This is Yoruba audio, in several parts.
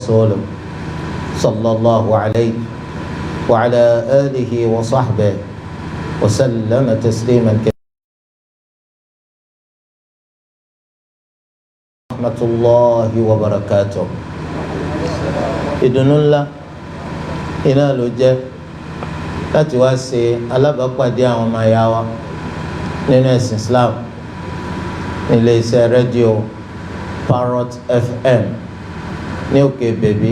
ورسوله صلى الله عليه وعلى آله وصحبه وسلم تسليما كثيرا. ورحمة الله وبركاته. ìdùnnú ńlá iná ló jẹ́ láti wá ṣe alábàápàdé àwọn ọmọ ìyá wa nínú ẹ̀sìn Islam nílé iṣẹ́ rédíò Parrot FM ní òkè bèbí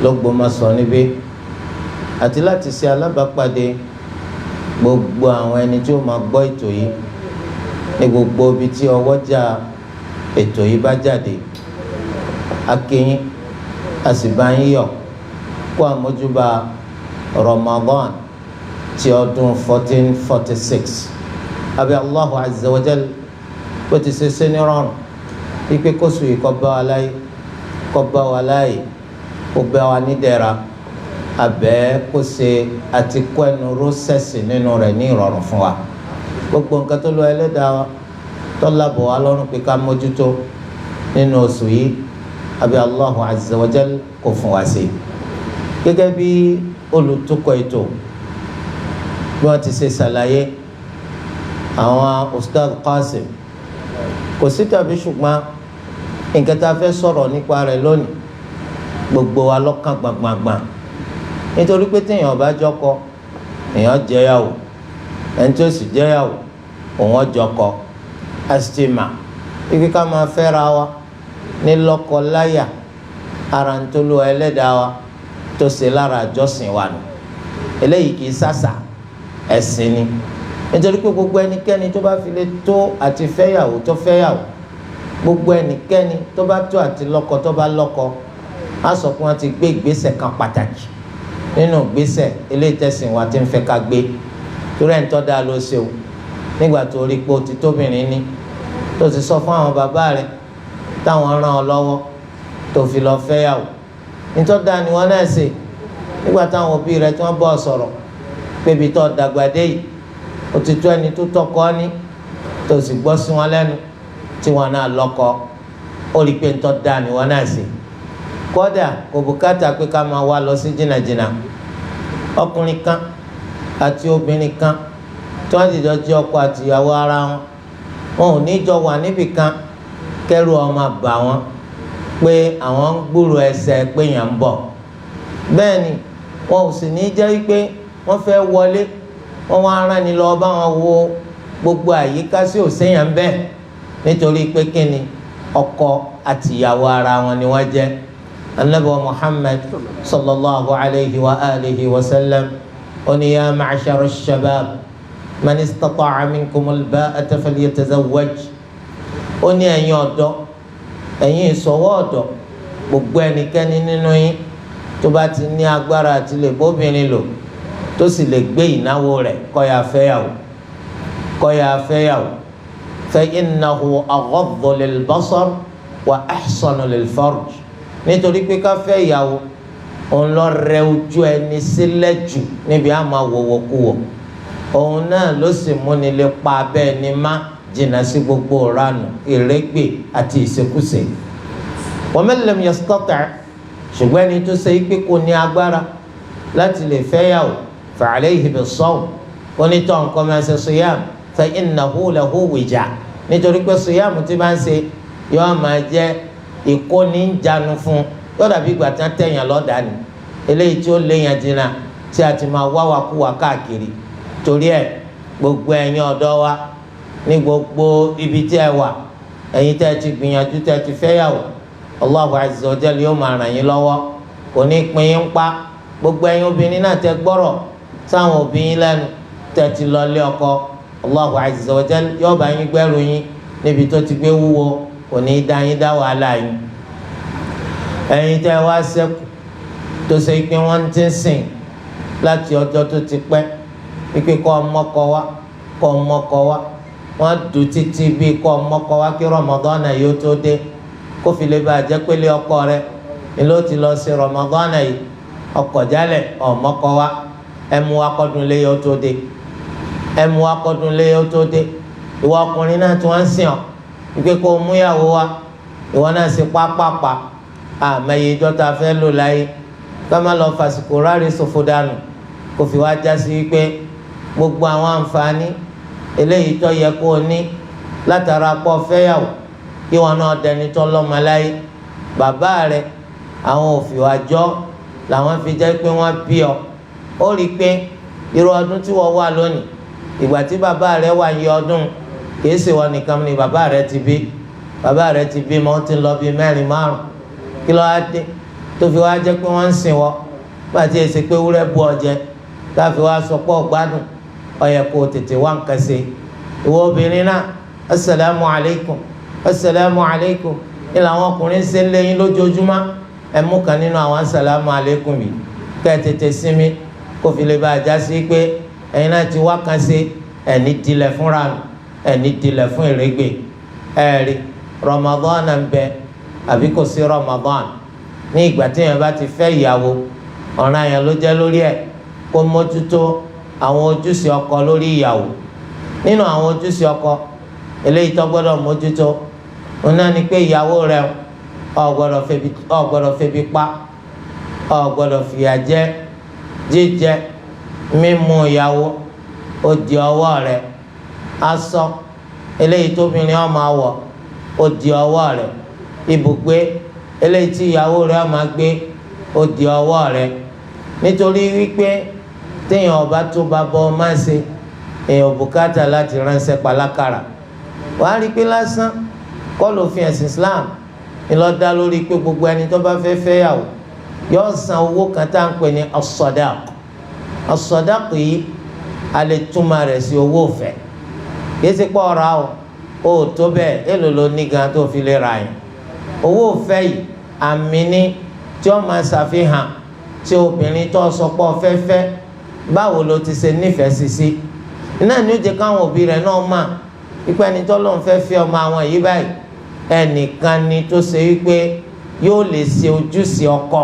l'Ógbómọ̀ṣọ́ níbí, àti láti ṣe alábàápàdé gbogbo àwọn ẹni tí ó máa gbọ́ ètò yìí ní gbogbo ibi tí ọwọ́jà ètò yìí bá jáde. A kí yín, a sì bá yín yọ̀ kó àmójúbà Ramadan ti ọdún 1446. Àbí Allahu Azza wa Jal bó ti ṣe ní rọrùn wípé kóṣù yìí kó bá wa láyé, kó bá wa láyé, kó bá wa nídẹ̀ra, abẹ́ kó ṣe àti kó ẹnu rósẹ̀sì nínú rẹ̀ ní ìrọ̀rùn fún wa. Gbogbo nǹkan tó lọ Ẹlẹ́dàá wa tó lábọ̀ wá lọ́rùn pé ká mójútó nínú oṣù yìí, àbí Allahu Azza wa Jal kó fún wa sí. Gẹ́gẹ́ bí olùtukọ̀ ètò bí wọ́n ti ṣe ṣàlàyé, àwọn Ustaz Qasim, kò sí tàbí ṣùgbọ́n nǹkan tá a fẹ́ sọ̀rọ̀ nípa rẹ̀ lónìí gbogbo wa lọ́kàn gbàngbàngbàn, nítorí pé téèyàn bá jọkọ èèyàn jẹ́yàwó, ẹni tí ó sì jẹ́yàwó òun ọjọkọ. Astima ibi ká máa fẹ́ra wa ní lọ́kọ láyà, ara ń tó lo Ẹlẹ́dàá wa tó ṣe lára àjọsìn wa nù. Eléyìí kì í sàṣà, ẹ̀sìn ni, nítorí pé gbogbo ẹnikẹ́ni tó bá fi lè tó àti fẹ́yàwó tó fẹ́yàwó, gbogbo ẹnikẹ́ni tó bá tó àti lọ́kọ tó bá lọ́kọ, á sọ pé wọ́n ti gbé ìgbésẹ̀ kan pàtàkì nínú ìgbésẹ̀ eléyìí tẹ̀sìn wa ti ń fẹ́ ká gbé. torí ẹ̀ ń tọ́ da ló ṣe o nígbà tó rí pé o ti tóbìnrin ní, tó ti sọ fún àwọn bàbá rẹ̀ táwọn ràn ọ́ lọ́wọ́ tó fi lọ fẹ́yàwó. nítorí dáa ni wọ́n náà ṣe nígbà táwọn òbí rẹ̀ tí wọ́n bọ́ sọ̀rọ̀ pé ibi tó dàgbà dé yìí ó ti tó ẹni tó tọkọ ní, tó sì gbọ́ sí wọn lẹ́nu tí wọn náà lọ́kọ, ó rí pé nítorí dáa ni wọ́n náà ṣe. kódà kò bùkátà pé ká máa wá lọ sí jìnnàjìnnà. ọkùnrin kan àti obìnrin kan tí wọ́n ti jọ jẹ́ ọkọ àti ìyàwó ara wọn, wọn ò ní jọ wà níbì kan kẹ́rù ọmọ bà wọ́n pé àwọn ń gbúrò ẹsẹ̀ pé yàn ń bọ̀. bẹ́ẹ̀ ni wọn ò sì ní jẹ́ pé wọ́n fẹ́ wọlé wọ́n wá rán ni lọ bá wọn wo gbogbo àyíká sí òsèyàn bẹ́ẹ̀, nítorí pé kí ni ọkọ àti ìyàwó ara wọn ni wọ́n jẹ́. Ànábì Muhammad sallallahu alayhi wa alihi wa sallam ó ní ya ma'shara ash-shabab man istata'a minkum al-ba'ata falyatazawwaj. ó ní ẹ̀yin ọ̀dọ́, ẹ̀yin ìsọwọ́ ọ̀dọ́, gbogbo ẹnikẹ́ni nínú yín tó bá ti ní agbára àti lè bóbìnrin lò, tó sì lè gbé ìnáwó rẹ̀ kó yá fẹ́yàwó, kó yá fẹ́yàwó. fa innahu aghaddu lil-basar wa ahsanu lil-farj. nítorí pé ká fẹ́ ìyàwó òun lọ rẹ ojú ẹni sílẹ̀ jù níbi àmọ́ wọ̀wọ̀kuwọ̀, òun náà ló sì múni lè pa abẹ́ ẹni má jìnnà sí gbogbo ìranù, ìrégbè àti ìṣekúṣe. wa man lam yastati', ṣùgbọ́n ẹni tó ṣe pé kò ní agbára láti lè fẹ́yàwó, fa alayhi bis-sawm, onítọ̀ nǹkan máa ṣe siyam, fa innahu lahu wija. nítorí pé siyam tí bá ń ṣe yóò máa jẹ́ ìkóníjànú fún, yóò dàbí ìgbà tí wọ́n tẹ̀yàn lọ́dà ni, eléyìí tí ó léyàn jìnnà tí a ti máa wá wàkúwà káàkiri. torí ẹ̀ gbogbo ẹ̀yin ọ̀dọ́ wa ní gbogbo ibi tí ẹ wà, ẹ̀yin tẹ́ ti gbìyànjú tẹ́ ti fẹ́yàwó, Allahu Azza wa Jalla yóò máa ràn yín lọ́wọ́, kò ní pín yín pa. gbogbo ẹ̀yin obìnrin náà tẹ́ gbọ́rọ̀ sáwọn òbí yín lẹ́nu tẹ́ ti lọ lé ọkọ, Allahu Azza wa Jalla yóò bá yín gbẹ́rù yín níbi tó ti gbé wúwo, kò ní dá yín dá wàhálà yín. ẹ̀yin tẹ́ wá ṣẹ́kù tó ṣe pé wọ́n ti ń sìn láti ọjọ́ tó ti pẹ́ wípé kọ́ ọmọkọ wá, kọ́ ọmọkọ wá, wọ́n dùn títí bíi kọ́ ọmọkọ wá kí Ramadan yóò tó dé, kó fi lè bá jẹ́ pélé ọkọ rẹ ni ló ti lọ sí Ramadan yìí, ọkọ̀ jálẹ̀ ọmọkọ wá, ẹmu akọ́dún lé yóò tó dé, ẹmu akọ́dún lé yóò tó dé. ìwọ ọkùnrin náà tí wọ́n ń sìn ọ́ wípé kó mú ìyàwó wá, ìwọ náà sì pápápá àmọye ìjọ tá a fẹ́ lò láyé ká má lọ fàsìkò ráre ṣòfò dànù kò fi wá já sí pé gbogbo àwọn àǹfààní eléyìí tó yẹ kó o ní látara pọ̀ fẹ́yàwó kí wọn náà dẹni tó lọ́mọ láyé bàbá rẹ àwọn òfìwàjọ́ làwọn fi jẹ́ pé wọ́n bí ọ ó rí i pé irú ọdún tí wọ́n wà lónìí ìgbà tí bàbá rẹ wà yí ọdún kìí ṣe wọn nìkan ni bàbá rẹ ti bí mọ́ ó ti lọ bí 4 5 kí ló wá dé tó fi wá jẹ́ pé wọ́n ń sìn wọ́ bá ti ṣe pé wúrẹ́ bu ọjẹ́ káfí wá sọ pé ọ̀gbádùn ó yẹ kó tètè wá nǹkan ṣe ìwọ obìnrin náà asalaamu alaykum ní làwọn ọkùnrin ṣe ń léyìn lójoojúmọ́ ẹ mú kan nínú àwọn asalaamu alaykum yìí kẹ́ ẹ tètè sinmi kó fi lè bá a já sí pé ẹ̀yin náà ti wá kan ṣe ẹni dilẹ̀ fúnra nù ẹni dilẹ̀ fún ìrẹ́gbẹ́ ẹ̀rí Ramadan ń bẹ àbí kò sí Ramadan ní ìgbà tí yẹn bá ti fẹ́ ìyàwó ọ̀ràn yẹn ló jẹ́ lórí ẹ̀ kó mójútó àwọn ojúṣe ọkọ lórí ìyàwó nínú àwọn ojúṣe ọkọ eléyìí tó gbọ́dọ̀ mójútó òun náà ni pé ìyàwó rẹ ò gbọ́dọ̀ febi pa ò gbọ́dọ̀ fìyà jẹ jíjẹ mímu ìyàwó ó di ọwọ́ rẹ aṣọ eléyìí tóbìnrin ó máa wọ̀ ó di ọwọ́ rẹ ibùgbé eléyìí tí ìyàwó rẹ ó máa gbé ó di ọwọ́ rẹ nítorí wípé téèyàn ọba tó bá bọ ọ máa ṣe èèyàn bùkátà láti ránṣẹ́ pàlákàrà wàá rí i pé lásán kọ́ lófin ẹ̀sìn Islam ńlọ́dá lórí pé gbogbo ẹni tó bá fẹ́ fẹ́yàwó yóò san owó kan tá à ń pè ní as-sadaq as-sadaq yìí a lè túmọ̀ rẹ̀ sí owó ọ̀fẹ́ kìí ṣe pọ̀ ra o tó bẹ́ẹ̀ èlò ló ní gan tó fi lè ra yẹn owó ọ̀fẹ́ yìí àmì ní tí ó máa ṣàfihàn tí obìnrin tó sọ pé fẹ́fẹ́ báwo ló ti ṣe nífẹ̀ẹ́ sí sí iná ni ó jẹ́ káwọn òbí rẹ̀ náà mà wípé ẹni tó lóun fẹ́ fi ọmọ àwọn yìí báyìí ẹnìkan ni tó ṣe wípé yóò lè ṣe ojúṣe ọkọ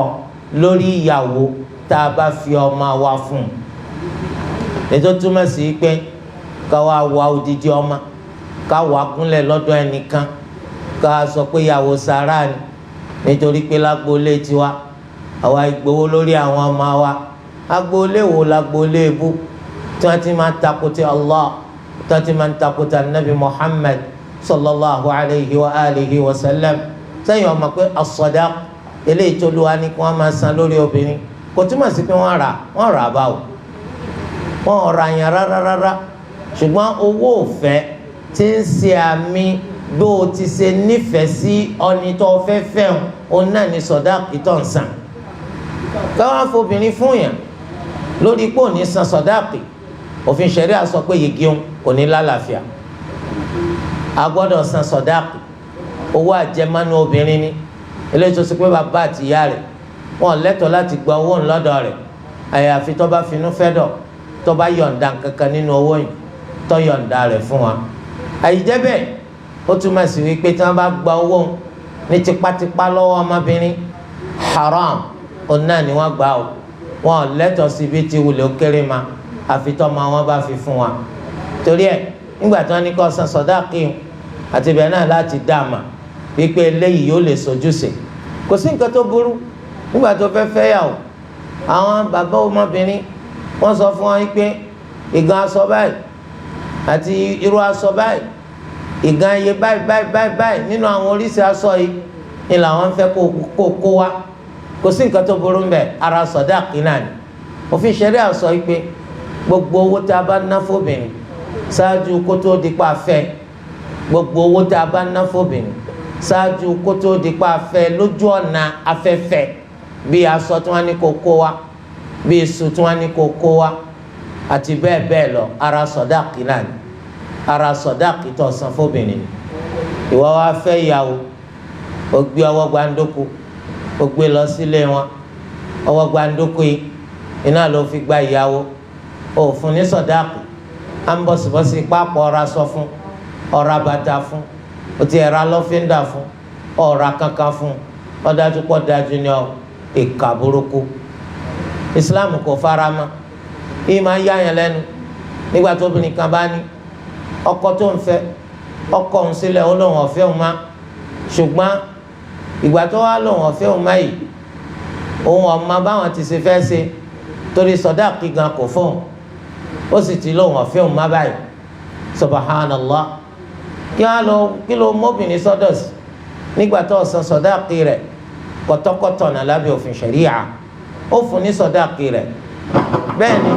lórí ìyàwó tá a bá fi ọmọ wa fún un ètò túmọ̀ sí pé ká wá wá odidi ọmọ ká wá kúnlẹ̀ lọ́dọ̀ ẹnìkan ká sọ pé ìyàwó sàrà ni nítorí pé lágboolé tiwa àwa ìgbowó lórí àwọn ọmọ wa agboolé wo lágboolé ebú tí wọ́n ti máa ń takùtì Allah tí wọ́n ti máa ń takùtì anabi Muhammad sallallahu alayhi wa alihi wa sallam sẹ́yìn ọmọ pé as-sadaq eléyìí tó lu wa ní kí wọ́n máa san lórí obìnrin kò túmọ̀ sí pé wọ́n rà báwò wọ́n rà yàn rárá ṣùgbọ́n owó òfẹ́ tí ń ṣe àmì bó o ti ṣe nífẹ̀ẹ́ sí ọni tó fẹ́ fẹ́ òun náà ní sọ̀dáàkì tó ń san káwọn afọbìnrin fún yàn lórí pé òní san sọ̀dáàkì òfin ṣẹ̀ríà sọ pé yìgì òun kò ní lálàáfíà a gbọ́dọ̀ san sọ̀dáàkì owó àjẹmánu obìnrin ni eléyìí tó ṣe pé bàbá àti ìyá rẹ̀ wọn lẹ́tọ̀ọ́ láti gba owó ńlọ́dọ̀ rẹ̀ àyàfi tó bá finú fẹ́ dọ̀ tó bá yọ̀ǹda kankan nínú owó yìí tó yọ̀ǹda rẹ̀ fún wa àyíjẹ́ bẹ́ẹ̀ ó túmọ̀ sí wípé tí wọ́n bá gba owó ní tipátipá lọ́wọ́ ọmọbìnrin haram òun náà ni wọ́n gbà ó wọn lẹ́tọ̀ọ́ sí bí ti wulẹ̀ ó kéré ma àfi tó ma wọn bá fi fún wa torí ẹ̀ nígbà tí wọ́n ní kó san sọ̀dáàkì àti bẹ́ẹ̀ náà láti dá a mà wípé eléyìí yóò lè sojúṣe kò sí nǹkan tó burú nígbà tó fẹ́ fẹ́yàwó àwọn bàbá ọmọbìnrin wọ́n sọ fún wọn pé ìgan aṣọ báyìí àti irú aṣọ báyìí ìgan iye báyìí nínú àwọn oríṣi aṣọ yìí ni làwọn fẹ́ kó wá kò sí nǹkan tó burú ń bẹ ara sọ̀dáàkì náà ni òfin ṣẹ̀ríà sọ pé gbogbo owó tá a bá ná fóbìnrin ṣáájú kó tó di pa fẹ́ gbogbo owó tá a bá ná fóbìnrin ṣáájú kó tó di pa fẹ́ lójú ọ̀nà afẹ́fẹ́ bí aṣọ tí wọ́n ní kó kó wá bí iṣu tí wọ́n ní kó kó wá àti bẹ́ẹ̀ bẹ́ẹ̀ lọ ara sọ̀dáàkì náà ni ara sọ̀dáàkì tó san fóbìnrin ìwọ wá fẹ́ ìyàwó ó gbé ọwọ́ gbàǹdókò ó gbé lọ sílé wọn ọwọ́ gbàǹdókò yìí iná ló fi gba ìyàwó ó fún ní sọ̀dáàkì à ń bọ̀sibọ́sí pápọ̀ ọ̀ra sọ fún ọ̀ra bàtà fún ó ti ẹ̀ra lọ́fíńdà fún ọ̀ra kankan fún ọ̀dájú pọ̀ dájú ní ìkà burúkú Islam kò fara mọ́ yìí máa yá yẹn lẹ́nu nígbà tó obìnrin kan bá ní ọkọ tó ń fẹ́ ọkọ ń sílẹ̀ ó lóun ọ̀fẹ́ òun má ṣùgbọ́n ìgbà tó wá lòun ọ̀fẹ́ òun máyì òun ọ̀ma báwọn ti ṣe fẹ́ ṣe torí sọ̀dáàkì gan kò fóun ó sì ti lòun ọ̀fẹ́ òun má báyìí subhanallah kí ló mọ́bìnrin sọ́dọ̀ sí nígbà tó san sọ̀dáàkì rẹ̀ kọ̀tọ́kọ̀tọ̀ náà lábẹ́ òfin ṣẹ̀ríà ó fún ní sọ̀dáàkì rẹ̀ bẹ́ẹ̀ ni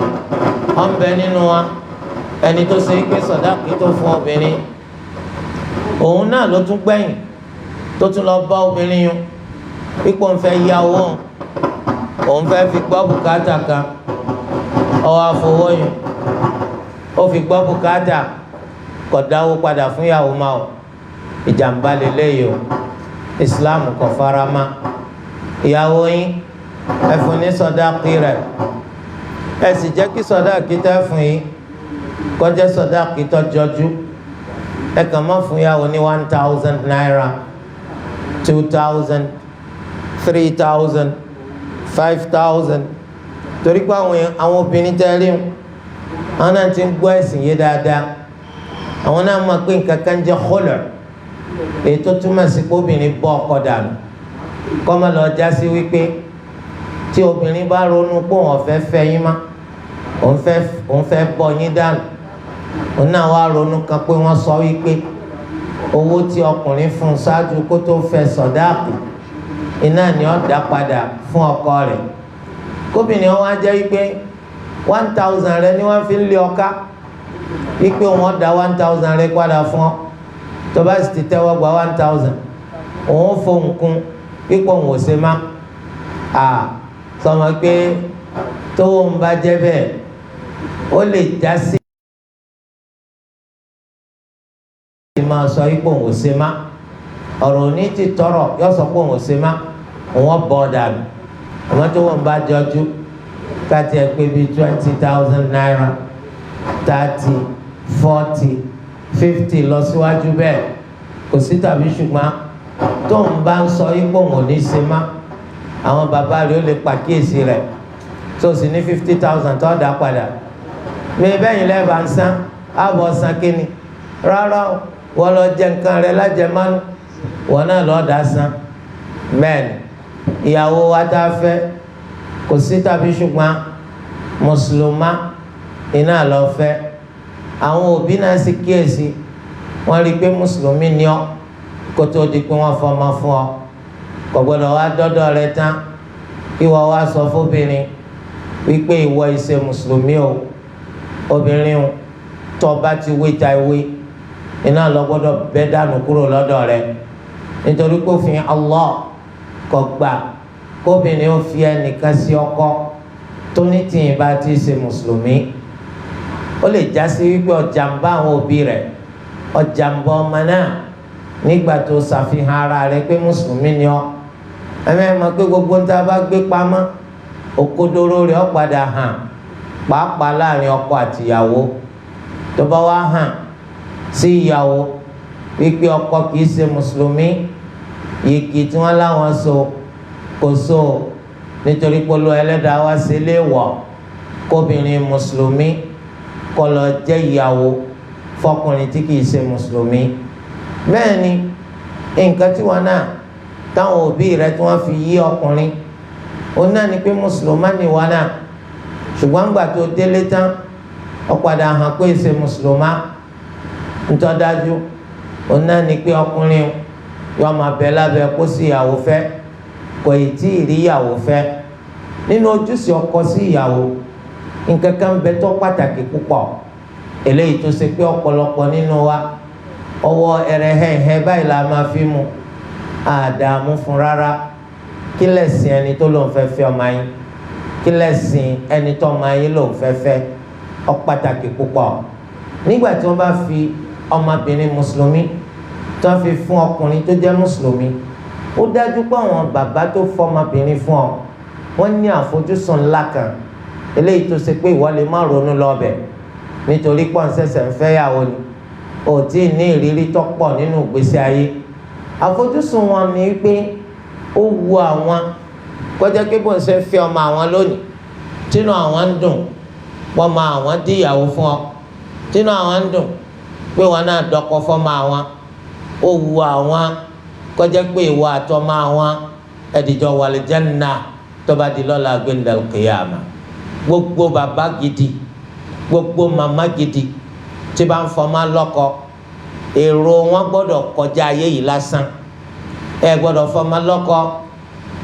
wọ́n ń bẹ nínú wa ẹni tó ṣe pé sọ̀dáàkì tó fún obìnrin òun náà ló tún gbẹ̀yìn tó tún lọ bá obìnrin yún pípọ̀ ń fẹ́ yá owó òun fẹ́ fi gbọ́ bùkátà kan ọwọ́ àfọwọ́yún ó fi gbọ́ bùkátà kò dáwó padà fún ìyàwó máa o ìjàmbá lélẹ́yìí o Islam kò fara mọ́ ìyàwó yín ẹ fún ní sọdáàkì rẹ̀ ẹ sì jẹ́ kí sọdáàkì tẹ́ fún yín kó jẹ́ sọdáàkì tó jọjú ẹ kàn má fún ìyàwó ní 1,000 naira 2,000 3,000 5,000 torí pé àwọn obìnrin tẹ́lẹ̀ àwọn náà ti ń gbọ́ ẹ̀sìn yé dáadáa àwọn náà mọ̀ pé nǹkan kan jẹ́ khulu èyí tó túmọ̀ sí pé obìnrin bọ́ ọkọ dànù kọ́ máa lọ já sí wípé tí obìnrin bá ronú pé òun fẹ́ fẹ́ yín má òun fẹ́ bọ́ yín dànù òun náà wá ronú kan pé wọ́n sọ wípé owó tí ọkùnrin fún un ṣáájú kó tó fẹ́ sọ̀dáàkì iná ni ó dá padà fún ọkọ rẹ̀ kóbìnrin wọn á jẹ́ wípé 1,000 rẹ ni wọ́n fi ń lé ọká wípé wọ́n dá 1,000 rẹ padà fún ọ tó bá sì ti tẹ́wọ́ gba 1,000 òun fóun kún wípé òun ò ṣe má sọmọ pé tówó ń bá jẹ́ bẹ́ẹ̀ ó lè já sí máa sọ wípé òun ò ṣe má ọ̀rọ̀ òní ti tọrọ yóò sọ pé òun ò ṣe má òun bọ̀ dànù àwọn tó wọ́n bá jọjú káti ẹ̀ pé bíi 20,000 naira 30 40 50 lọ síwájú bẹ́ẹ̀ kò sí tàbí ṣùgbọ́n tó ń bá ń sọ ipò wọn ò ní ṣe má àwọn bàbá rẹ̀ ó lè pàkíyèsí rẹ̀ tó sì ní 50,000 tó dá padà mi bẹ́yìn lẹ́ẹ̀bà ń san àbọ̀ san kínní rárá wọ́n lọ jẹ nǹkan rẹ̀ lájẹmánu wọ́n náà lọ́ọ́ dá san bẹ́ẹ̀ ni ìyàwó wa tá a fẹ́ kò sí tàbí ṣùgbọ́n mùsùlùmá iná lọ fẹ́ àwọn òbí náà sì kíyèsí wọ́n rí i pé mùsùlùmí ni ọ́ kó tó di pé wọ́n fọmọ fún ọ kò gbọ́dọ̀ wá dọ́dọ̀ rẹ tán ìwọ wá sọ fóbìnrin wípé ìwọ ìṣe mùsùlùmí o obìnrin o tó bá ti wé ta ìwé iná lọ gbọ́dọ̀ bẹ́ dànù kúrò lọ́dọ̀ rẹ nítorí pé òfin Allah kò gbà kóbìnrin ó fi ẹnìkan sí ọkọ tó ní tìyìn bá ti ṣe mùsùlùmí ó lè já sí wípé ọjàmbá àwọn òbí rẹ̀ ọjàmbá ọmọ náà nígbà tó ṣàfihàn ara rẹ̀ pé mùsùlùmí ni ọ́ ẹ̀mẹ́ mọ̀ pé gbogbo ń tá a bá gbé pamọ́ òkodoro rẹ̀ ó padà hàn pàápàá láàrin ọkọ àtìyàwó tó bá wá hàn sí ìyàwó wípé ọkọ kìí ṣe mùsùlùmí yìgì tí wọ́n láwọn so kò so nítorí polo ẹlẹ́dàá wá sí ilé wọ̀ kóbìnrin mùsùlùmí kó lọ jẹ́ ìyàwó fọkùnrin tí kìí ṣe mùsùlùmí bẹ́ẹ̀ ni nǹkan tí wọn náà táwọn òbí rẹ tí wọ́n fi yí ọkùnrin òun náà ni pé mùsùlùmá ni wọn náà ṣùgbọ́n gbà tó délé tán ó padà hàn pé ṣe mùsùlùmá ntọ́dájú òun náà ni pé ọkùnrin yóò máa bẹ lábẹ́ kó sí ìyàwó fẹ́ kò ì tí ì rí ìyàwó fẹ́ nínú ojúṣe ọkọ sí ìyàwó nǹkan kan bẹ tó pàtàkì púpọ̀ eléyìí tó ṣe pé ọ̀pọ̀lọpọ̀ nínú wa ọwọ́ ẹrẹ̀hẹ̀hẹ̀ báyìí la máa fi mu àdààmú fún rárá kí lẹ̀sìn ẹni tó lòun fẹ́ fẹ́ ọmọ yín kí lẹ̀sìn ẹni tó ọmọ yín lòun fẹ́ fẹ́ ó pàtàkì púpọ̀ nígbà tí wọ́n bá fi ọmọbìnrin mùsùlùmí tó fi fún ọkùnrin tó jẹ́ mùsùlùmí ó dájú pé àwọn bàbá tó fọmọbìnrin fún ọ wọ́n ní àfojúsùn ńlá kan eléyìí tó ṣe pé ìwọ lè má ronú lọ́bẹ̀ nítorí pọ́ńsẹ̀sẹ̀ ń fẹ́yàwó ni ò tí ì ní ìrírí tó pọ̀ nínú ìgbésí ayé àfojúsùn wọn ni pé ó wu àwọn kọjá pé bó ń ṣe fẹ́ ọmọ àwọn lónìí tínú àwọn ń dùn wọ́n mọ àwọn díyàwó fún ọ tínú àwọn ń dùn pé wọn náà dọ́kọ fọ́mọ àwọn ó wu àwọn kọjá pé ìwọ àtọmọ àwọn ẹdìjọ wà lìjánà tó bá di lọ́la gbẹndàl kìyàmà. gbogbo bàbá gidi gbogbo màmá gidi tí bá ń fọmọ lọ́kọ èrò wọn gbọ́dọ̀ kọjá ayé yìí lásán. ẹ gbọ́dọ̀ fọmọ lọ́kọ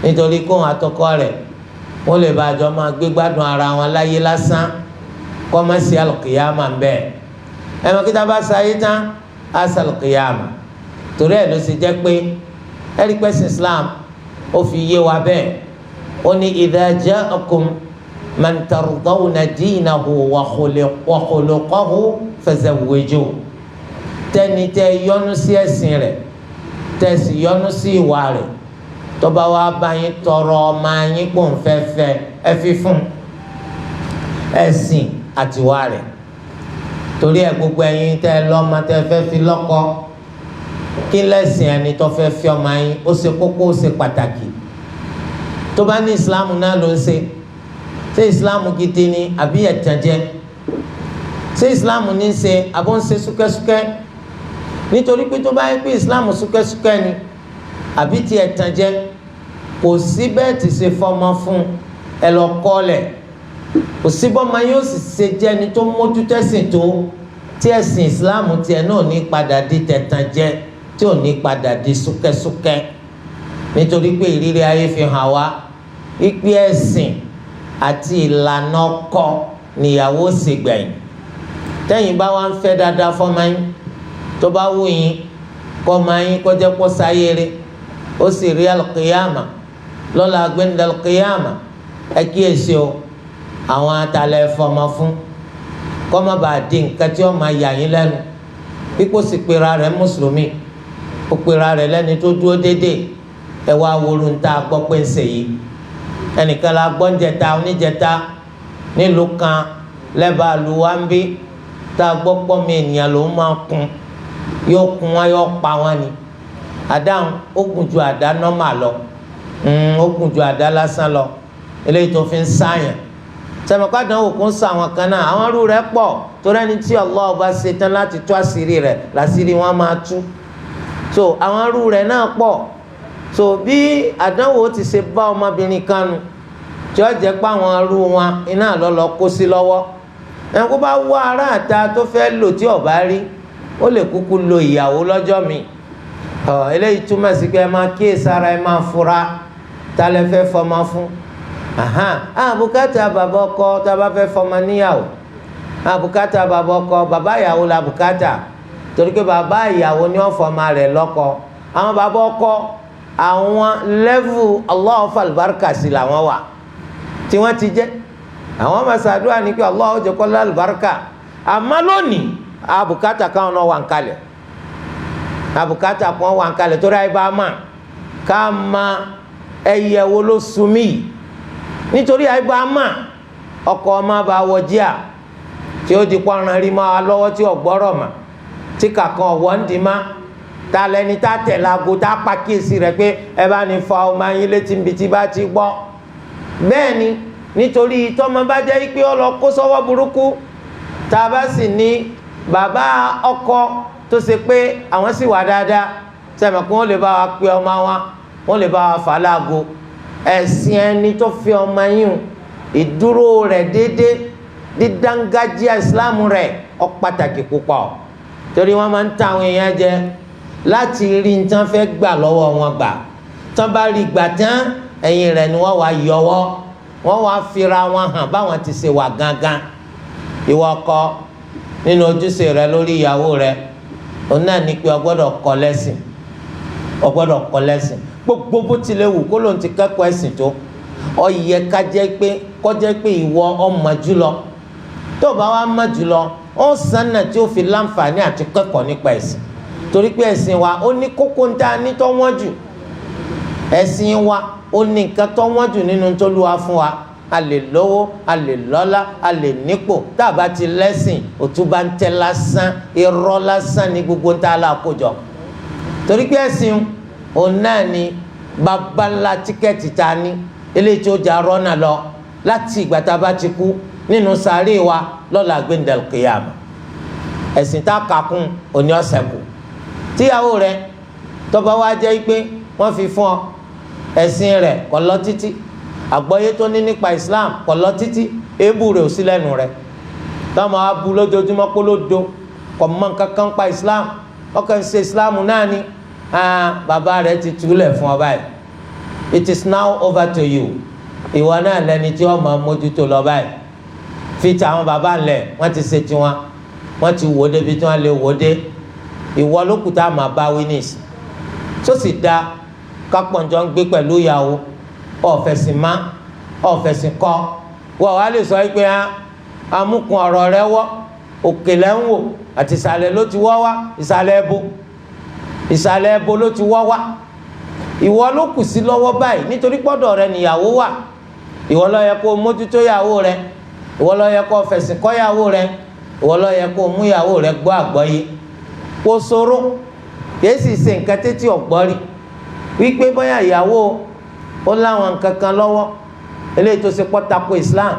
nítorí kóhun àtọkọ rẹ̀ wọ́n lè bá àjọ máa gbé gbádùn ara wọn láyé lásán kọ́mọ́sí alùkìyàmà ń bẹ́ẹ̀. ẹ mọ̀ kí tá a bá sáyé tán á sàlùkìyàmà. torí ẹ̀ ló ṣe jẹ́ pé ẹ̀rí pẹ́sìn Islam ó fi yé wa bẹ́ẹ̀. ó ní idha ja'akum man tardawna dinahu wa khuluqahu fazawwijuhu. tẹ́ni tẹ́ yọ́nú sí ẹ̀sìn rẹ̀ tẹ́ sì yọ́nú sí ìwà rẹ̀ tó bá wá bá yín tọrọ ọmọ yín kó ń fẹ́fẹ́ ẹ fi fún ẹ̀sìn àtiwá rẹ̀. torí ẹ gbogbo ẹ̀yin tẹ́ lọ́mọ tẹ́ fẹ́ fi lọ́kọ kí lẹ́sìn ẹni tó fẹ́ fi ọmọ yín ó ṣe kókó ó ṣe pàtàkì. tó bá ní ìsìláàmù náà ló ń ṣe ìsìláàmù gidi ni àbí ẹ̀tànjẹ ṣé ìsìláàmù ní í ṣe àbó ń ṣe súkẹ́súkẹ́. nítorí pé tó bá yẹ pé ìsìláàmù súkẹ́súkẹ́ ni àbí ti ẹ̀tànjẹ kò sí bẹ́ẹ̀ ti ṣe fọmọ fún ẹ lọ kọ́lẹ̀. kò sí bọ́mọ yóò sì ṣe jẹ́ ẹni tó mójú tẹ́sìn tó tí ẹ̀sìn ìsìláàmù tiẹ̀ náà ní padà di tẹ̀tànjẹ tí ò ní padà di súkẹ́súkẹ́. nítorí pé ìrírí ayé fi hàn wá wípé ẹ̀sìn àti ìlànà ọkọ níyàwó sì gbẹ̀yìn. tẹ́yìn bá wá ń fẹ́ dáadáa fọ́mọ yín tó bá wù yín kọ́mọ yín kọjá pọ́ sáyéré ó sì rí alùkìyàmà lọ́la gbẹ̀ndà alùkìyàmà ẹ kíyèsí o àwọn atalẹ̀ fọmọ fún kọ́mọ bá di nǹkan tí wọ́n máa yà yín lẹ́nu pípò sì pera rẹ̀ mùsùlùmí ó pera rẹ̀ lẹ́ni tó dúró déédéé ẹ wá wọlé ń ta gbọ́ pé ń ṣe yìí. ẹnìkan la gbọ́ ń jẹta oníjẹta nílùú kan lẹ́bàá lu wá ń bí tá a gbọ́ pọ́ mi ènìyàn ló máa kun yóò kun wọn yóò pa wọn ni. àdáhùn ó gùn ju àdá nọ́mà lọ ó gùn ju àdá lásán lọ eléyìí tó fi ń sáyàn. sẹ̀mọ̀kádàn òkú ń sọ àwọn kan náà àwọn arú rẹ̀ pọ̀ torí ẹni tí Allah bá ṣe tán láti tú àṣírí rẹ̀ làṣírí wọn máa tú. so àwọn arú rẹ̀ náà pọ̀. so bí àdánwò ti ṣe bá ọmọbìnrin kan nu tí ó jẹ́ pé àwọn arú wọn iná lọ́lọ́ kó sí lọ́wọ́. ẹni kó bá wá ará àta tó fẹ́ lò tí ó bá rí ó lè kúkú lo ìyàwó lọ́jọ́ mi. eléyìí túmọ̀ sí pé ẹ máa kíyèsára ẹ máa fura tá lẹ fẹ́ fọmọ fún. àbùkátà bàbá ọkọ tá a bá fẹ́ fọmọ níyàwó àbùkátà bàbá ọkọ bàbá ìyàwó la bùkátà torí pé bàbá ìyàwó ni wọ́n fọmọ rẹ̀ lọ́kọ. àwọn bàbá ọkọ àwọn lẹ́vù Allah falbarka sí làwọn wà tí wọ́n ti jẹ́ àwọn masadua ní pé Allah ó jẹ́ kó lálùbáríkà. àmọ́ lónìí àbùkátà káwọn náà wà ń kalẹ̀ àbùkátà kan wà ń kalẹ̀ torí àyè bá mà ká ma ẹyẹ wo ló sunmí yìí nítorí àyè bá mà ọkọ̀ ọmọ bá wọ jíà tí ó di pọ́nrán rí máa lọ́wọ́ tí ọ̀gbọ́rọ̀ mà tí kàkan ọ̀wọ́ ń di má ta lẹni tá tẹ̀ láago tá pàkíyèsí rẹ̀ pé ẹ bá ní fa ọmọ yín létí níbi tí bá ti gbọ́. bẹ́ẹ̀ ni nítorí tọ́mọ bá jẹ́ pé ó lọ kó sọ́wọ́ burúkú tá a bá sì ní bàbá ọkọ tó ṣe pé àwọn sì wà dáadáa sẹ́mi kí wọ́n lè bá wa pe ọmọ wa wọ́n lè bá wa fà láago. ẹ̀sìn ẹni tó fi ọmọ yín ìdúró rẹ̀ déédéé dídángájíà ìsìláàmù rẹ̀ ó pàtàkì púpọ̀ torí wọ́n máa ń ta àwọn èèyàn jẹ láti rí nǹkan fẹ́ gbà lọ́wọ́ wọn gbà tán bá rí gbà tán ẹ̀yìn rẹ̀ ni wọ́n wá yọwọ́ wọ́n wá fira wọn hàn báwọn ti ṣe wà gángan. ìwọ ọkọ nínú ojúṣe rẹ lórí ìyàwó rẹ òun náà ní pé o gbọ́dọ̀ kọ́ lẹ́sìn o gbọ́dọ̀ kọ́ lẹ́sìn gbogbo bó tilẹ̀ wù kó lóun ti kẹ́kọ̀ọ́ ẹ̀sìn tó ó yẹ ká jẹ́ pé kó jẹ́ pé ìwọ ọmọ jùlọ tó bá wá mọ̀ jùlọ ó sànà tí ó fi láǹfààní àti kẹ́kọ̀ọ́ nípa ẹ̀sìn torí pé ẹ̀sìn wa ó ní kókó ń tá ní tó wọ́n jù ẹ̀sìn wa ó ní nǹkan tó wọ́n jù nínú tó lù wá fún wa a lè lówó a lè lọ́lá a lè nípò tá a bá ti lẹ́sìn òtún bá ń tẹ́ lásán irọ́ lásán ní gbogbo ń tá a là kójọ torí pé ẹ̀sìn òun náà ni babalá tíkẹ́ẹ̀tì ta ní eléyìí tó jà rọ́nà lọ láti ìgbà tá a bá ti kú nínú sàárè wa lọ́la gbẹ̀ndẹ̀l kìyàmà ẹ̀sìn tá a kà kún òní ọ̀sẹ̀ kù tíyàwó rẹ tó bá wá jẹ́ pé wọ́n fi fún ọ ẹ̀sìn rẹ̀ kò lọ títí, àgbọ́yé tó ní nípa Islam kò lọ títí, èébú rẹ̀ ò sí lẹ́nu rẹ̀, táwọn abu lójoojúmọ́ pé ló do kò mọ nǹkan kan pa Islam, ọkàn ṣe Islam náà ni bàbá rẹ̀ ti túlẹ̀ fún ọ báyìí. It is now over to you. Ìwọ náà lẹni tí wọ́n máa mójútó lọ báyìí. Fi ti àwọn bàbá ńlẹ̀ wọ́n ti ṣe tiwọn, wọ́n ti wò débi tí wọ́n lè wò dé. Ìwọ ló kù tá a máa bá winners. Tó sì da kápọ̀njọ́ ń gbé pẹ̀lú ìyàwó ọ̀fẹ̀sìn má ọ̀fẹ̀sìn kọ́. Wọ́n wá lè sọ pé amúkun ọ̀rọ̀ rẹ wọ́ òkèlè ń wò àti ìsàlẹ̀ ló ti wọ́ wá, ìsàlẹ̀ ẹbọ ló ti wọ́ wá. Ìwọ ló kù sí lọ́wọ́ báyìí nítorí pọ́dọ̀ rẹ nìyàwó wà. Ìwọ ló yẹ kó mójútó ìyàwó rẹ, ìwọ ló yẹ kó fẹ̀sìn kọ́ ìyàwó rẹ, ìwọ ló yẹ kó mú ìyàwó rẹ gbọ́ àgbọ́yé. Kó sọ̀rọ̀ kìí sì ṣe nǹkan tẹ́tí ọ̀gbọ́rí wípé bóyá ìyàwó ó láwọn nǹkan kan lọ́wọ́ eléyìí tó ṣe pọ́ tako Islam,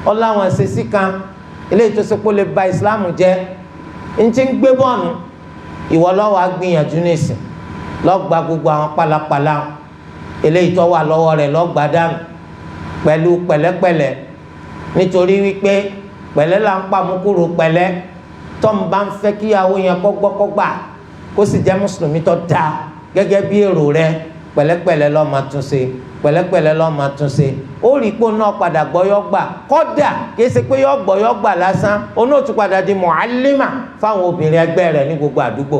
ó láwọn ìṣesí kan eléyìí tó ṣe pọ́ lè ba Islam jẹ́, ń ti ń gbé bọ́ọ̀nù. Ìwọ ló wá gbìyànjú nísìn lọ́gba gbogbo àwọn pálapàla eléyìí tó wà lọ́wọ́ rẹ̀ lọ́gba dànù pẹ̀lú pẹ̀lẹ́pẹ̀lẹ́, nítorí wípé pẹ̀lẹ́ là ń pàmùkúrò pẹ̀lẹ́. tó ń bá ń fẹ́ kíyàwó yẹn kó gbọ́ kó gbà kó sì jẹ́ mùsùlùmí tó dáa gẹ́gẹ́ bí èrò rẹ, pẹ̀lẹ́pẹ̀lẹ́ ló máa tún ṣe, pẹ̀lẹ́pẹ̀lẹ́ ló máa tún ṣe. Ó rí i pé òun náà padà gbọ́ yọ gbà, kódà kìí ṣe pé yọ gbọ́ yọ gbà lásán, òun náà tún padà di mu'allima fáwọn obìnrin ẹgbẹ́ rẹ̀ ní gbogbo àdúgbò.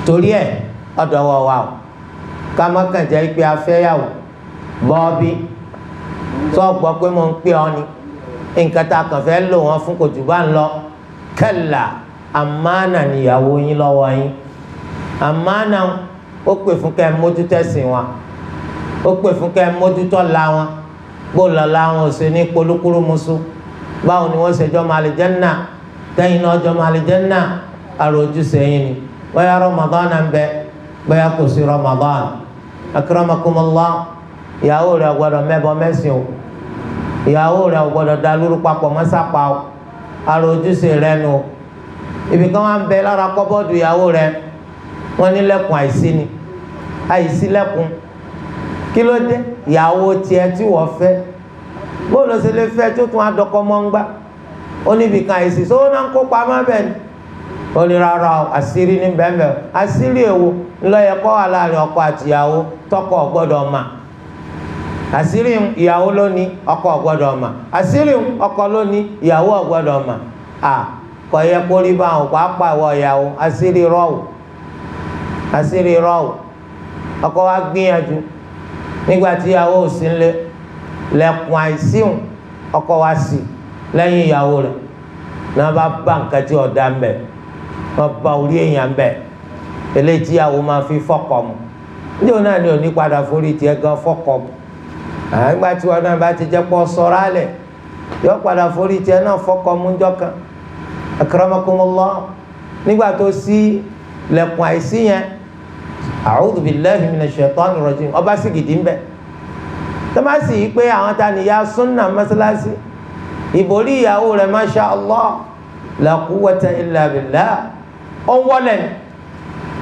Torí ẹ̀ ọ̀dọ̀ wọ̀ wá o ká má kàn jẹ́ pé afẹ́yàwó bọ́ọ̀bí tó gbọ́ pé mo ń pè ọ́ ni nǹkan tá a kàn fẹ́ lò wọ́n fún kò jù bá ń lọ. kalla àmánà níyàwó yín lọ́wọ́ yín. àmánà ó pè fún kẹ́ ẹ mójútó ẹ̀sìn wọn, ó pè fún kẹ́ ẹ mójútó la wọn, bó lọ́la wọn ò ṣe ní polúkúrú musu, báwo ni wọ́n ṣe jọ máa lè jánnà tẹ́yìn náà jọ máa lè jánnà, àròjúṣe yín ni. bóyá Ramadan ń bẹ bóyá kò sí Ramadan. akramakumullah, ìyàwó rẹ̀ gbọ́dọ̀ mẹ́bọ mẹ́sìn o, ìyàwó rẹ̀ gbọ́dọ̀ da lóru papọ̀ mọ́sápá o, àròjúṣe rẹ̀ nù. ibì kan wá ń bẹ lára kọ́bọ́ọ̀dù ìyàwó rẹ̀, wọ́n ní lẹ́kùn àìsí ni, àìsí lẹ́kùn. kí ló dé? ìyàwó tiẹ̀ tí wọ́n fẹ́ bó ló ṣe lè fẹ́ tó tún adọ́kọ́ mọ́ ń gbá, ó ní ibì kan àìsí sówó náà ń kó pamọ́ bẹ́ẹ̀ ni. ó ní rárá o, àṣírí ní bẹ́ẹ̀ bẹ́ẹ̀, àṣírí èwo ńlọ́yẹ kọ́ wà láàrin ọkọ àtìyàwó tọkọ gbọ́dọ̀ mà. àṣírí ìyàwó ló ní ọkọ gbọ́dọ̀ mà, àṣírí ọkọ ló ní ìyàwó gbọ́dọ̀ mà. kò yẹ kó rí báwọn pàápàá ìwọ ìyàwó, àṣírí rọ́ọ̀wù, àṣírí rọ́ọ̀wù. ọkọ wa gbìyànjú nígbà tí ìyàwó ò sí nílé, lẹ̀kùn àìsíhùn ọkọ wa sí lẹ́yìn ìyàwó rẹ̀ náà bá nǹkan tí ọ̀dà ń bẹ̀, wọ́n bá orí èèyàn ń bẹ̀, eléyìí tí ìyàwó máa fi fọ́kọ mu. ní òun náà ni òní padà forí tiẹ̀ gan fọ́kọ mu. nígbà tí wọn náà bá ti jẹ́ pọ̀ sọ̀rọ̀ alẹ̀, yọ padà forí tiẹ̀ náà fọ́kọ mu ńjọ́ kan. akramakumullah, nígbà tó sí lẹ̀kùn àìsí yẹn, a'udhu billahi minash shaitani rajim, ọba sì gidi ń bẹ̀. tọ́másì yìí pé àwọn ta nìyá súnà mọ́sálásí, ìbòrí ìyàwó rẹ̀ masha Allah la quwwata illa billah, ó ń wọlé ni,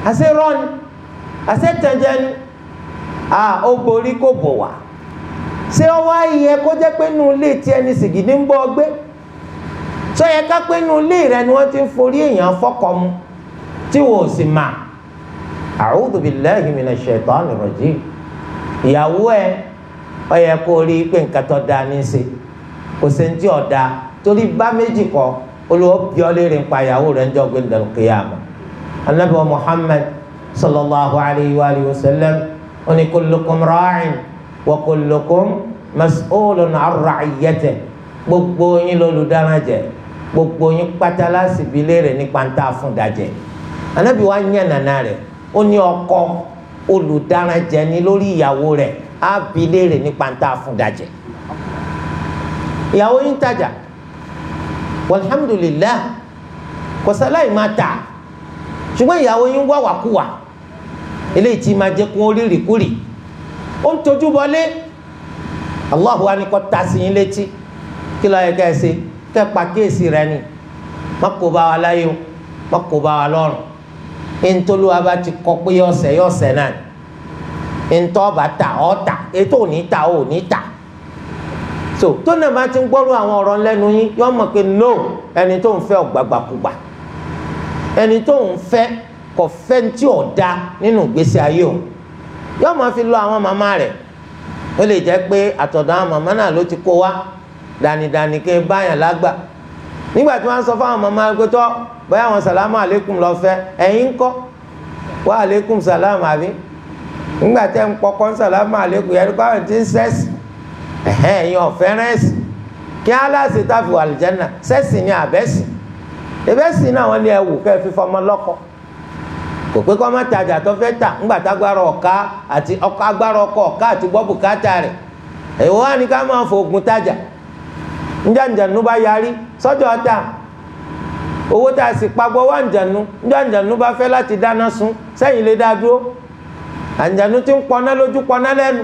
àṣẹ rọ́ọ̀ni, àṣẹ tẹ̀jẹ̀ ni, ó borí kò bò wá. ṣé ó wá yẹ kó jẹ́ pé inú ilé tí ẹni sìgìdì ń bọ́ gbé? sọ yẹ ká pé inú ilé rẹ ni wọ́n ti ń forí èèyàn fọ́kọ mu tí wò ó sì mà. a'udhu billahi minash shaitani rajim. ìyàwó ẹ ó yẹ kó rí pé nǹkan tó dáa ní í ṣe, kò sí ní tí ò dáa, torí bá méjì kọ olùwọ́ bí ọ léèrè ń pa ìyàwó rẹ̀ ń jọ gbé ndàlù kìyàmù. anabi wa Muhammad sallallahu alayhi wa sallam ó ní kullukum ra'in wa kullukum mas'ulun 'an ra'iyyatihi. gbogbo yín lolùdáná jẹ, gbogbo yín pátá láti bi léèrè nípa ń tà fún ìdájẹ. anabi wa ń yàn nàná rẹ̀, ó ní ọkọ olùdáná jẹ ní lórí ìyàwó rẹ̀, á bi léèrè nípa ń tà fún ìdájẹ. ìyàwó yín tajà, walhamdulillah, kò sáláì máa tà, ṣùgbọ́n ìyàwó yín wá wàkúwà, eléyìí tí máa jẹ́ kó rí rìkúrì, ó ń tojú bọlé. Allahu wa ni kò ta sí yín létí, kí ló yẹ ká ẹ ṣe? kẹ́ pa kéèsì rẹ ni, má kó bá wa láyé o, má kó bá wa lọ́rùn. ntoluwa bá ti kọ pé yọ̀ọ̀sẹ̀ náà ntọ́ bá ta ọ́ ta ètò òní ta ò ní ta so tó náà bá ti ń gbọ́rú àwọn ọ̀rọ̀ lẹ́nu yín yọ mọ̀ pé no ẹni tó ń fẹ́ ọ̀gbàgbàkúgbà ẹni tó ń fẹ́ kò fẹ́ tí ò da nínú ìgbésí ayé o yọ mọ̀ fi lọ àwọn màmá rẹ̀ ó lè jẹ́ pé àtọ̀dọ̀ àwọn màmá náà ló ti kó wá dànìdànì kí n báyàn lágbà nígbà tí wọ́n sọ fún àwọn màmá pé tọ́ bóyá àwọn sàlámù àlékún lọ fẹ́ ẹ̀yin ń kọ́ wá àlékún sàlámù àbí nígbà tẹ́ ń pọkọ́ sàlámù àlékún yẹn kọ́ àwọn tí ń sẹ́sì ẹ̀yin ọ̀fẹ́ rẹ́sì kí aláṣẹ tàbí àlùjánnà sẹ́sì ní àbẹ́sì ìbẹ́sì náà wọ́n ní ẹ̀wù kẹ́ fi fọmọ lọ́kọ kò pé kọ́ má tajà tó fẹ́ tà ńgbà tágbára ọ̀ká àti agbára ọkọ̀ ọ̀ká àti gbọ́ bùkátà rẹ̀ èwo wá ní ká máa fògùn tajà njànjànú bá yarí sọ́jọ́ ọ̀tá owó tá a sì pagbọ́ wá njànjànú bá fẹ́ láti dáná sun sẹ́yìn lè dá dúró ànjànú tí ń pọná lójú pọná lẹ́nu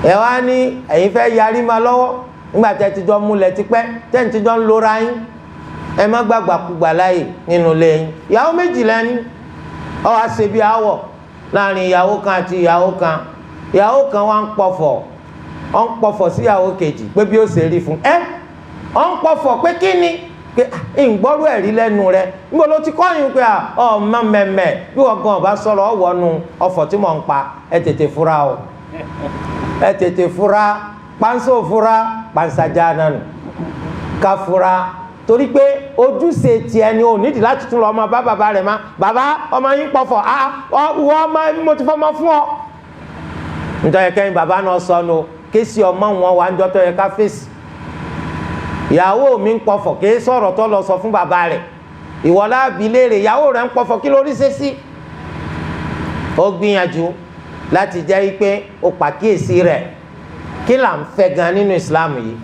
ẹ wá ní ẹ̀yin fẹ́ yarí ma lọ́wọ́ nígbà tẹ́ ti jọ múlẹ̀ tipẹ́ tẹ́ ti jọ ń lora yín ẹ má gbàgbàkúgbà láàyè nínú ilé yín ìyàwó méjì lẹ́ni ọ wá ṣe bí àwọ̀ láàrin ìyàwó kan àti ìyàwó kan wá ń pọ̀fọ̀ sí ìyàwó kejì pé bí ó ṣe rí fún ọ ń pọ̀fọ̀ pé kí ni pé ìgbọ́rú ẹ̀rí lẹ́nu rẹ níbo ló ti kọ́yìn pé ọmọ mẹ́mẹ́ bí wọ́n gan ọba sọ̀rọ̀ ọ̀wọ́nu ọ̀fọ̀ tí mò ń pa ẹ tètè fura o ẹ tètè fura pánsó fura pánsájà nánu ká fura torí pé ojúṣe tiẹ̀ ni ò nídìí láti tún lọ ọmọ bá bàbá rẹ̀ má bàbá ọmọ yín pọ̀fọ̀ wọ́n ọmọ mo ti fọmọ fún ọ nítorí kẹ́yìn bàbá náà sọnù kéésì ọmọ wọn wà ń jọ tó yẹ ká fèsì ìyàwó mi ń pọ̀fọ̀ kì í sọ̀rọ̀ tó lọ sọ fún bàbá rẹ̀ ìwọlá abilérè ìyàwó rẹ̀ ń pọ̀fọ̀ kí lórí ṣe sí. ó gbìyànjú láti jẹ́ pé ó pàkíyèsí rẹ̀ kí là ń fẹ́ gan nínú Islam yìí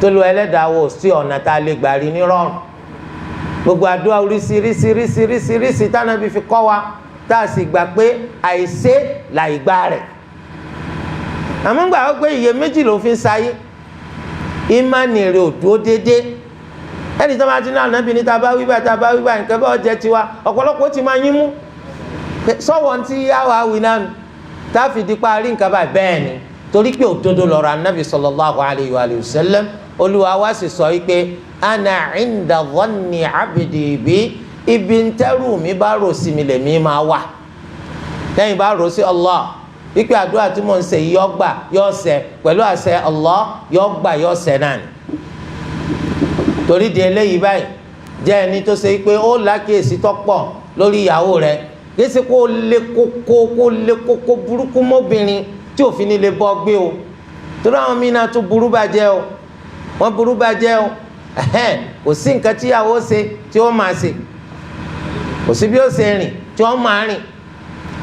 tó lo ẹlẹ́dàá wò sí ọ̀nà tá a lè gbà rí ní rọrùn gbogbo àdúrà oríṣiríṣiríṣiríṣi tánàbí fi kọ́ wa tá a sì gbà pé àìṣe làìgbà rẹ̀ àmọ́ gbà wọ́n pé iyèméjì ló fi ń sáyé ìmánì rẹ̀ ò dúró déédéé ẹni tó máa ti ní ànábì ní tá bá wí báyìí nǹkan bá jẹ́ tiwa ọ̀pọ̀lọpọ̀ ti máa yín mú sọ́wọ́n tí yàwó àwìn náà tá a fi di parí nǹkan báyìí bẹ́ẹ̀ ni torí pé òdodo lọ́rọ̀ ànábì sallallahu alayhi wa sallam olúwa wá sì sọ wípé ana inda dhanni abdi bi ibi ń tẹ́rù mi bá rò sí mi lèmi máa wà lẹ́yìn bá rò sí Allah wípé àdúrà tí mò ń ṣe yọ gbà yọ ṣẹ pẹ̀lú àṣẹ Allah yọ gbà yọ ṣẹ náà ni torí di eléyìí báyìí jẹ́ ẹni tó ṣe pé ó lákèésí tó pọ̀ lórí ìyàwó rẹ̀ kéṣe kó lé kókó burúkú mọ́bìnrin tí òfin ní lè bọ́ gbé o torí àwọn mìíràn tún burú bàjẹ́ o wọ́n burú bàjẹ́ o kò sí nǹkan tí ìyàwó ṣe tí ó máa ṣe kò sí bí ó ṣe rìn tí ó máa rìn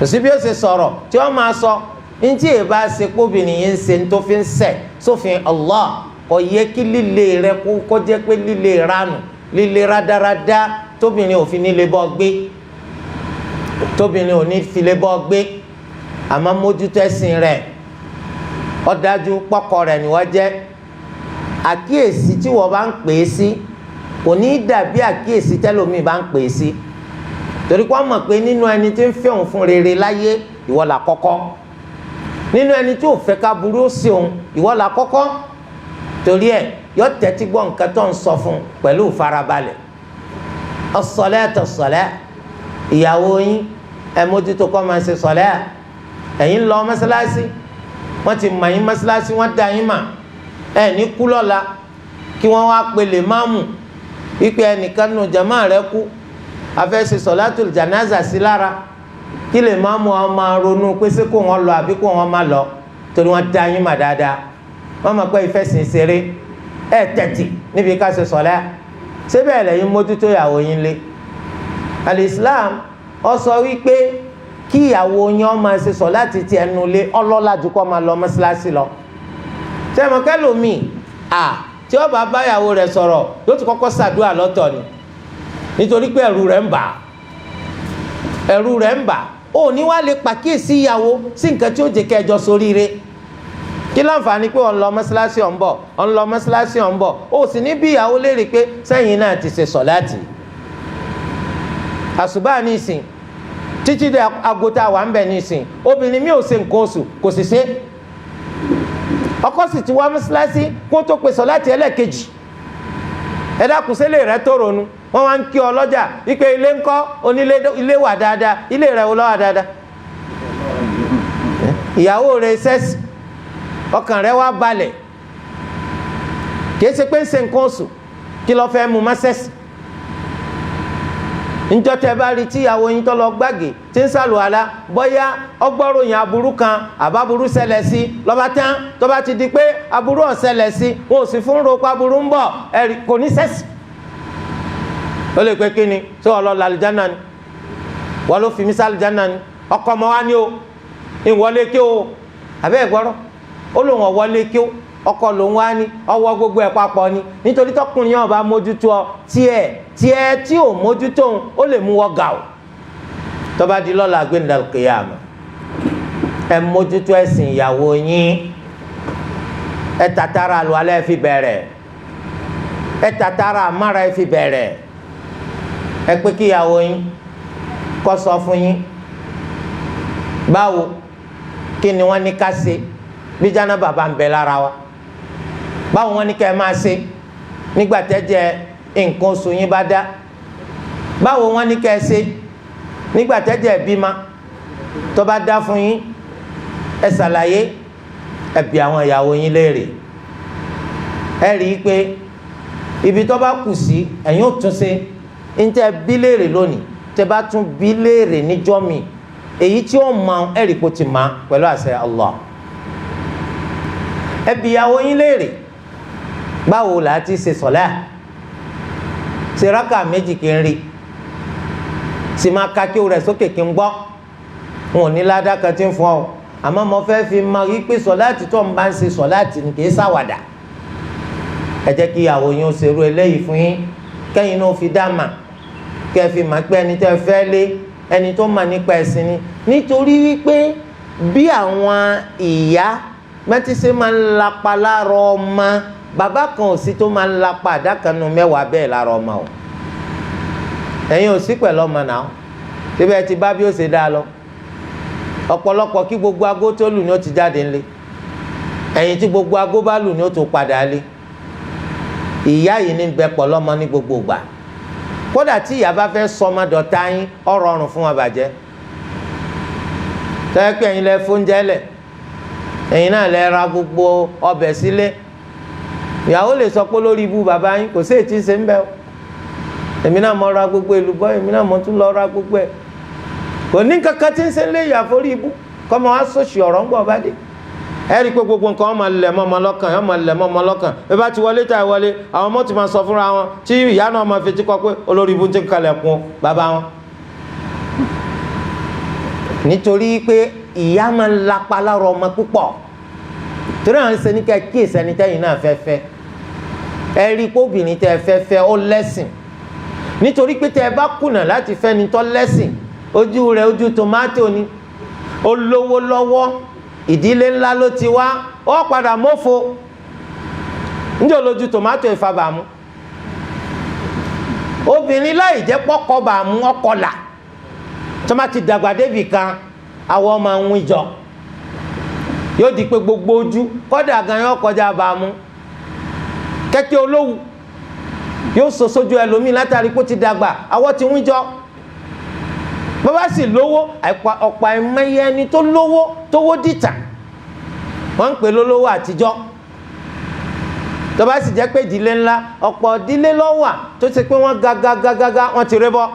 kò sí bí ó ṣe sọ̀rọ̀ tí ó máa sọ ntí èèbá ṣe kóbìnrin yẹn ń ṣe tó fi ń ṣẹ̀ sófin Allah kò yẹ kí líle rẹ kó jẹ́ pé líle ránù líle rádaràdá tóbìnrin ò fi ní lè bọ́ gbé tóbìnrin ò ní fi lè bọ́ gbé àmọ́ mójútó ẹ̀sìn rẹ̀ ó dájú pọ́kọ rẹ̀ ni wọ́n jẹ́ àkíyèsí tí wọ́n bá ń pè é sí kò ní dàbí àkíyèsí tẹ́lómi bá ń pè é sí torí kó mọ̀ pé nínú ẹni tí ń fẹ́ òun fún rere láyé ìwọ là kọ́kọ́ nínú ẹni tí ò fẹ́ ká burú sí òun ìwọ là kọ́kọ́ torí ẹ̀ yọ tẹ́tí gbọ́ nǹkan tó ń sọ fún pẹ̀lú farabalẹ̀ as-salatu as-salat ìyàwó yín ẹ mójútó kó máa ṣe sọ̀lẹ́ ẹ̀yin lọ mọ́sálásí wọ́n ti mọ̀ yín mọ́sálásí wọ́n dá yín mà ẹ̀ ní kú lọ́la kí wọ́n wá pèlè máàmù wípé ẹnìkan nù jàmáà rẹ̀ kú afẹ́sẹ̀ sọ̀látùl janaza sí lára kí lè má mú ọ máa ronú pé ṣé kó wọn lọ àbí kó wọn má lọ torí wọn dá yín mà dáadáa wọn mọ̀ pé ìfẹsìn ṣeré ẹ tẹ̀tì níbi ká ṣe sọ̀lá ṣé bẹ́ẹ̀ lẹ́yìn mójútó ìyàwó yín lé al-Islam ó sọ wípé kí ìyàwó yín ó máa ṣe sọ̀lá ti ti ẹnu lé ọlọ́lá ju kó máa lọ mọ́ṣáláṣí lọ ṣé mo kẹ́lòmíì tí ó bá ìyàwó rẹ̀ sọ̀rọ̀ yóò ti kọ́kọ́ ṣàdúrà lọ́tọ̀ ni nítorí pé ẹ̀rù rẹ̀ ń bà ó ní wá lè pàkíyèsí ìyàwó sí nǹkan tí ó jẹ́ kẹjọ soríire kí láǹfààní pé òun lọ mọ́ṣáláṣí ọ̀ ń bọ̀ ó sì ní bí ìyàwó léèrè pé sẹ́yìn náà ti ṣe sọ̀láàtì àṣùbà nísìn títí dé agota wà ń bẹ̀ nísìn obìnrin mi ò ṣe nǹkan oṣù kò sì ṣe ọkọ sì ti wá mọ́sálásí kó tó pe sọ̀láàtì ẹlẹ́ẹ̀kejì ẹ dákun sílé rẹ tó ronú wọ́n wá ń kí ọ lọ́jà wípé ilé ńkọ́ onílé ilé wà dáadáa ilé rẹ wò lọ́wọ́ dáadáa ìyàwó rẹ sẹ́sì ọkàn rẹ wá balẹ̀ kìí ṣe pé ń ṣe nǹkan oṣù kí lọ́ọ́ fẹ́ mú má sẹ́sì njọ́ tẹ́ bá rí tíyàwó yín tó lọ gbàgé tí ń sàlùwàlá bóyá ọgbọ́ròyìn aburú kan àbáburú ṣẹlẹ̀ sí lọ́ba tán tó bá ti di pé aburú ò ṣẹlẹ̀ sí wọn ò sì fún ropá aburú ń bọ̀ ẹ̀rí kò ní sẹ́sì ó lè pé kí ni tí wọ́n lọ làlùjáná ni wọ́n ló fi mí sàlùjáná ni ọkọ ọmọ wa ni o ìwọlé kí o àbẹ́ ìgbọ́rọ̀ ó lòun ọ̀wọ́lé kí o ọkọ lòun wá ní ọwọ́ gbogbo ẹ̀ papọ̀ ni nítorí tọkùnrin yẹn ọba mójútó ọ tiẹ̀ tí ò mójútó òun ó lè mú wọ́ gà ó tọ́ba di lọ́la gbẹ̀ndàkìyàmù ẹ mójútó ẹ̀sìn ìyàwó yín ẹ tàtàrà àlùwalẹ̀ fi bẹ̀rẹ̀ ẹ tàtàrà àmàrà ẹ fi bẹ̀rẹ̀ ẹ pé kí ìyàwó yín kó sọ fún yín báwo kí ni wọ́n ní ká ṣe bí jánábà bá ń bẹ lára wa báwo wọ́n ní ká ẹ máa ṣe nígbà tẹ́jẹ̀ nǹkan oṣù yín bá dá báwo wọ́n ní ká ẹ ṣe nígbà tẹ́jẹ̀ bímọ tó bá dá fún yín ẹ ṣàlàyé ẹ bi àwọn ìyàwó yín léèrè ẹ rí i pé ibi tó bá kù sí ẹ̀yin ò tún ṣe ń tẹ́ bí léèrè lónìí tẹ́ bá tún bí léèrè níjọ́ mi èyí tí ó mọ ẹ rí kó ti mọ pẹ̀lú àṣẹ Allah ẹ bi ìyàwó yín léèrè báwo là á ti ṣe sọ̀lá ṣe rákà méjì kí n rí sì máa ka kí o rẹ̀ sókè kí n gbọ́ wọn ò ní ládàá kan tí ń fún ọ àmọ́ mo fẹ́ fi mọ wípé sọ̀láàtì tó ń bá ń ṣe sọ̀láàtì ni kì í ṣàwàdà ẹ jẹ́ kí ìyàwó yín ó ṣerú eléyìí fún yín kẹ́yìn náà fi dá mà kẹ́ fi mà pé ẹni tẹ́ fẹ́ lé ẹni tó mà nípa ẹ̀sìn ni nítorí wípé bí àwọn ìyá mẹ́tíṣẹ́ máa ń lapa lára ọmọ bàbá kan ò sí tó máa ń lapa àdákanu mẹ́wàá bẹ́ẹ̀ lára ọmọ o ẹ̀yin ò sí pẹ̀lú ọmọ náà síbẹ̀ ti bá bí ó ṣe dá lọ ọ̀pọ̀lọpọ̀ kí gbogbo aago tó lù ní ó ti jáde ńlẹ̀ ẹ̀yìn tí gbogbo aago bá lù ní ó tó padà lé ìyá yìí ní bẹ pọ̀ lọ́mọ ní gbogbo ìgbà kódà tí ìyá bá fẹ́ sọmọ dọ̀tá yín ó rọrùn fún wọn bàjẹ́ tẹ́lẹ̀ pé ẹ̀yin lẹ fóúnjẹ lẹ̀ ẹ̀yin náà lẹ ra gbogbo ọbẹ̀ sílé ìyàwó lè sọ pé lórí ibú bàbá yín kò sí ètí ṣe ń bẹ o èmi náà mo ra gbogbo èlùbọ́ èmi náà mo tún lọ ra gbogbo ẹ̀ kò ní kankan tí ń ṣe lé ìyà forí ibú kọ́ ma wá sọ̀ṣì ọ̀rọ̀ ń gbọ́ bá dé ẹ rí i pé gbogbo nǹkan wọn máa lẹ̀ mọ́ ọmọ lọ́kàn yọ máa lẹ̀ mọ́ ọmọ lọ́kàn bí bá ti wọlé tá ì wọlé àwọn ọmọ ti máa sọ fúnra wọn tí ìyá náà máa fetí kọ pé olórí ibú ti ń kalẹ̀ kún bàbá wọn. nítorí pé ìyá máa ń lapa lára ọmọ púpọ̀ torí àwọn ṣe ní ká kíyèsí ẹni tẹ́yìn náà fẹ́ fẹ́ ẹ rí i pé obìnrin tẹ́ fẹ́ fẹ́ ó lẹ́sìn nítorí pé tẹ́ ẹ bá kùnà láti fẹ́ ni tó lẹ́sìn ojú rẹ̀ ojú tòmátò ni ó lówó lọ́wọ́ ìdílé ńlá ló ti wá ó padà mọ́fo níjọ́ lójú tòmátò ìfabàmú obìnrin láì jẹ́ pọ́kọ́ bàmú ọkọlà tó má ti dàgbà débì kan àwọn ọmọ àwọn ìjọ yóò di pé gbogbo ojú kọ́dà gan yóò kọjá bàmú kẹ́kẹ́ olówù yóò sọ sójú ẹlòmíì látàrí pé ó ti dàgbà àwọ̀ ti wíjọ bàbá sì lówó ọ̀pọ̀ ẹ̀mẹ́yẹ ẹni tó lówó tówó dìtà wọ́n ń pè lólówó àtijọ́ tó bá sì jẹ́ pé ìdílé ńlá ọ̀pọ̀ ìdílé ló wà tó ṣe pé wọ́n gàgàgàgà wọ́n ti rébọ́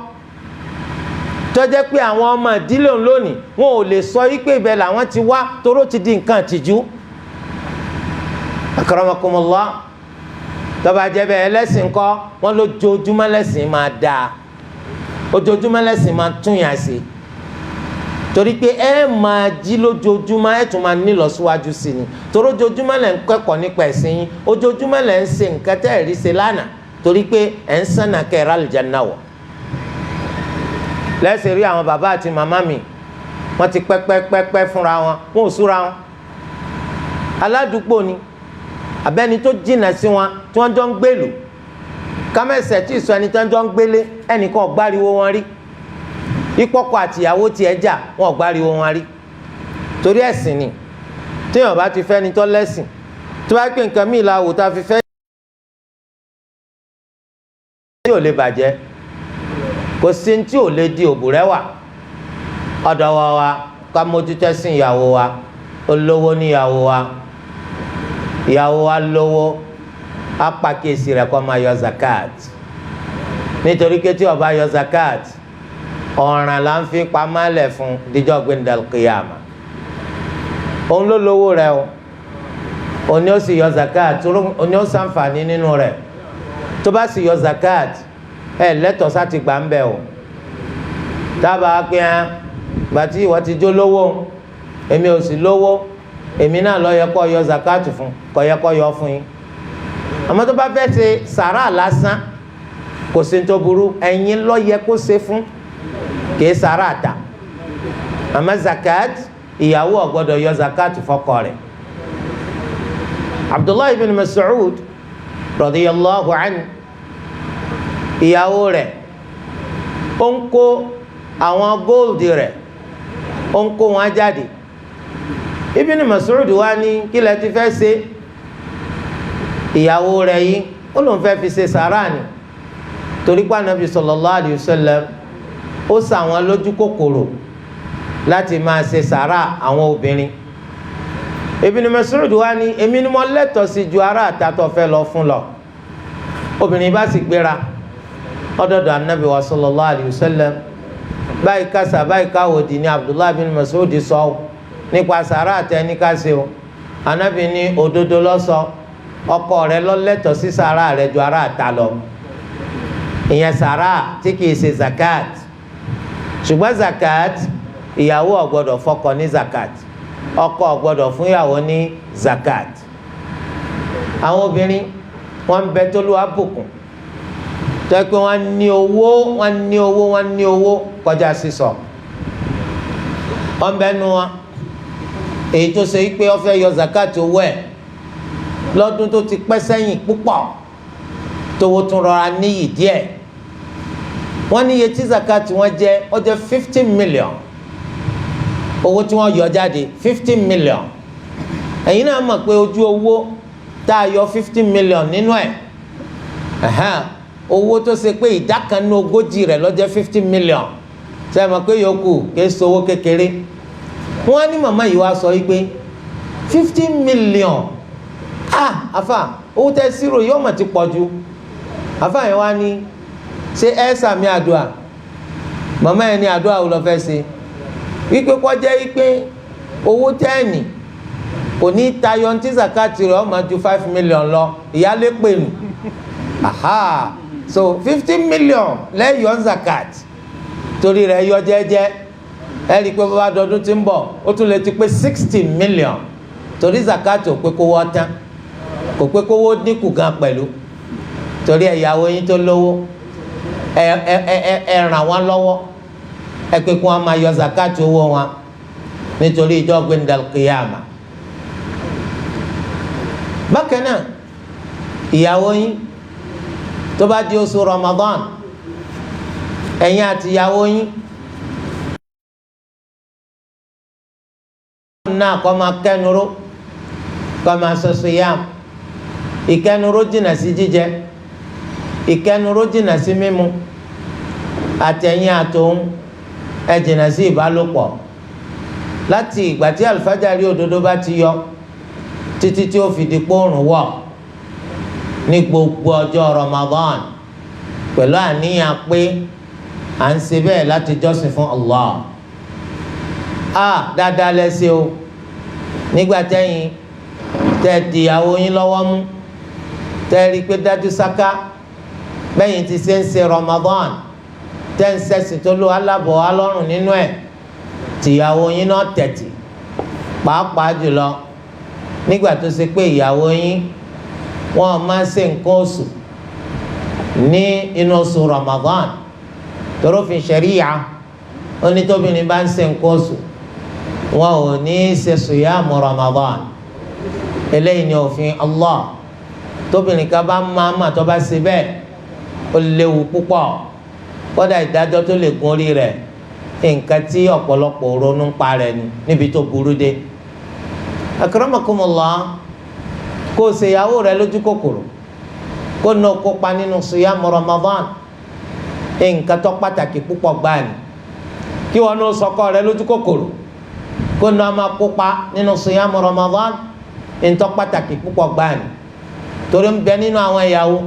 tó jẹ́ pé àwọn ọmọ ìdílé òun lónìí wọn ò lè sọ wípé ibẹ̀ làwọn ti wá toró ti di nǹkan àtijú. akramakumullah tó bá jẹ́ bẹ́ẹ̀ ẹlẹ́sìn kọ́ wọ́n lójoojúmọ́ lẹ́sìn máa dáa ojoojúmọ́ lẹ́sìn máa tún yàn sí torí pé ẹ máa jí lójoojúmọ́ ẹ tún máa nílọsíwájú sí ni torí ojoojúmọ́ lẹ́ ń kẹ́kọ̀ọ́ nípa ẹ̀sìn yín ojoojúmọ́ lẹ́ ń ṣe nǹkan tẹ́ ẹ̀rí ṣe lánàá torí pé ẹ̀ ń sànà kẹ́ra àlùjánnà wọ̀ lẹ́sìn rí àwọn bàbá àti màmá mi wọ́n ti pẹ́pẹ́pẹ́pẹ́ fúnra wọn wọn ò súra wọn aládùúgbò ni abẹ́ni tó jìnnà sí wọn tí wọ́n jọ ń gbèlú kámẹ́sẹ̀ tí ìsọ ẹni tí wọ́n jọ ń gbélé ẹnìkan ọ̀gbáriwo wọn rí ìpọkọ àtìyàwó tiẹ̀ jà wọn ò gbáriwo wọn rí torí ẹ̀sìn ni téèyàn bá ti fẹ́ ni tó lẹ́sìn tó bá pè nǹkan míì la wò tá a fi fẹ́ tí ò lè bàjẹ́ kò sí ní tí ò lè di òbúrẹ́wà ọ̀dọ̀ wa ká mójútó sí ìyàwó wa olówó níyàwó wa ìyàwó wa lówó á pàkíyèsí rẹ̀ kó máa yọ zakat nítorí pé tí ó bá yọ zakat ọ̀ràn là ń fi pamọ́ lẹ̀ fún díjọ́ gbẹ̀ndàl kìyàmà òun ló lówó rẹ̀ o òun ni ó sì yọ zakat òun ni ó ṣàǹfààní nínú rẹ̀ tó bá sì yọ zakat ẹ lẹ́tọ̀ọ́ sáti gbà ń bẹ̀ o dábàá pé ẹ gbàtí ìwọ ti jó lówó èmi ò sì lówó èmi náà ló yẹ kó yọ zakat fún kó yẹ kó yọ fún yín àmọ́ tó bá fẹ́ ṣe sàrà lásán kò sí tó burú ẹ̀yin ló yẹ kó ṣe fún kìí sàrà ta àmọ́ zakat ìyàwó ò gbọ́dọ̀ yọ zakat fọ́kọ rẹ̀ Abdullahi ibn Mas'ud radiyallahu anhu ìyàwó rẹ̀ ó ń kó àwọn góòlù rẹ̀ ó ń kó wọn jáde Ibn Mas'ud wá ní kí lẹ ti fẹ́ ṣe ìyàwó rẹ̀ yìí ó lóun fẹ́ fi ṣe sàrà ni torí pé Ànábì sallallahu alayhi wa sallam ó ṣà wọ́n lójú kòkòrò láti máa ṣe sàrà àwọn obìnrin Ibn Mas'ud wá ní èmi ni mo lẹ́tọ̀ọ́ sí ju ará àtàtọ̀ fẹ́ lọ fún lọ obìnrin bá sì gbéra ọdọdọ Ànábì wa sallallahu alayhi wa sallam báyìí kásá báyìí káwòdì ní Abdullahi bin Mas'ud sọ nípa sàrà àtẹni kásẹ o Ànábì ní òdodo lọsọ ọkọ rẹ̀ ló lẹ́tọ̀ọ́ sí sàrà rẹ̀ ju ará àta lọ ìyẹn sàrà tí kìí ṣe zakat ṣùgbọ́n zakat ìyàwó ò gbọ́dọ̀ fọ́kọ ní zakat ọkọ ò gbọ́dọ̀ fún ìyàwó ní zakat àwọn obìnrin wọn bẹ tó lù abùkún tó yẹ pé wọn ní owó kọjá sísọ wọn bẹ nu wọn èyí tó ṣe pé ó fẹ́ yọ zakat owó ẹ̀ lọ́dún tó ti pẹ́ sẹ́yìn púpọ̀ tówó tún rọra níyì díẹ̀ wọ́n ní iye tí zakat wọn jẹ́ ó jẹ́ 50 million owó tí wọ́n yọ jáde 50 million ẹ̀yin náà mọ̀ pé ojú owó tá a yọ 50 million nínú ẹ̀ owó tó ṣe pé ìdá kan ní ogójì rẹ̀ ló jẹ́ 50 million ṣe é mọ̀ pé yòókù kì í ṣowó kékeré wọ́n á ní màmá yìí wá sọ yìí pé 50 million àfà owó tẹ́ sírò yóò mà ti pọ̀ jù àfà yẹn wá ní ṣé ẹ sàmì àdúrà màmá yẹn ní àdúrà ò lọ fẹ́ ṣe wípé kọjá wípé owó tẹ́ẹ̀nì kò ní tayọ ní zakati rẹ̀ ó máa ju 5 million lọ ìyálé pè nù so 50 million lẹ́yọ̀ zakat torí rẹ̀ yọ jẹ́jẹ́ ẹ rí i pé bàbá dọdún tí ń bọ̀ ó tún lè ti pé 60 million torí zakat ò pé kówó tán kò pé kówó dínkù gan pẹ̀lú torí ẹ̀yàwó yín tó lówó ẹ ràn wọ́n lọ́wọ́ ẹ pé kí wọ́n máa yọ zakat owó wọn nítorí ìjọ gbẹ̀ndàl kìyàmà bákan náà ìyàwó yín tó bá di oṣù Ramadan ẹ̀yin àti ìyàwó yín náà kọ́ máa kẹ́nuró kọ́ máa ṣe siyam ìkẹ́nuró jìnnà sí jíjẹ ìkẹ́nuró jìnnà sí mímu àtẹ̀yìn àtòun ẹ jìnnà sí ìbálòpọ̀ láti ìgbà tí àlùfájàrí òdodo bá ti yọ títí tí ó fi di pòrùn wọ̀ ní gbogbo ọjọ́ Ramadan pẹ̀lú àníyàn pé à ń ṣe bẹ́ẹ̀ láti jọ́sìn fún Allah dáadáa lẹ́sẹ̀ o nígbà tẹ́yìn tẹ́ dìyàwó yín lọ́wọ́ mú tẹ́ rí i pé dájú sáká bẹ́yìn ti ṣe ń ṣe Ramadan tẹ́ ń ṣẹ̀sìn tó lò alábọ̀ alọ́rùn nínú ẹ̀ tìyàwó yín náà tẹ̀tì pàápàá jùlọ nígbà tó ṣe pé ìyàwó yín wọ́n máa ṣe nǹkan oṣù ní inú oṣù Ramadan torófin ṣẹ̀ríyà onítọ́bìnrin bá ń ṣe nǹkan oṣù wọn ò ní ṣe sùyàmù Ramadan eléyìí ni òfin Allah tóbìnrin ká bá máa mà tó bá ṣe bẹ́ẹ̀ ó léwu púpọ̀ kódà ìdájọ́ tó lè gun orí rẹ̀ nǹkan tí ọ̀pọ̀lọpọ̀ ronú ń parẹ́ ni níbi tó burú dé. akramakumullah, kó o ṣèyàwó rẹ lójú kòkòrò kó náà kópa nínú siyam Ramadan, nǹkan tó pàtàkì púpọ̀ gbáà ni. kí wọn náà sọkọ rẹ lójú kòkòrò kó náà máa kópa nínú siyam Ramadan, nǹkan tó pàtàkì púpọ̀ gbáà ni. torí ń bẹ nínú àwọn ìyàwó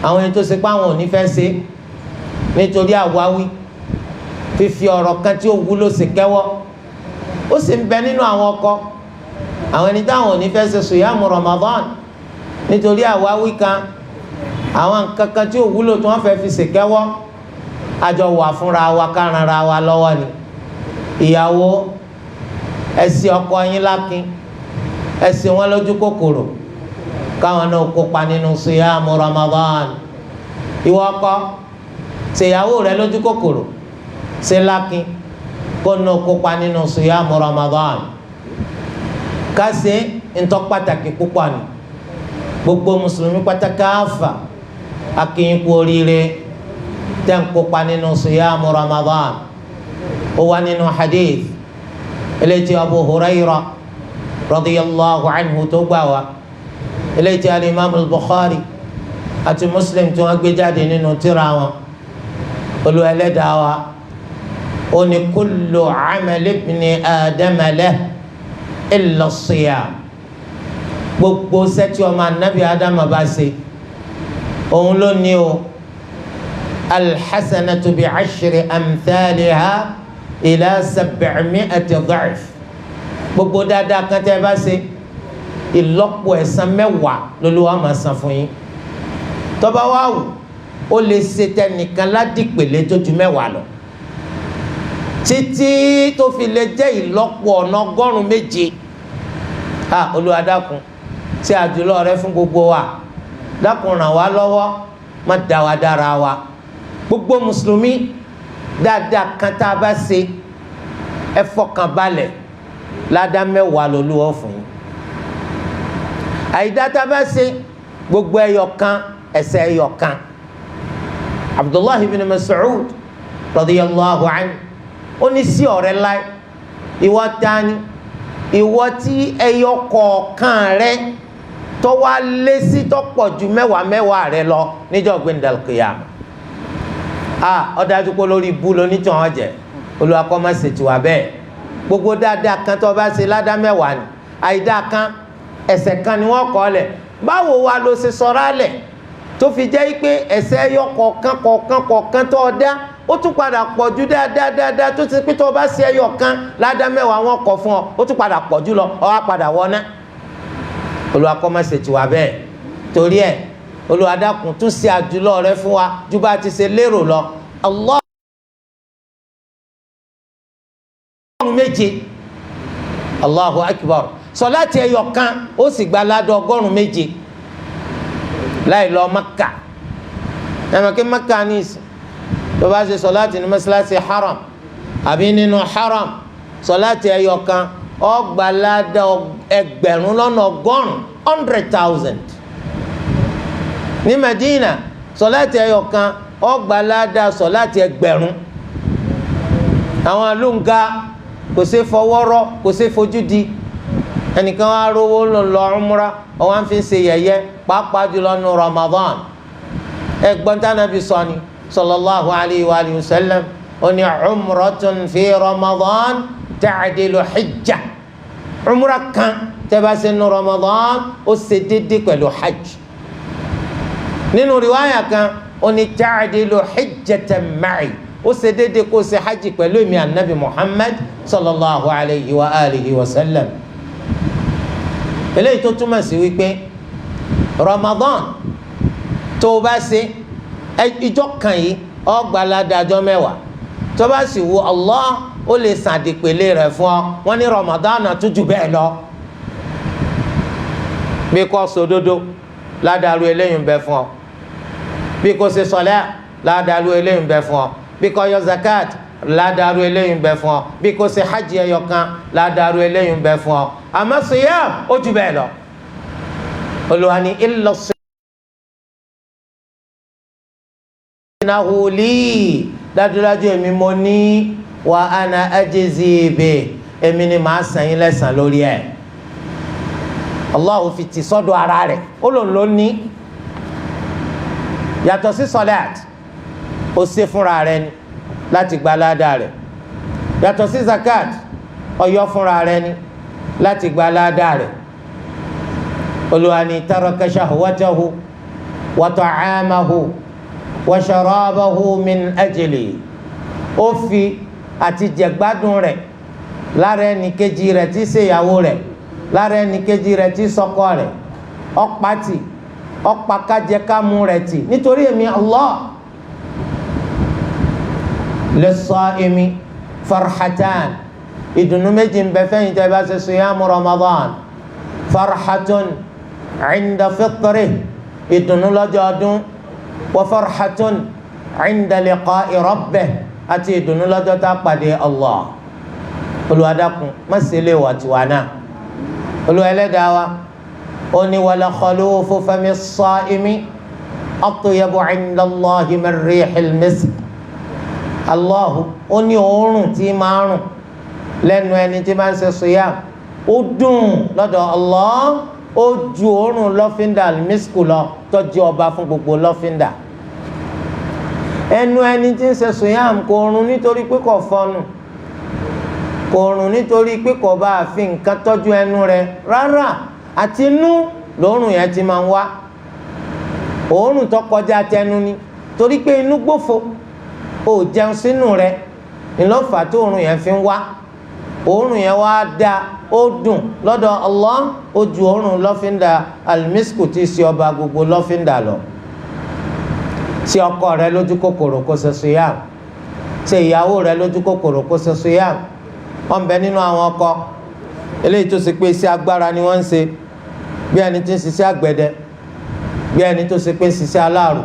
àwọn ẹni tó ṣe pé àwọn ò ní fẹ́ ṣe nítorí àwáwí, fífi ọ̀rọ̀ kan tí ó wúlò sí kẹ́wọ́. ó sì ń bẹ nínú àwọn ọkọ àwọn ẹni táwọn ò ní fẹ́ ṣe sùyàmù Ramadan nítorí àwáwí kan, àwọn nǹkan kan tí ò wúlò tí wọ́n fẹ́ fi ṣe kẹ́wọ́. àjọ wà fúnra wa ká ran ara wa lọ́wọ́ ni. ìyàwó, ẹ ṣì ọkọ yín lákin, ẹ ṣì wọ́n lójú kòkòrò káwọn náà kópa nínú sùyàmù Ramadan. ìwọ ọkọ, ṣèyàwó rẹ lójú kòkòrò, ṣe lákin kó náà kópa nínú sùyàmù Ramadan. kásì ntọ́ pàtàkì púpọ̀ ni. gbogbo mùsùlùmí pàtàkì àfà akínyìn kú oríire tẹ́ ń kópa nínú sùyàmù Ramadan. ó wà nínú hadith eléyìí Abu Hurairah radiyallahu anhu tó gbà wá, eléyìí al-Imam al-Bukhari àti Muslim tí wọ́n gbé jáde nínú tírà wọn. Olúwa Ẹlẹ́dàá wa ó ní kullu amali ibni Adama lahu illa as-siyam. gbogbo sẹ́tì ọmọ anabi Adama bá ṣe òun ló ní o. alḥasanatu bi'ashri amthaliha ila sab'mi'ati dha'f. gbogbo dáadáa kan tẹ́ bá ṣe ìlọ́po ẹ̀san mẹ́wàá l'Olúwa máa san fún yín. tó bá wá wù ó lè ṣe tẹnìkan ládìpèlé tó ju mẹ́wàá lọ títí tó fi lè jẹ́ ìlọ́po ọ̀nà 107. Olúwa dákun ṣe àjùlọ rẹ fún gbogbo wa, dákun ràn wá lọ́wọ́, má dá wa dára wa. gbogbo mùsùlùmí dáadáa kan tá a bá ṣe ẹ fọkàn balẹ̀ ládàá mẹ́wàá l'Olúwa fún yín. àìdá tá a bá ṣe gbogbo ẹyọ kan ẹ̀ṣẹ̀ ẹyọ kan. Abdullah ibn Mas'ud radiyallahu anhu ó ní sí ọ̀rẹ́ láì ìwọ tani, ìwọ tí ẹyọ kọ̀ọ̀kan rẹ tó wá lé sí tó pọ̀ ju mẹ́wàá rẹ lọ níjọ́ gbẹ̀ndàl qiyamah. ó dájú pé lórí ibú lónítàn ọ̀jẹ̀. Olúwa kó má ṣe tiwa bẹ́ẹ̀. gbogbo dáadáa kan tó bá ṣe ládàá mẹ́wàá ni, àìdá kan ẹ̀ṣẹ̀ kan ni wọ́n kọ́ lẹ̀. báwo wa ló ṣe sọ̀rọ̀ alẹ̀ tó fi jẹ́ pé ẹ̀ṣẹ̀ ẹyọ kọ̀ọ̀kan tó dá ó tún padà pọ̀ ju dáadáa tó ti pé tó bá ṣe ẹyọ kan ládàá mẹ́wàá wọn kọ̀ fún ọ, ó tún padà pọ̀ jù lọ, ó wá padà wọná. Olúwa kó má ṣe tiwa bẹ́ẹ̀. torí ẹ̀ Olúwa dákun tún ṣe àjùlọ rẹ fún wa ju bá ti ṣe lérò lọ. Allah méje, Allahu akbar. sọláàtì ẹyọ kan ó sì gba ládàá 107 láì lọ Mẹ́kà. ẹ̀mọ̀ kí Mẹ́kà ní ìsìn tó bá ṣe sọláàtì ní mọ́sálásí haram àbí nínú haram, sọláàtì ẹyọ kan ó gba ládàá 100,000. ní Medina sọláàtì ẹyọ kan ó gba ládàá sọláàtì 1,000. àwọn alóńgá kò ṣe fọwọ́rọ́, kò ṣe fojú di. ẹnìkan wá rówó lọ umrah ọwọ́n fi ń ṣe yẹ̀yẹ́ pàápàá jùlọ ní Ramadan. ẹgbọ́n tí Ànábì sọ ni sallallahu alayhi wa sallam, ó ní umratun fi Ramadan ta'dilu hijja. umrah kan tẹ́ bá ṣe ní Ramadan ó ṣe déédéé pẹ̀lú hajj. nínú riwaya kan ó ní ta'dilu hijjatan ma'i, ó ṣe déédéé kó ṣe hajj pẹ̀lú èmi Ànábì Muhammad sallallahu alayhi wa sallam. eléyìí tó túmọ̀ sí wípé Ramadan tó o bá ṣe ìjọ kan yìí ó gba ládàjọ́ 10. tó bá sì wù Allah ó lè sàdìpèlé rẹ̀ fún ọ. wọ́n ní Ramadan tó jù bẹ́ẹ̀ lọ. bí kò sòdodo ládàlú eléyìí ń bẹ fún ọ, bí kò ṣe sọlẹ́ ládàlú eléyìí ń bẹ fún ọ, bí kò yọ zakat ládàrú eléyìí ń bẹ fún ọ, bí kò ṣe hajj ẹyọ kan ládàrú eléyìí ń bẹ fún ọ. àmọ́ siyam ó jù bẹ́ẹ̀ lọ. Olúwa ní illa innahu li, dájúdájú èmi mo ní wa ana ajzi bi èmi ni màá san yín lẹ́san lórí ẹ̀. Allah fi ti sọ́dọ̀ ara rẹ̀ ó lòun ló ní. yàtọ̀ sí sọláàt ó ṣe fúnra rẹ̀ ni láti gba ládàá rẹ̀. yàtọ̀ sí zakat ó yọ fúnra rẹ̀ ni láti gba ládàá rẹ̀. Olúwa ní taraka shahwatahu wa ta'amahu wa sharabahu min ajli. ó fi àti jẹ̀gbádùn rẹ̀ lára ẹni kejì rẹ̀ tí ṣe ìyàwó rẹ̀ lára ẹni kejì rẹ̀ tí sọkọ rẹ̀ ọ̀pátì ọ̀pákájẹkámú rẹ̀ tì nítorí èmi Allah. lis-sa'imi farhatan ìdùnnú méjì ń bẹ fẹ́yìn tẹ́ bá ṣe siyamu Ramadan. farhatun 'inda fitrihi ìdùnnú lọ́jọ́ ọdún wa farhatun 'inda liqa'i rabbih àti ìdùnnú lọ́jọ́ tá a pàdé Allah. Olúwa dákun má ṣe lè wà tiwa náà. Olúwa Ẹlẹ́dàá wa ó ní wala khalufu fami s-sa'imi atyabu 'inda Allahi min rihil misk. Allahu ó ní òórùn tí máa rùn lẹ́nu ẹni tí máa ń ṣe siyam ó dùn lọ́dọ̀ Allah ó ju òórùn lọ́fíńdà al-misku lọ tó jẹ́ ọba fún gbogbo lọ́fíńdà. ẹnu ẹni tí ń ṣe siyam kò rùn nítorí pé kò fọnu, kò rùn nítorí pé kò bá fi nǹkan tọ́jú ẹnu rẹ̀ rárá, àti inú lòórùn yẹn ti máa ń wá. òórùn tó kọjá tẹnu ni torí pé inú gbófo ó jẹun sínú rẹ̀ ìlọ́fà tó òórùn yẹn fi ń wá. òórùn yẹn wá dáa ó dùn lọ́dọ̀ Allah ó ju òórùn lọ́fíńdà al-misku tí í ṣe ọba gbogbo lọ́fíńdà lọ. ṣe ọkọ rẹ lójú kòkòrò kó ṣe siyam, ṣe ìyàwó rẹ lójú kòkòrò kó ṣe siyam. wọ́n bẹ nínú àwọn ọkọ eléyìí tó ṣe pé iṣẹ́ agbára ni wọ́n ń ṣe, bí ẹni tí ń ṣiṣẹ́ àgbẹ̀dẹ, bí ẹni tó ṣe pé ń ṣiṣẹ́ aláàrù,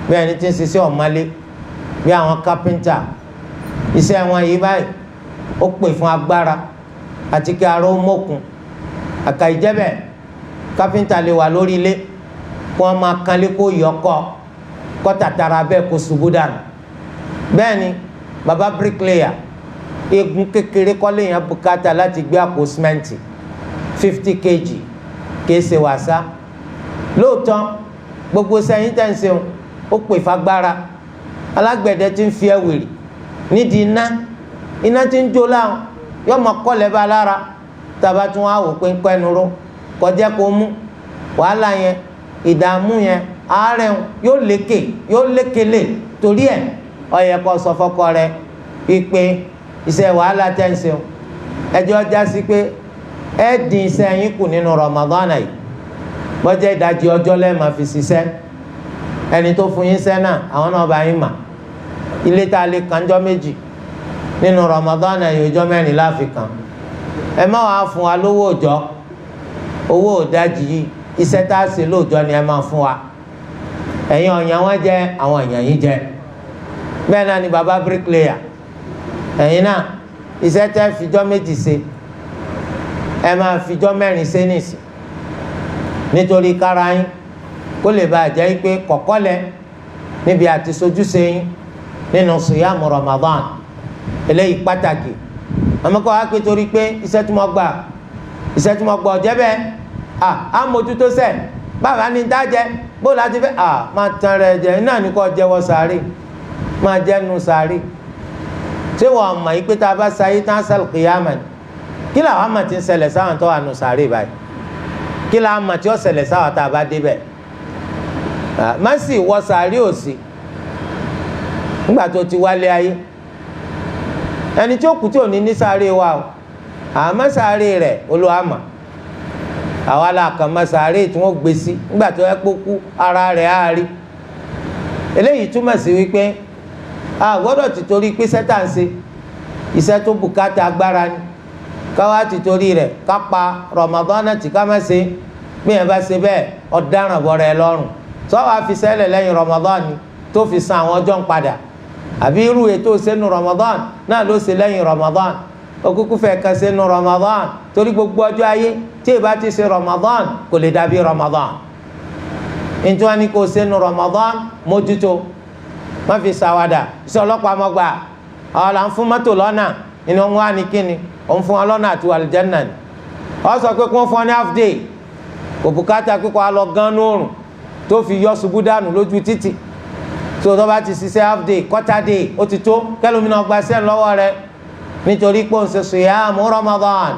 bí ẹni tí ń ṣiṣẹ́ ọ̀málé, bí àwọn kápẹ́ńtà. iṣẹ́ wọn yìí báyìí ó pè fún agbára àti kí ara ó mókun. àkà ìjẹ́bẹ̀ kápẹ́ńtà lè wà lórí ilé kó wọ́n máa kanlé kó yọkọ́ kó tàtàrà bẹ́ẹ̀ kó ṣubú dànù. bẹ́ẹ̀ ni baba bricklayer egun kékeré kọ́lé yẹn bùkátà láti gbé àpò símẹ́ǹtì 50 kg kìí ṣe wàsá. lóòótọ́ gbogbo sẹ́yìn tẹ̀ ń ṣeun ó pè fagbára. alágbẹ̀dẹ ti ń fi ẹ̀wìrì nídìí iná ti ń jó láwọn yóò máa kọ́lẹ̀ bá lára. tàbá tún wá wò pé ń pẹ́nu ró kọjá kó mú wàhálà yẹn ìdààmú yẹn àárẹ̀ yóò lékele. torí ẹ̀ ó yẹ kó sọ fọ́kọ rẹ̀ pípé iṣẹ́ wàhálà tẹ́ ń ṣeun ẹjọ́ já sí pé ẹ dín iṣẹ́ yín kù nínú Ramadan yìí bọ́jẹ́ ìdajì ọjọ́ lẹ́ẹ̀ máa fi ṣiṣẹ́. ẹni tó fún yín iṣẹ́ náà àwọn náà bá yín mà. ilé tá a lè kànjọ́ méjì nínú Ramadan yìí ọjọ́ mẹ́rin láfi kàn. ẹ má wàá fún wa lówó òòjọ́, owó ìdajì yìí iṣẹ́ tá a ṣe lóòjọ́ ni ẹ máa fún wa. ẹ̀yin ọ̀yàn wọn jẹ àwọn èèyàn yín jẹ. bẹ́ẹ̀ náà ni baba bricklayer ẹ̀yin náà iṣẹ́ tẹ́ fìjọ́ méjì ṣe ẹ máa fìjọ́ mẹ́rin ṣe nìsín nítorí kára yín kó lè bá jẹ́ pé kọ̀kọ́lẹ̀ níbi àti sojúṣe yín nínú siyamu Ramadan. eléyìí pàtàkì. àmọ́ kọ́ wá pé torí pé iṣẹ́ tí mo gbà ọ̀jẹ́ bẹ́ẹ̀ á mójútó sẹ̀ bàbá ní dájẹ́ bó láti fẹ́ máa tan rẹ̀ jẹ́ iná ní kò jẹ́wọ́ sàárì máa jẹ́nu sàárì. ṣé wọ́n mọ̀ yìí pé tá a bá sáyé tán sàlùkìyàmà ni kí làwọn àmọ̀ tí ń ṣẹlẹ̀ sáwọn tó wà nù sàárì báyìí, kí làwọn àmọ̀ tí ó ṣẹlẹ̀ sáwọn tá a bá débẹ̀. má sì wọ sàárì òsì nígbà tó ti wálé ayé. ẹni tí ó kú tí ò ní sàárì wa o àmọ́ sàárì rẹ̀ olùwàmà àwa la kàn mọ́ sàárì tí wọ́n gbé sí nígbà tó yẹ kó kú ara rẹ̀ á rí. eléyìí túmọ̀ sí wípé a gbọ́dọ̀ ti torí pé sẹ́tà ń ṣe iṣẹ́ tó bùkátà agbára ni káwá ti torí rẹ̀ ká pa Ramadan tí ká má ṣe. bí yẹn bá ṣe bẹ́ẹ̀ ọ̀daràn bọ̀rẹ̀ ẹ lọ́rùn. sọ́wọ́ àfi sẹ́lẹ̀ lẹ́yìn Ramadan ni tó fi san àwọn ọjọ́ ń padà, àbí irú ètò sẹ́nu Ramadan náà ló ṣe lẹ́yìn Ramadan. òkúkú fẹ́ kan sẹ́nu Ramadan torí gbogbo ọjọ́ ayé tí ì bá ti ṣe Ramadan kò lè dàbí Ramadan. nítorí wọn ni kò sẹ́nu Ramadan mójútó má fi ṣàwàdà iṣẹ́ ọlọ́pàá mọ́gbà àwọn là ń fún mọ́tò lọ́nà inú wọn wá ní kíni òun fún wọn lọ́nà àti àlùjánnà ni wọ́n sọ pé kí wọ́n fún ọ ní half day kò bùkátà pé kó a lọ gán lóòrùn tó fi yọ ṣubú dànù lójú títì tó tó bá ti ṣiṣẹ́ half day quarter day ó ti tó kẹlòmínà gba sẹ́ẹ̀ lọ́wọ́ rẹ nítorí pé òun ṣe siyamu Ramadan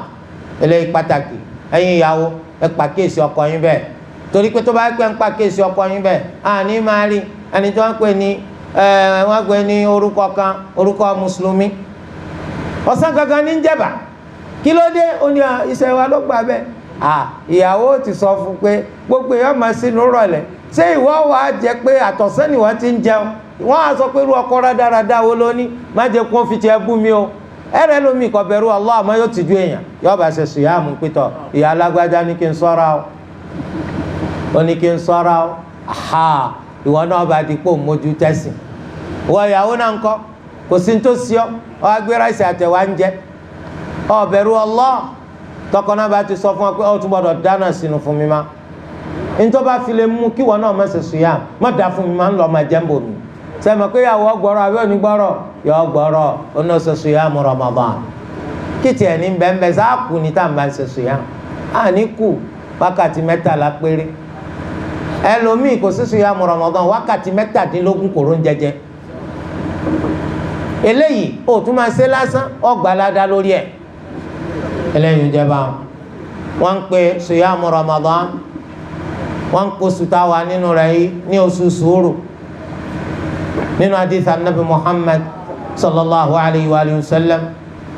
eléyìí pàtàkì ẹ̀yin ìyàwó ẹ pàkíyèsí ọkọ yín bẹ́ẹ̀ torí pé tó bá pẹ́ ń pàkíyèsí ọkọ yín bẹ́ẹ̀ àní máa rí ẹni tó ń pè ní wọ́n pè ní orúkọ kan orúkọ mùsùlùmí ọ̀sán gangan ní jẹ̀bà kí ló dé ó ní iṣẹ́ wa ló gbà bẹ́ẹ̀ ìyàwó ti sọ fún pé gbogbo èèyàn máa sínú rọ̀lẹ́ ṣé ìwọ wàá jẹ pé àtọ̀sán ni wọ́n ti ń jẹun wọ́n á sọ pé irú ọkọ rádaràda wo ló ní má jẹ́ kó fi tiẹ̀ bú mi o ẹ̀rẹ́ lómi kò bẹ̀rù Allah àmọ́ yóò tìjú èèyàn yóò bá ṣe sùyàmù pétọ̀ ìyá alágbájá ní kí n sọ́ra o ó ní kí n sọ́ra o ìwọ náà bá di pò mójú tẹ̀sìn ìwọ ìyàwó náà ń kọ́ kò sí tó sí ọ agbéra ìsì àtẹ̀wá ń jẹ ọ bẹ̀rù Allah tọkọ náà bá ti sọ fún ọ pé ọ tún gbọdọ̀ dáná sínú fún mi má nítorí bá fi lè mú kí ìwọ náà má ṣe sùyàmù má dá fún mi má ń lọ má jẹ́ ń bò mí sẹ́mi pé ìyàwó ọgbọ̀rọ̀ àbí onígbọ̀rọ̀ yọ ọgbọ̀rọ̀ ọ̀nà ṣoṣo yà mú Ramadan kí tiẹ̀ ní bẹ́ẹ̀ sáà kù ní tá à ń bá ń ṣoṣo yà á ní kù wákàtí mẹ́tàlá péré ẹlòmíì kò ṣoṣo yà mú Ramadan wákàtí mẹ́tàdínlógún kò rón jẹjẹ eléyìí ó tún máa ṣe lásán ọgbàládá lórí ẹ̀ eléyìí jẹba wọn ń pe ṣòyàmù Ramadan wọn ń kó sùtá wa nínú rẹ̀ yìí ní oṣù sùúrù nínú hadith anabi Muhammad sallallahu alayhi wa sallam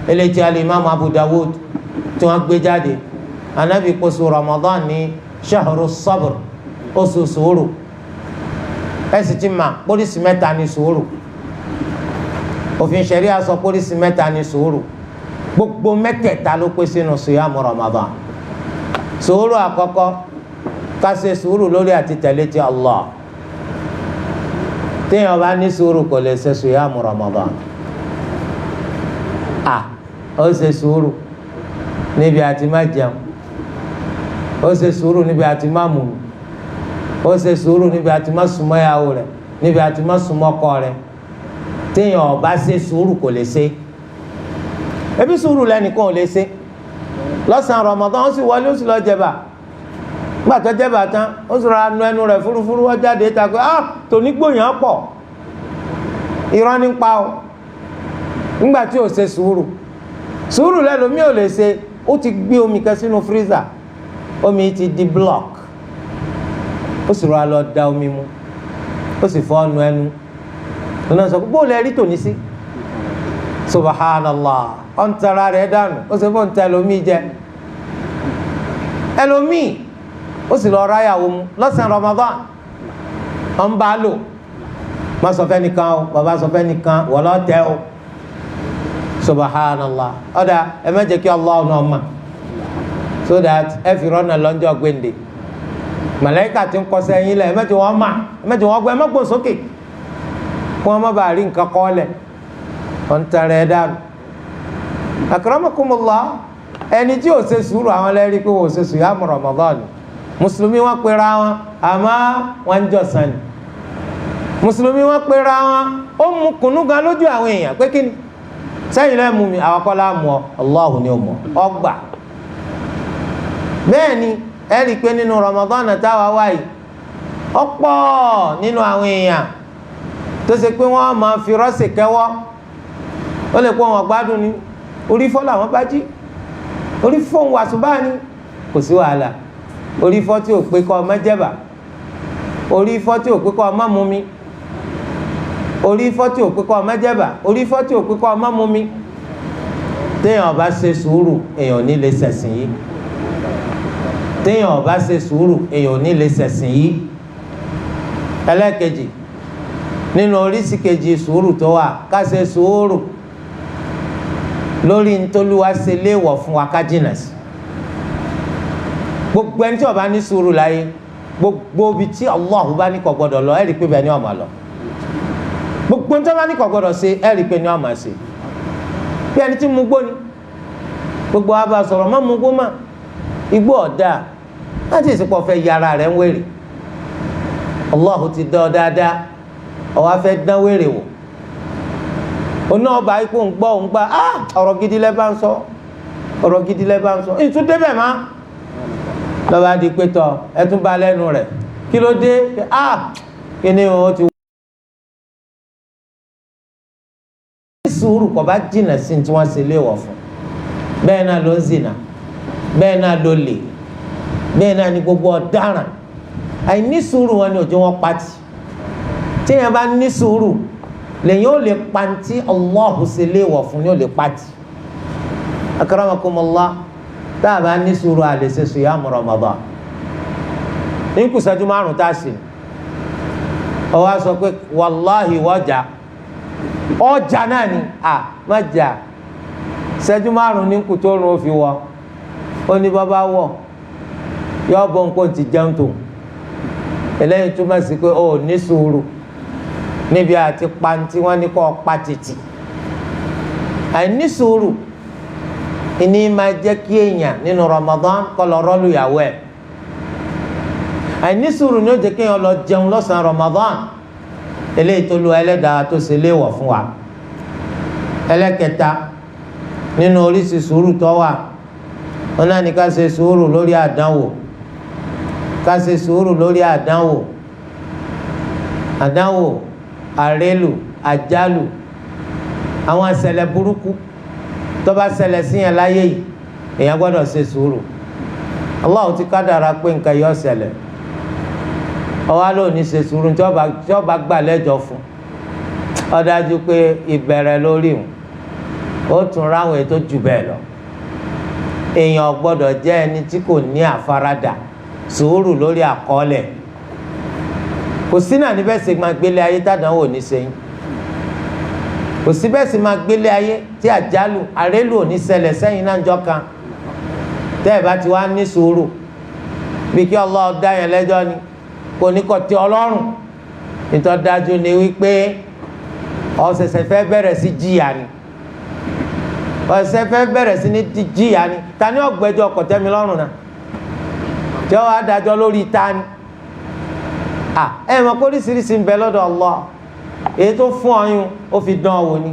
eléyìí alimami Abu Dawud tí wọn gbé jáde anabi kóso Ramadan ní shahru sabr oṣù sùúrù ẹ sì ti mà pólísì mẹ́ta ní sùúrù òfin ṣẹ̀ríà sọ pólísì mẹ́ta ní sùúrù gbogbo mẹ́tẹ̀ẹ̀ta ló pé sínú siyamu Ramadan sùúrù àkọ́kọ́ ká ṣe sùúrù lórí àti tẹ̀lé ti Allah téèyàn bá ní sùúrù kò lè ṣe siyamu Ramadan ó ṣe sùúrù níbi àti má jẹun ó ṣe sùúrù níbi àti má mú ó ṣe sùúrù níbi àti má súnmọ́ ìyàwó rẹ̀ níbi àti má súnmọ́ ọkọ rẹ̀ téèyàn ò bá ṣe sùúrù kò lè ṣe ebi sùúrù lẹ́nìkan ò lè ṣe lọ́sàn-án Ramadan ó sì wọlé ó sì lọ jẹba nígbà tó jẹba tán ó sì ra nu ẹnu rẹ̀ fúrufúru wọ́n jáde ta pé tòní gbòyàn pọ̀ irọ́ ní pa o nígbà tí ò ṣe sùúrù sùúrù lẹ́lòmíì ò lè ṣe ó ti gbé omi kan sínú freezer omi ti di block ó sì rọra lọ da omi mu ó sì fọ́ nu ẹnu lọ́nà sọ pé bóòlù ẹ̀rí tòní sí subhanallah ọ̀n tara rẹ̀ dànù ó sì fọ́ ń ta ẹlòmíì jẹ ẹlòmíì ó sì lọ ráyàwó mu lọ́sàn-án Ramadan ọ̀n bá lò má sọ fẹ́ nìkan o bàbá sọ fẹ́ nìkan wọ́n lọ tẹ́ o subhanallah ọ̀dà ẹ má jẹ́ kí Allah náà mà so that ẹ fi rọ́nà lọ́njọ́ gbẹ̀ǹde màláíkà ti ń kọsẹ̀ yín lẹ̀ ẹ má jẹ́ wọ́n mà ẹ má jẹ́ wọ́n gbọ́ ẹ má gbọ́ sókè kí wọ́n má bàa rí nǹkan kọ́ lẹ̀ wọ́n tẹ̀rẹ̀ ẹ dànù akramakumullah ẹni tí ò ṣe sùúrù àwọn lẹ́rìí pé wọ́n ò ṣe siyamu Ramadan mùsùlùmí wọ́n pera wọn àmọ́ wọ́n ń jọ̀sán ni mùsùlùmí wọ́n pera wọn ó mu kùnú gan lójú àwọn èèyàn pé kí ni sẹ́yìn lẹ́ẹ̀ mú mi àwọn kọ́lá mú ọ Allahu ni ó mọ̀ ọgbà bẹ́ẹ̀ ni ẹ rí i pé nínú Ramadan táwa wáyé ọ̀pọ̀ nínú àwọn èèyàn tó ṣe pé wọ́n máa fi rọ́ọ̀sì kẹ́wọ́ ó lè pọ́ wọn gbádùn ni orí fọ́ làwọn bá jí orí fọ́ òun wàsùbá ni kò sí wàhálà orí fọ́ tí ò pé kọ́ ọmọ jẹ́bà orí fọ́ tí ò pé kọ́ ọmọ mú mi orí fọ́ tí ò pé kọ́ ọmọ jẹ́bà orí fọ́ tí ò pé kọ́ ọmọ mú mi téèyàn bá ṣe sùúrù èèyàn ní lè ṣẹ̀sìn yìí téèyàn bá ṣe sùúrù èèyàn ní lè ṣẹ̀sìn yìí ẹlẹ́kejì nínú oríṣi kejì sùúrù tó wà ká ṣe sùúrù lórí ntòlúwa ṣe léèwọ̀ fún wa ká jìnnà sí gbogbo ẹni tí ó bá ní sùúrù láyé gbogbo ibi tí Allah bá ní kò gbọdọ̀ lọ ẹ rí i pé bẹ́ẹ̀ ni ó máa lọ gbogbo ẹni tí ó bá ní kò gbọdọ̀ ṣe ẹ rí i pé ni ó máa ṣe bí ẹni tí mu gbó ni gbogbo wa bá sọ̀rọ̀ má mu gbó mà igbó ọ̀dà láti ìsìnkú fẹ́ yára rẹ̀ ń wèrè Allah ti dán ọ dáadáa ó wá fẹ́ dán wèrè wò oná ọba ikú ń gbọ́ ń gbà ọ̀rọ̀ gidi lẹ́ bá ń sọ ọ̀rọ̀ gidi lẹ́ bá ń sọ ìtún débẹ̀ má lọ́ba di pé tọ ẹ tún bá lẹ́nu rẹ̀ kí ló dé kí ni o ti. sùúrù kò bá jìnnà sí tí wọ́n ṣe léèwọ̀ fún bẹ́ẹ̀ náà ló ń zìnà bẹ́ẹ̀ náà ló lè bẹ́ẹ̀ náà ni gbogbo ọ̀daràn àìní sùúrù wọn ni òjò wọn pati tí yẹn bá ní sùúrù lèyìn ó lè pantí Allahu ṣe léèwọ̀ fún ni ó lè pati. akramakumullah tá a bá ní sùúrù a lè ṣe sùyàmù Ramadan ní kùsàjú márùn tá a sì ọ wá sọ pé wàláhì wọ́jà ọjà náà ni má jà ṣẹ́jú márùn ní kùtòrùn ó fi wọ ó ní bàbá wọ yọ bọ nǹkan ti jẹun tó eléyìí túmọ̀ sí pé ó ní sùúrù níbi àti pantí wọn ní kọ́ pàtìtì àìní sùúrù ìní máa jẹ́ kí èèyàn nínú Ramadan kọ́ lọ rọ́ọ̀lù ìyàwó ẹ̀ àìní sùúrù ni ó jẹ́ kí èèyàn lọ jẹun lọ́sàn-án Ramadan eléyìí tó lu ẹlẹ́dàá tó ṣe léèwọ̀ fún wa. ẹlẹ́kẹta nínú oríṣi sùúrù tó wà wọn náà ní ká ṣe sùúrù lórí àdánwò ká ṣe sùúrù lórí àdánwò àrélù àjálù àwọn àṣẹlẹ̀ burúkú tó bá ṣẹlẹ̀ sí yẹn láyé yìí èèyàn gbọ́dọ̀ ṣe sùúrù. Allah ti kádàrá pé nǹkan yóò ṣẹlẹ̀ ọwá ló ní ṣe sùúrù tí ọba gbà lẹ́jọ́ fún ọ dájú pé ìbẹ̀rẹ̀ lórí wọn ó tún ráwọn ètò jù bẹ́ẹ̀ lọ. èèyàn gbọ́dọ̀ jẹ́ ẹni tí kò ní àfaradà sùúrù lórí àkọọ́lẹ̀. kò sí náà níbẹ̀ sì máa gbélé ayé tàdánwò ní sẹ́yìn kò sí bẹ́ẹ̀ sì máa gbélé ayé tí àjálù àrélù ò ní ṣẹlẹ̀ sẹ́yìn náà jọ kan tẹ́ ẹ̀ bá ti wá ní sùúrù bí kí Allah dá yẹn lẹ́jọ́ ni kò ní kò tẹ́ ọlọ́run nítorí dájú ni wípé ọ̀sẹ̀sẹ̀ fẹ́ bẹ̀rẹ̀ sí jìyà ni ọ̀sẹ̀ fẹ́ bẹ̀rẹ̀ sí ní jìyà ni ta ni ọ̀gbẹ́jọ́ ọkọ̀ tẹ́mi lọ́rùn náà tí ó wá dájọ́ lórí ta ni ẹ mọ̀ pé oríṣiríṣi ń bẹ lọ́dọ̀ Allah èyí tó fún ọyún ó fi dán ọ wò ni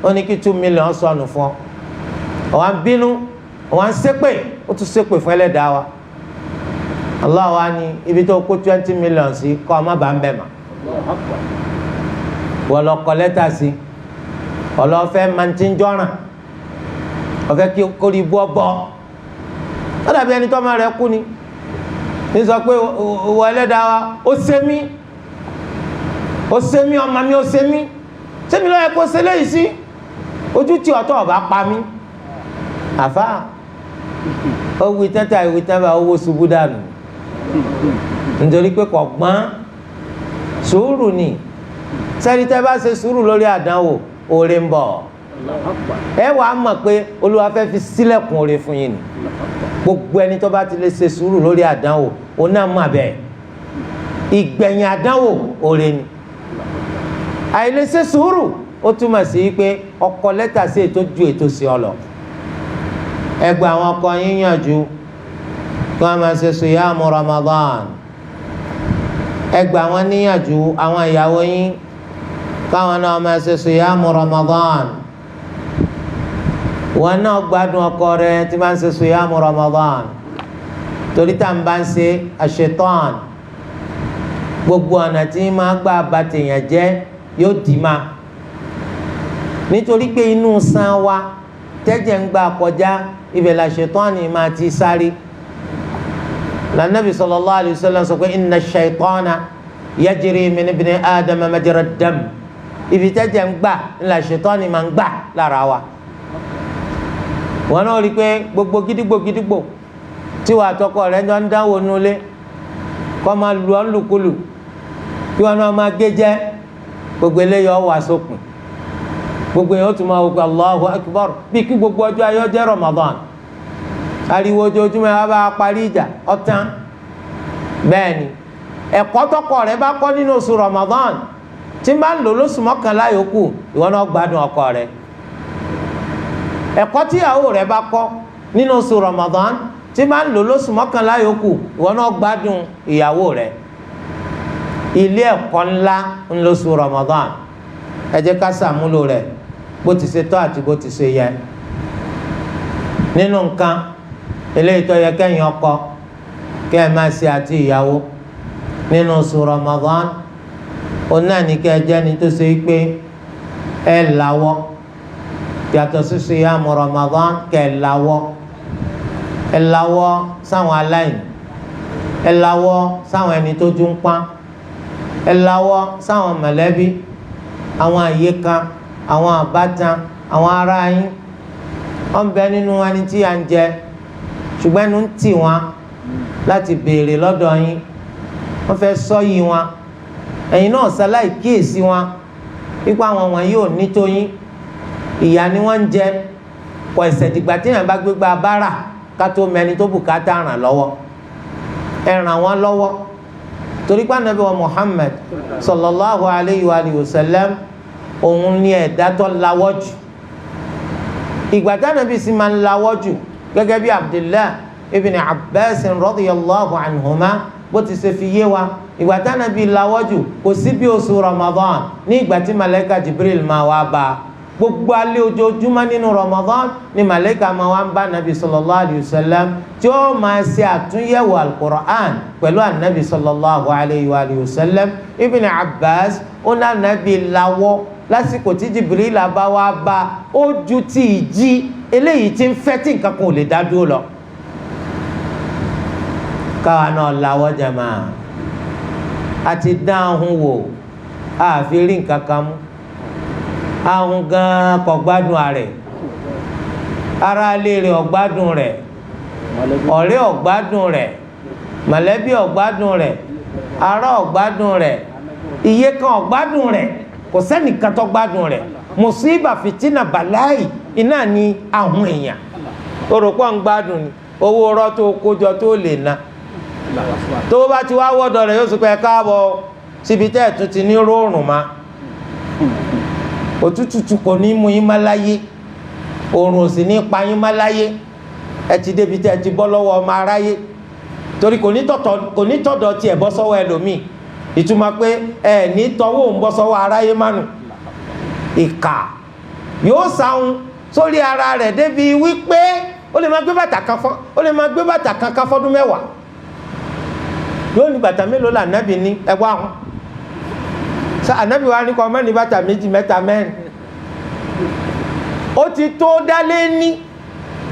ó ní kí 2 million sọnù fún ọ ọ̀wá ń bínú ọ̀wá ń ṣépè ó tún ṣépè fún ẹlẹ́dàá wa Allah wa ni ibi tó kó 20 million sí kọ́ ọ má bàa ń bẹ̀ mà wọ́n lọ kọ lẹ́tà sí ọlọ́fẹ́ mantinjọ́ràn ọ̀fẹ́ kí kórìí bú ọ bọ́ ọ dàbí ẹni tọ́mọ rẹ kú ni ní sọ pé wọ ẹlẹ́dàá wa ó ṣe mí ọmọ mi ó ṣe mí sẹ́mi lọ́yẹ kó ṣe léyìí sí ojú tí ọ̀tọ̀ ọ̀bá pa mí àfa ó wí tẹ́tà ìwí tẹ́tà owó ṣubú dànù nítorí pé kò gbọ́n sùúrù ni sẹ́ni tẹ́ bá ṣe sùúrù lórí àdánwò oore ń bọ̀ ẹ wàá mọ̀ pé Olúwa fẹ́ fi sílẹ̀kùn oore fún yín ni gbogbo ẹni tó bá ti lè ṣe sùúrù lórí àdánwò òun náà mọ̀ bẹ́ẹ̀ ìgbẹ̀yìn àdánwò oore ni àìlèṣe sùúrù ó túmọ̀ sí pé ọkọ lẹ́tà sí ètò ju ètò sí ọ lọ ẹ gba àwọn ọkọ yín yànjú kí wọ́n máa ṣe sùyàmù Ramadan ẹ gba àwọn níyànjú àwọn ìyàwó yín káwọn náà máa ṣe sùyàmù Ramadan wọn náà gbádùn ọkọ rẹ tí máa ń ṣe sùyàmù Ramadan torí tá à ń bá ń ṣe àṣetán gbogbo ọ̀nà tí máa gbà bá tèèyàn jẹ́ yóò dì má nítorí pé inú san wa tẹ́jẹ̀ ń gbà kọjá ibẹ̀ la ṣetán ni máa ti sáré lànàbì sallallahu alayhi wa sallam sọ pé inna ash-shaytana yajri min ibni adama majra ad-dam ibi tẹ́jẹ̀ ń gbà ńlá ṣetán ni máa ń gbà lára wa wọn náà rí i pé gbogbo gidigbo tí wàá tọkọ rẹ jọ ń dánwò nulẹ̀ kọ́ máa lu ọ́ lùkulù kí wọn náà máa gé jẹ́ gbogbo eléyìí ọ̀ wá sópin gbogbo yẹn ó tún máa wò pé Allahu Akbar bí kí gbogbo ọjọ́ ayé jẹ́ Ramadan ariwo ojoojúmọ́ ẹ bá a parí ìjà ọ̀tán bẹ́ẹ̀ ni ẹ̀kọ́ tọkọ rẹ bá kọ́ nínú oṣù Ramadan tí n bá ń lò lóṣù mọ́kànlá yòókù ìwọ náà gbádùn ọkọ rẹ ẹ̀kọ́ tíyàwó rẹ bá kọ́ nínú oṣù Ramadan tí n bá ń lò lóṣù mọ́kànlá yòókù ìwọ náà gbádùn ìyàwó rẹ ilé ẹ̀kọ́ ńlá ńlọsù Ramadan ẹ jẹ́ ká ṣàmúlò rẹ̀ bó ti ṣe tọ́ àti bó ti ṣe yẹ. nínú nǹkan eléyìí tó yẹ kẹ́yìn ọkọ kẹ́ ẹ máa ṣe àti ìyàwó nínú oṣù Ramadan òun náà ní kẹ́ ẹ jẹ́ ni tó ṣe pé ẹ làwọ́ yàtọ̀ sí síyàmù Ramadan kẹ́ ẹ làwọ́ sáwọn aláìní, ẹ làwọ́ sáwọn ẹni tó dún pọ́n, ẹ làwọ́ sáwọn mọ̀lẹ́bí, àwọn àyíká, àwọn àbátan, àwọn ará yín. wọ́n bẹ nínú ẹni tí à ń jẹ ṣùgbọ́n ẹnu ń tì wọ́n láti béèrè lọ́dọ̀ yín, wọ́n fẹ́ sọ́yìí wọn, ẹ̀yin náà ṣaláì kíyèsí wọn wípé àwọn wọ̀nyí ò ní tó yín, ìyà ni wọ́n ń jẹ, kò ẹ̀ṣẹ̀ dìgbà tí èèyàn bá gbégbá bára ká tó mẹni tó bùkátà ràn lọ́wọ́. ẹ ràn wọ́n lọ́wọ́ torí pé Ànábì wa Muhammad sallallahu alayhi wa sallam òun ni ẹ̀dá tó lawọ́ jù. ìgbà tí Ànábì sì máa ń lawọ́ jù gẹ́gẹ́ bí Abdullah ibn Abbas radiyallahu anhuma bó ti ṣe fi yé wa, ìgbà tí Ànábì lawọ́ jù kò sí bí oṣù Ramadan ní ìgbà tí malaika Jibril máa wá bá a. gbogbo alẹ́ ojoojúmọ́ nínú Ramadan ni malaika máa wá ń bá Ànábì sallallahu alayhi wa sallam tí ó máa ṣe àtúnyẹ̀wò al-Qur'an pẹ̀lú Ànábì sallallahu alayhi wa sallam. Ibn Abbas ó ní Ànábì lawọ́ lásìkò tí Jibril bá wá bá ó ju ti ìjì eléyìí tí ń fẹ́ tí nǹkan kan ò lè dá dúró lọ. káwa náà lawọ́ jàmá àti dáhùn wò àfi rí nǹkan kan mú, ahun gan kò gbádùn ààrẹ, ará ilé rẹ̀ ò gbádùn rẹ̀, ọ̀rẹ́ ò gbádùn rẹ̀, mọ̀lẹ́bí ò gbádùn rẹ̀, ará ò gbádùn rẹ̀, iye kan ò gbádùn rẹ̀, kò sẹ́nìkan tó gbádùn rẹ̀. mùsíbà fìtínà bàláì iná ni ahun èèyàn. o rò pọ̀ ń gbádùn ni owó ọ̀rọ̀ tó kójọ tó lè ná, tó bá ti wá wọ́dọ̀ rẹ̀ yóò sọ pé ẹ káàbọ̀ síbi tẹ́ ẹ̀ tún ti ní rọrùn ma. òtútù kò ní mú yín má láyé, oòrùn ò sì ní pa yín má láyé, ẹ ti débi tẹ́ ẹ ti bọ́ lọ́wọ́ ọmọ aráyé, torí kò ní tọ̀dọ̀ tiẹ̀ bọ́ sọ́wọ́ ẹlòmíì. ìtumọ̀ pé ẹ ní tọwọ́ òun bọ́ sọ́wọ́ aráyé mánu. ìkà yóò sáhun sórí ara rẹ̀ débi wípé ó lè máa gbé bàtà kan ká fọ́dún mẹ́wàá. yóò ní bàtà mélòó là nábì ní ẹgbẹ́ àwọn sa ànábì wa ní kọ́ mẹ́rin bàtà méjì mẹ́ta mẹ́rin. ó ti tó dálé ní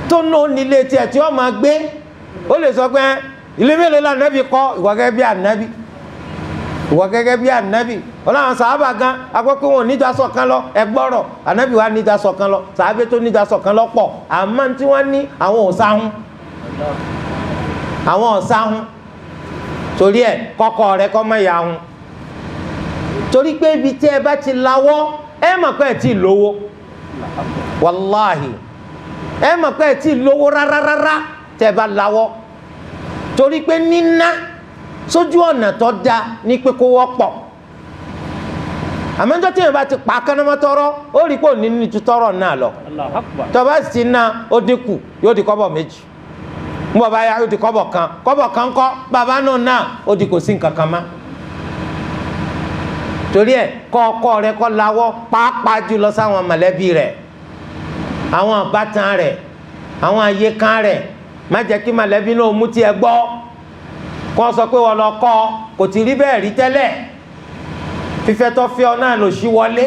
tó ná nílé tiẹ̀ tí ó máa gbé. ó lè sọ pé ilé mélòó là nábì kọ́ ìwọ gẹ́gẹ́ bí ànábì ọlọ́run sàábà gan agbọ́ pé wọn ò níjà sọ̀kan lọ ẹgbọ́rọ̀ ànábì wa níjà sọ̀kan lọ sàábé tó níjà sọ̀kan lọ pọ̀ àmọ́ tí wọ́n ní àwọn ọ̀sáhun torí ẹ̀ kọ́kọ́ rẹ kọ́ mọ́ ìyá hun. torí pé ibi tí ẹ bá ti lawọ́ ẹ mọ̀ pé ẹ ti lówó, wàláhì ẹ mọ̀ pé ẹ ti lówó rárá tẹ́ ẹ bá lawọ́. torí pé níná sójú ọ̀nà tó dáa ní pé kó wọ́pọ̀. àmọ́jọ́ tí yẹn bá ti pa kánámọ́tọ́rọ́ ó rí pé òní ní tutọ́rọ̀ náà lọ. tó bá sì ti ná ó dínkù yóò di kọ́bọ̀ méjì, ń bọ̀ báyà yóò di kọ́bọ̀ kan kọ́ bàbá náà ó di kò sí nǹkan kan mọ́. torí ẹ̀ kọ́ ọkọ rẹ kọ́ lawọ́ pàápàá jùlọ sáwọn mọ̀lẹ́bí rẹ̀, àwọn àbátan rẹ̀, àwọn àyíká rẹ̀. má jẹ́ kí mọ̀lẹ́bí náà mú tiẹ̀ gbọ́ kó sọ pé wọ́n lọ kọ́ kò ti rí bẹ́ẹ̀ rí tẹ́lẹ̀. fífẹ́ tó fẹ́ ọ náà lò sí wọlé,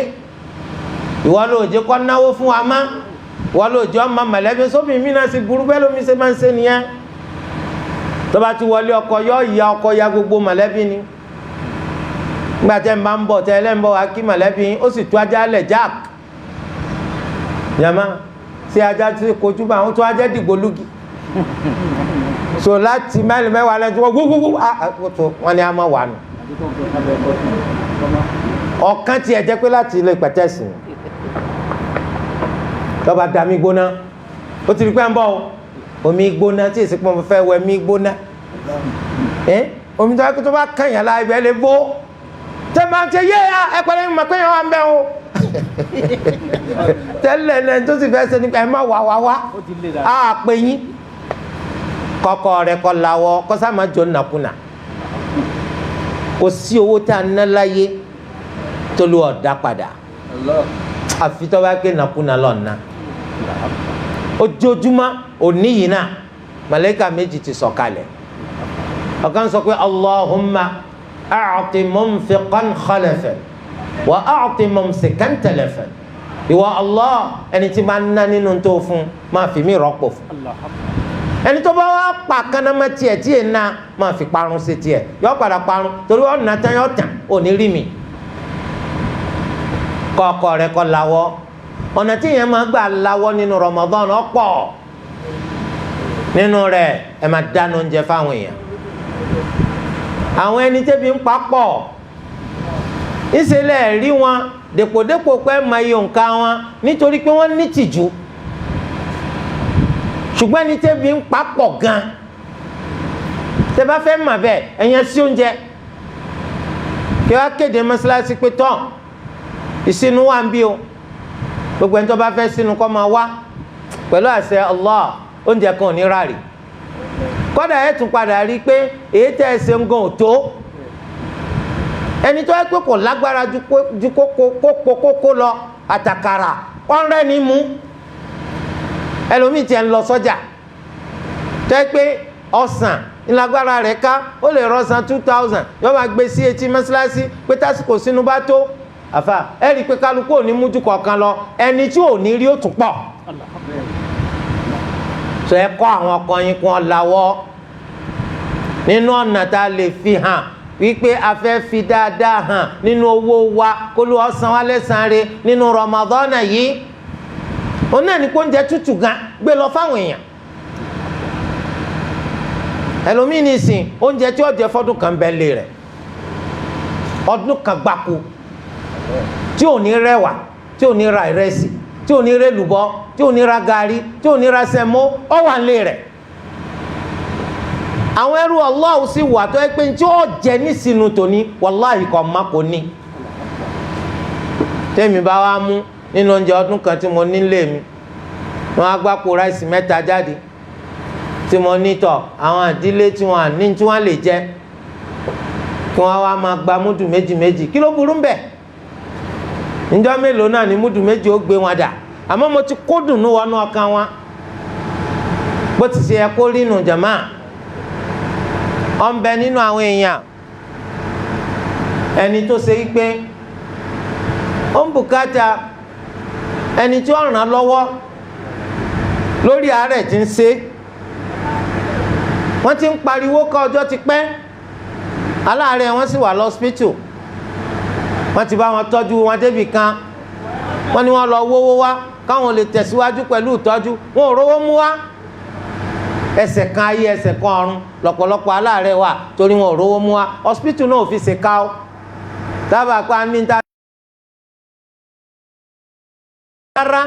ìwọ ló jẹ́ kó náwó fún wa má, ìwọ ló jẹ́ ọmọ mọ̀lẹ́bí. sóbì mí náà sì burú bẹ́ẹ̀ lómi ṣe máa ń ṣe nìyẹn. tó bá ti wọlé ọkọ yọ ya gbogbo mọ̀lẹ́bí ni. nígbà tẹ́ ń bá ń bọ̀ tẹ́ ẹlẹ́ńbọ̀ wá kí mọ̀lẹ́bí ó sì tú ajá lẹ̀ jack yàmá sí ajá tí kojú bá àwọn tó ajá dìgbò lúgi. so láti mẹ́rin mẹ́wàá lẹ́jọ́ gbogbo wọn ni a máa wà nù. ọ̀kan tiẹ̀ jẹ́ pé láti ilé pẹ̀tẹ́sì lọ́ba dami gbóná ó ti rí pé ń bọ̀ omi gbóná tí èsì pọ̀ fẹ́ wẹ̀ mí gbóná omi tó wá tó bá kànyàn láì bẹ́ẹ̀ lè bó tẹ́ máa ń ṣe yé ẹ pẹ̀lẹ́ mi mọ̀ pé yẹn wà ń bẹ́ o tẹ́lẹ̀ náà tó sì fẹ́ ṣe nípa ẹ má wá á pè yín kọ́kọ́ rẹ kọ́ lawọ́ kọ́ sá máa jọ nàkúnà. kò sí owó tá a ná láyé tó lù ọ̀dá padà àfi tó bá ké nàkúnà lọ́nà ojoojúmọ́ òní yìí náà màláíkà méjì ti sọ̀kalẹ̀ ọ̀kan sọ pé Allahumma a'ti munfiqan khalafan wa a'ti mumsikan talafan ìwọ Allah ẹni tí máa ń ná nínú tó fún máa fi mí rọ́pò fún ẹni tó bá wá pa kánámá tiẹ̀ tí yẹn ná máa fi parun sí tiẹ̀ yọ padà parun torí ọ̀nà tán yọ tàn ò ní rí mi kọ́kọ́ rẹ kọ́ lawọ́ ọ̀nà tí yẹn máa gbà lawọ́ nínú Ramadan ọ̀pọ̀ nínú rẹ̀ ẹ máa dáná oúnjẹ fáwọn èèyàn àwọn ẹni tẹ́bi ń papọ̀ ìṣẹ̀lẹ̀ rí wọn dèpòdépò pé máa yọ nǹkan wọn nítorí pé wọ́n ní tìjú ṣùgbọ́n ẹni tẹ́bi ń papọ̀ gan tẹ́ bá fẹ́ mà bẹ́ẹ̀ ẹ̀yẹn sí oúnjẹ kí wọ́n kéde mọ́ṣáláṣí pé tán ìsinu wa ń bí o gbogbo ẹni tó bá fẹ́ sínú kó máa wá pẹ̀lú àṣẹ Allah oúnjẹ kan ò ní ráàlì kódà ẹ̀ tún padà rí i pé èyí tẹ́ ẹ ṣe ń gan òtó ẹni tó yẹ pé kò lágbára ju kókó lọ àtàkàrà ọ̀rẹ́ ni mú ẹlòmíì tiẹ̀ ń lọ sọ́jà tó yẹ pé ọ̀sán ìlágbára rẹ̀ ká ó lè rọ́sàn 2000 yóò máa gbé sí etí mọ́ṣáláṣí pé tásìkò sínú bá tó àfà ẹ rí i pé kálukú ò ní mújú kọ̀ọ̀kan lọ ẹni tí ò ní rí ó tún pọ̀ sọ ẹ kọ́ àwọn ọkọ yín kí wọ́n lawọ́ nínú ọ̀nà tá a lè fi hàn wípé a fẹ́ fi dáadáa hàn nínú owó wa kó ló ọ̀sán wa lẹ́sàn-án rẹ̀ nínú Ramadan yìí òun náà ní kó oúnjẹ tútù gan gbé lọ fáwọn èèyàn ẹlòmíín ní ìsìn oúnjẹ tí ó jẹ fọdún kan bẹ́ẹ̀ lé rẹ̀ ọdún kan gbáko tí ò ní rẹwà tí ò ní ra ìrẹsì tí ò ní rẹ lùbọ́ tí ò ní ra gàrí tí ò ní ra sẹmó ọ wà lé rẹ̀ àwọn ẹrú Allah sì wà tó ẹ pé tí ó jẹ nísìnú tòní wàláhì kò má kò ní tẹ́mi bá wá mú nínú oúnjẹ ọdún kan tí mo nílé mi wọn á gbápo ráìsì 3 jáde tí mo ní tọ àwọn àdílé tí wọn ní tí wọn lè jẹ kí wọn wá máa gba múdù méjì kí ló burú bẹ́ẹ̀ níjọ́ mélòó náà ni múdù méjì ó gbé wọn dà àmọ́ mo ti kó dùnú wọnú ọkàn wọn bó ti ṣe yẹ kó rí nù jàmá ọ̀nbẹ nínú àwọn èèyàn ẹni tó ṣe wípé ó ń bùkátà ẹni tí ó ràn án lọ́wọ́ lórí àárẹ̀ tí ń ṣe wọ́n ti ń pariwo ká ọjọ́ ti pẹ́ aláàárẹ̀ wọ́n sì wà lọ́sípítù wọ́n ti bá wọn tọ́jú wọn débì kan wọ́n ní wọ́n lọ wówó wá káwọn lè tẹ̀síwájú pẹ̀lú ìtọ́jú wọn ò rówó mú wá ẹsẹ̀ kan ayé ẹsẹ̀ kan ọ̀run lọ́pọ̀lọpọ̀ aláàárẹ̀ wà torí wọn ò rówó mú wá hospital náà ò fi ṣe ká ó dábàá pa ní ta rárá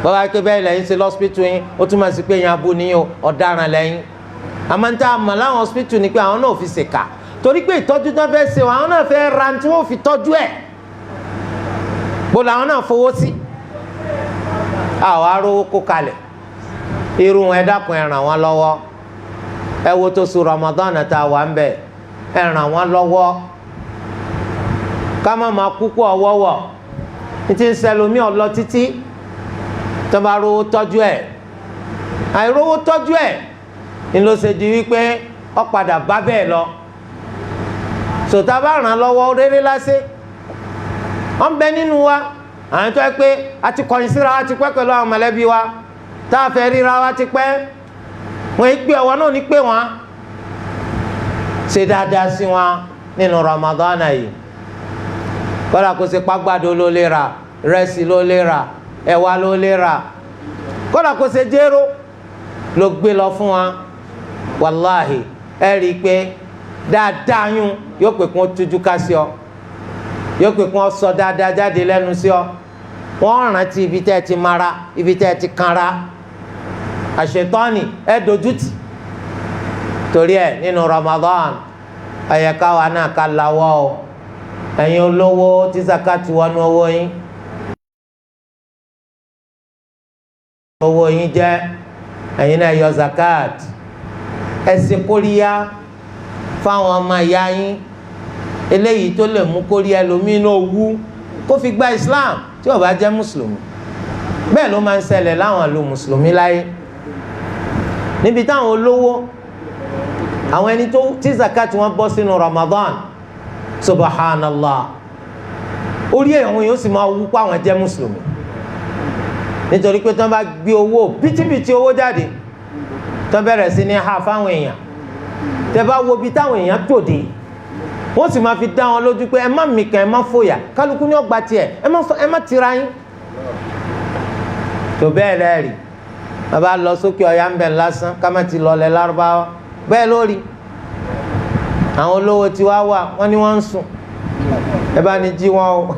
bàbá ké bẹ́ẹ̀ lẹ́yìn ṣe lọ́spítù yín ó túmọ̀ sí pé yẹn abú ni ọ̀daràn lẹ́yìn àmọ́ níta àmọ́ láwọn hospital ni pé àwọn náà ò fi ṣe ká torí pé ìtọ́jú tó fẹ́ ṣe àwọn náà fẹ́ ra tí wọ́n fi tọ́jú ẹ̀ bó làwọn náà fowó sí àwọn arówó kó kalẹ̀ irú ẹ dákun ẹ ràn wọ́n lọ́wọ́ ẹ wo tó sùn Ramadan tá a wà ń bẹ̀ ẹ ràn wọ́n lọ́wọ́ ká má máa kúkú ọwọ́wọ́ ní ti ń sẹlómi ọlọ títí tó bá rówó tọ́jú ẹ̀ àìrówó tọ́jú ẹ̀ ni ló ṣe di wípé ó padà bá bẹ́ẹ̀ lọ sòtá bá ràn lọ́wọ́ rere lásì wọ́n bẹ nínú wa àwọn tó yẹ pé a ti kọ̀yìn síra wa ti pẹ́ pẹ̀lú àwọn mọ̀lẹ́bí wa tá a fẹ́ ríra wa ti pẹ́ wọ́n yí pé ọwọ́ náà ní pé wọ́n ṣe dáadáa sí wọn nínú Ramadan yìí kọ́lá kó ṣe pàgbàdo ló lè rà rẹ́sì ló lè rà ẹ̀wà ló lè rà kọ́lá kó ṣe jéró ló gbé lọ fún wa wàláhì ẹ rí i pé dáadáa yún yóò pè kún tújú ká sí ọ yóò pè kún ọ sọ dáadáa jáde lẹ́nu sí ọ wọ́n rántí ibi tẹ́ ẹ ti mara ibi tẹ́ ẹ ti kanra àṣetọ́ni ẹ dojútì torí ẹ nínú Ramadan ẹ̀yẹ̀ká wa náà ká lawọ́ o ẹ̀yin olówó tí zakati wọnú owó yín owó yín jẹ́ ẹ̀yin náà yọ zakat ẹ ṣe kóríyá fáwọn ọmọ ìyá yín eléyìí tó lè mú kóríyá ẹlòmíín náà wú kó fi gba Islam tí ó bá jẹ́ mùsùlùmí. Bẹ́ẹ̀ ló máa ń ṣẹlẹ̀ láwọn ìlú mùsùlùmí láyé níbi táwọn olówó àwọn ẹni tí zakat wọn bọ́ sínú Ramadan, subhanallah, orí àwọn yóò sì máa wú pa àwọn jẹ́ mùsùlùmí nítorí pé tí wọ́n bá gbé owó bítíbitì owó jáde tí wọ́n bẹ̀rẹ̀ sí ní ha fáwọn èèyàn, tẹ́ bá wo bí táwọn èèyàn tòde wọ́n sì máa fi dá wọn lójú pé ẹ má mìkan, ẹ má fòyà, kálukú ní ọgbà tiẹ̀, ẹ má tira yín. tó bẹ́ẹ̀ lẹ́rìí bàbá lọ sókè ọ̀yà ń bẹ̀ lásán ká má ti lọlẹ̀ lárúbáwá bẹ́ẹ̀ lórí àwọn olówó tí wá wà wọ́n ní wọ́n ń sùn, ẹ bá ní jí wọn o.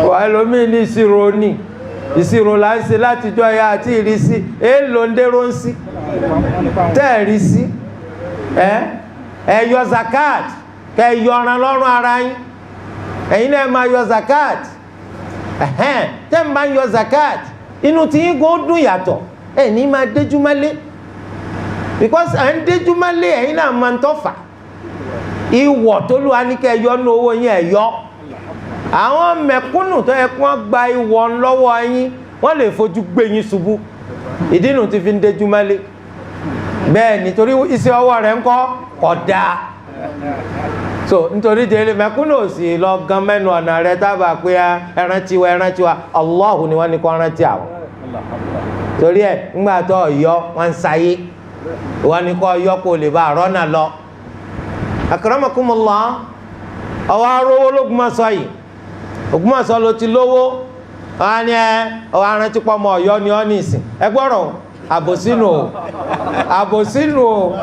wà lómi ní ìṣirò là ń ṣe látijọ́ ẹ̀yà àti ìrísí èèlò ń dérò ń sí tẹ́ẹ̀rí sí ẹ yọ zakat kẹ yọ ọ̀ràn lọ́rùn ara yín, ẹ̀yin náà máa yọ zakat. Tẹ́ ń bá ń yọ zakat inú tí yín kò dùn yàtọ̀, ẹ̀ ní máa déjúmọ́lé because à ń déjúmọ́lé ẹ̀yin náà máa ń tọ́fà ìwọ̀ tó lù wá ní kẹ́ yọ ní owó yín ẹ̀ yọ. àwọn mẹ̀kúnnù tó yẹ kí wọ́n gba ìwọ̀ lọ́wọ́ yín wọ́n lè fojú gbé yín ṣubú, ìdí nu ti fi ń déjúmọ́lé. bẹ́ẹ̀ nítorí iṣẹ́ ọwọ́ rẹ̀ ń kọ́ kódà so nítorí délé mẹ̀kúnnù ò sì lọ gan mẹ́nu ọ̀nà rẹ̀ dábàá pé ẹran tiwa Allahu ni wọ́n ní kó rántí àwọn. torí ẹ̀ ńgbà tó ọ̀yọ́ wọn ń sayé wọ́n ní kó ọ̀yọ́ kó lè bá àrọ́nà lọ. akramakumullah ọwọ́ arówó l'Ógbómọ̀ṣọ́ yìí, Ògbómọ̀ṣọ́ ló ti lówó wọn ni ọwọ́ arántí pọ̀ mọ́ ọ̀yọ́ ni ọ́ ní ìsìn ẹ gbọ́rọ̀ àbòsínú o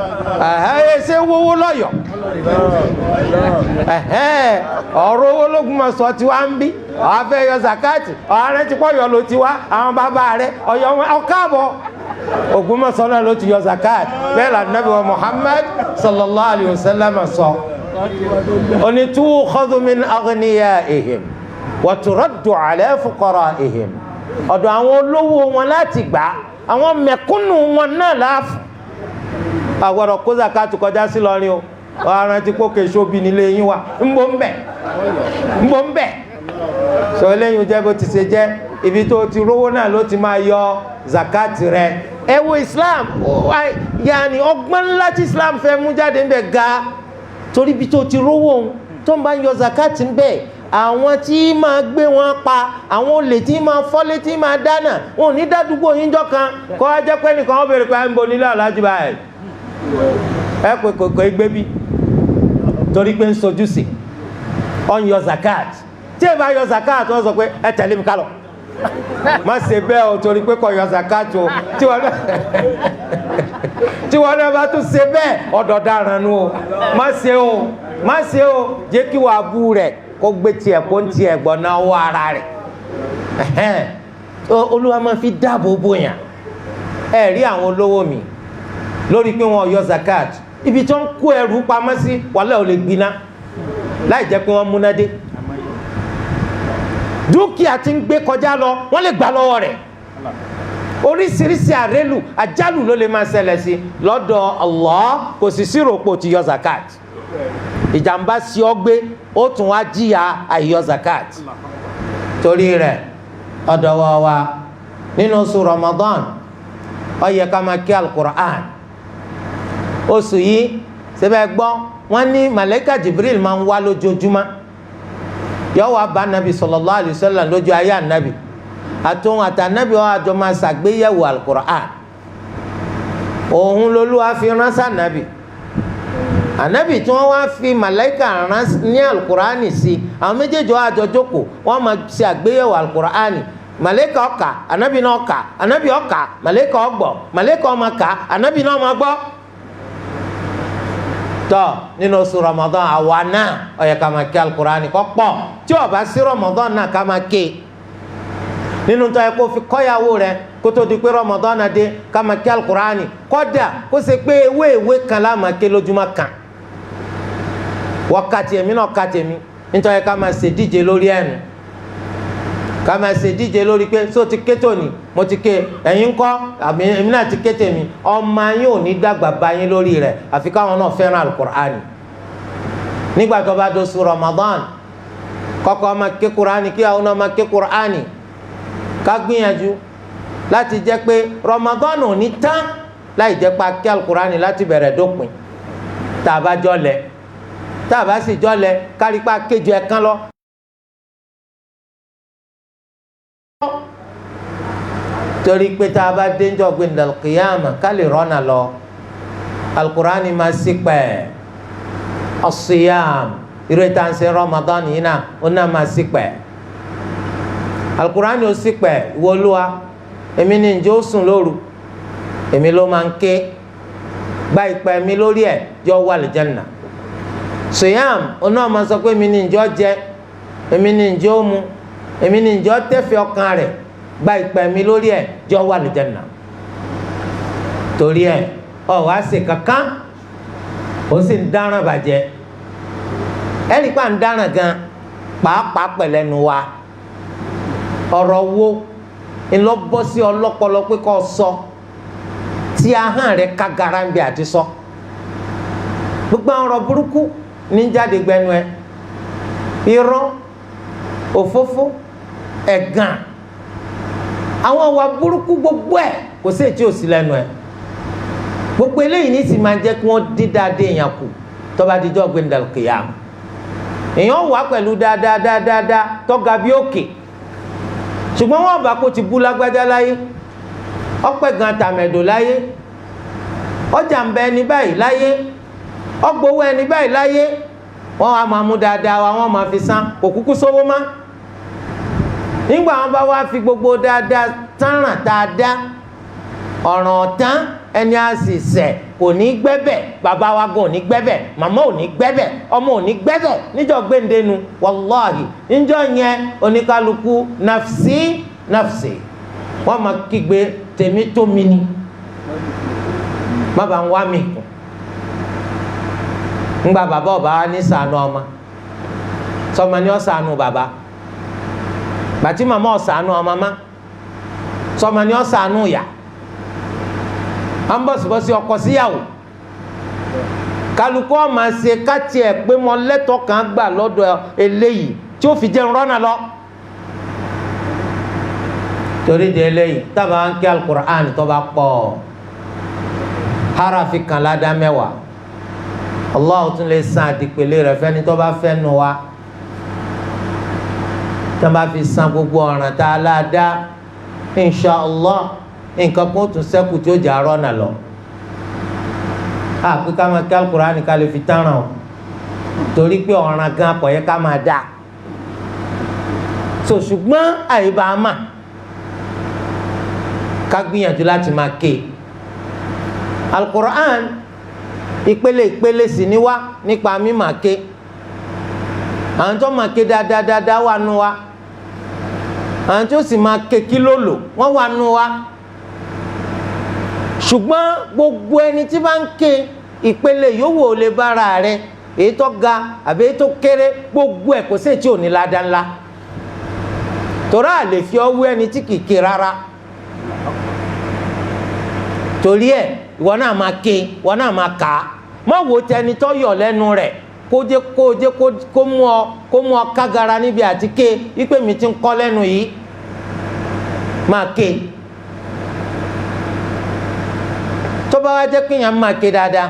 ṣé wówó lọ́yọ̀ ọ̀rọ̀ owó l'Ógbómọ̀ṣọ́ tí wá ń bí ọ̀hún afẹ́ yọ zakati ọ̀hún arántí pọ̀ yọ ló ti wá àwọn bàbá rẹ̀ ọ̀yọ́ wọn ọ̀káàbọ̀ Ògbómọ̀ṣọ́ náà ló ti yọ zakati bẹ́ẹ̀ la Nabi wa Muhammad sallallahu alayhi wa sallam sọ oni tukhadhu min aghniyaihim wa turaddu ala fuqaraihim, ọ̀dọ̀ àwọn olówó wọn láti gbà, àwọn mẹ̀kúnnù wọn náà láàfù. àgbọ̀dọ̀ kó zakati kọjá sí lọ́rin o ọ̀ràn tí kò kéṣó bí nílé yín wa ń bọ̀ ń bẹ̀ sọ eléyìí jẹ́ bó ti ṣe jẹ́, ibi tó ti rówó náà ló ti máa yọ zakati rẹ̀. ẹ wo Islam yaani ọgbọ́n ńlá tí Islam fẹ́ mú jáde ń bẹ̀ ga, torí ibi tó ti rówó tó ń bá yọ zakati ń bẹ̀ àwọn tí máa gbé wọn pa, àwọn olè tí máa fọ́lé tí máa dáná, wọn ò ní dádúgbò yín jọ kan kọ́ ẹ jẹ́ pé nìkan wọ́n béèrè pé à ń bo nílé aláàjì báyìí ẹ pé kòkò ẹgbẹ́ bí torí pé ń sojú sí ọ̀n yọ zakat. tí ẹ bá yọ zakat wọ́n sọ pé ẹ tẹ̀lé mi ká lọ, má ṣe bẹ́ẹ̀ o torí pé kò yọ zakat o tí wọ́n náà bá tún ṣe bẹ́ẹ̀ ọ̀dọ̀ dáràn nu o, má ṣe o jẹ́ kí wàá bú rẹ̀ kó gbé tiẹ̀ kó ń tiẹ̀ gbọ̀nà owó ara rẹ̀. Olúwa máa fi dáàbò bò yàn. ẹ rí àwọn olówó mi lórí pé wọn yọ zakat, ibi tí wọ́n kó ẹrù pamọ́ sí wàhálà ò lè gbiná láì jẹ́ pé wọ́n múná dé. dúkìá tí ń gbé kọjá lọ wọ́n lè gbà lọ́wọ́ rẹ̀. oríṣiríṣi àrélù àjálù ló lè máa ṣẹlẹ̀ sí lọ́dọ̀ Allah, kò sì sí ròpò tí yọ zakat. ìjàmbá sí ọ gbé ó tún wá jìyà àìyọ zakat. torí rẹ̀ ọ̀dọ̀ wa nínú oṣù Ramadan ó yẹ ká máa kí al-Qur'an. oṣù yìí ṣẹbẹ̀ gbọ́ wọ́n ní màláíkà Jibril máa ń wá lójoojúmọ́, yóò wá bá Nabi sallallahu alayhi wa sallam lójú ayé ànábì àtòun àtànábì wọn àjọ máa ṣàgbéyẹ̀wò al-Qur'an. òun lolúwa fi ránṣẹ́ ànábì, ànábì tí wọ́n wá fi màláíkà rán ní al-Qur'ani sí, àwọn méjèèjì wọn àjọ jókòó wọ́n máa ṣe àgbéyẹ̀wò al-Qur'ani. màláíkà ó kà, ànábì náà kà, ànábì ó kà, màláíkà ó gbọ́, màláíkà ó máa kà, ànábì náà máa gbọ́. tọ́ nínú oṣù Ramadan àwa náà ó yẹ ká máa ké al-Qur'ani kó pọ̀, tí ó bá sí Ramadan náà ká máa ké. nínú tó yẹ kó fi kọ́yàwó rẹ kó tó di pé Ramadan náà dé ká máa ké al-Qur'ani, kódà kó ṣe pé ewé kan la máa ké lójúmọ́ kan. wákàtí èmi náà ká tèmi nítorí ká máa ṣe díje lórí ẹnu, ká máa ṣe díje lórí pé só ti ké tòní mo ti ké ẹ̀yin ńkọ́ àbí èmi náà ti ké tèmi. ọmọ yín ò ní dàgbà bá yín lórí rẹ̀ àfi káwọn náà fẹ́ràn al-Qur'ani. nígbà tó bá dóṣù Ramadan kọ́kọ́ máa ké Kùránì kí àwọn náà máa ké Kùránì ká gbìyànjú láti jẹ́ pé Ramadan ò ní tán láì jẹ́ pa ké Al-Kùránì láti bẹ̀rẹ̀ dópin tá a bá jọlẹ̀ tá a bá sì jọlẹ̀ kárí pa kéjọ ẹ̀kan lọ. torí pé tá a bá dénjọ́ gbẹ̀ndàl kìyàmà ká lè rọ́nà lọ Al-Kùránì máa sí pẹ̀ as-siyam ìrètà ń ṣe Ramadan yìí náà ó náà máa sí pẹ̀ Al-Kùránì ó sí pẹ̀ ìwọ Olúwa èmi ní ǹjẹ́ ó sùn lóru èmi ló máa ń ké gba ìpè mi lórí ẹ̀ jọ wà lìjánà siyam ó náà máa sọ pé èmi ní ǹjẹ́ ó jẹ èmi ní ǹjẹ́ ó mu èmi ní ǹjẹ́ ó tẹ̀fẹ̀ ọkàn rẹ̀ gba ìpè mi lórí ẹ̀ jọ wà lìjánà torí ẹ̀ ọ̀ wá ṣe kankan ó sì ń dáràn bàjẹ́ ẹ̀rí pa ń dáràn gan pàápàá pẹ̀lẹ́nu wa ọ̀rọ̀ wo ńlọ bọ́ sí ọlọ́pọlọ pé kò sọ tí ahọ́n rẹ̀ ká gara ń bẹ àti sọ gbogbo àwọn ọ̀rọ̀ burúkú ní jáde gbẹnu ẹ irọ́ òfófó ẹ̀gàn àwọn ọ̀wà burúkú gbogbo ẹ̀ kò sí ètí òsì lẹ́nu ẹ gbogbo eléyìí ní sì máa jẹ́ kí wọ́n dín dáadé èèyàn kù tó bá dijọ́ gbẹ̀ndàl kìyàmù èèyàn wà pẹ̀lú dáadáa tọ́ga bí òkè ṣùgbọ́n wọ́n bá kó ti bú lágbájá láyé ọpẹ́ gan tàmẹ̀dò láyé ọjà ń bẹ ẹni báyìí láyé ọgbowó ẹni báyìí láyé wọ́n á máa mú dáadáa wa wọ́n máa fi san kò kúkú sówó má nígbà wọn bá wá fi gbogbo dáadáa tánràn dáadáa ọ̀ràn ọ̀tán ẹni á sì sẹ̀ kò ní gbẹ́bẹ̀ bàbá wa gan ò ní gbẹ́bẹ̀ màmá ò ní gbẹ́bẹ̀ ọmọ ò ní gbẹ́bẹ̀ níjọ́ gbẹ̀ndénu wàláhì níjọ́ yẹn oníkálukú nafsi nafsi wọ́n máa kígbe tèmi tó mi ni má bàa ń wá mi kù ńgbà bàbá ọba wa ní ṣàánú ọmọ sọmọ ni ó ṣàánú bàbá bàtí màmá ó ṣàánú ọmọ má sọmọ ni ó ṣàánú ìyá à ń bọ̀sibọ́sí ọkọ síyàwó kálukú ọmọ ṣe káti ẹ̀ pé mo lẹ́tọ̀ọ́ kan gbà lọ́dọ̀ eléyìí tí ó fi jẹun rọ́nà lọ. torí de eléyìí tábà ń kí Al-Qur'an tó bá pọ̀ harafi kan ládàá mẹ́wàá Allah tún lè san àdìpẹ̀lẹ̀ rẹ̀ fẹ́ni tó bá fẹ́ nu wa tó bá fi san gbogbo ọ̀ràn tá a ládàá insha Allah nǹkan kó tún sẹ́kù tí ó jà rọ́nà lọ àpé ká máa kí Al-Qur'ani ká lè fi tánràn o torí pé ọ̀ràn gan kò yẹ ká máa dà so ṣùgbọ́n àyíbá a mà ká gbìyànjú láti máa ké Al-Qur'an ìpele sì ní wá nípa mímà ké àwọn tó máa ké dáadáa wà nù wa àwọn tó sì máa ké kí ló lò wọ́n wà nù wa ṣùgbọ́n gbogbo ẹni tí bá ń ké ìpele yòówù ò lè bára rẹ èyí tó ga àbí èyí tó kéré gbogbo ẹ̀ kò sí èyí tí ò ní ládàá ńlá torí à lè fi ọwọ́ ẹni tí kìí ké rárá torí ẹ̀ ìwọ náà máa ké ìwọ náà máa kà á má wo tẹni tó yọ lẹ́nu rẹ̀ kó mú ọ kágara níbi àti ké wípé mi ti ń kọ́ lẹ́nu yìí máa ké. tó bá wá jẹ́ pé èèyàn máa ké dáadáa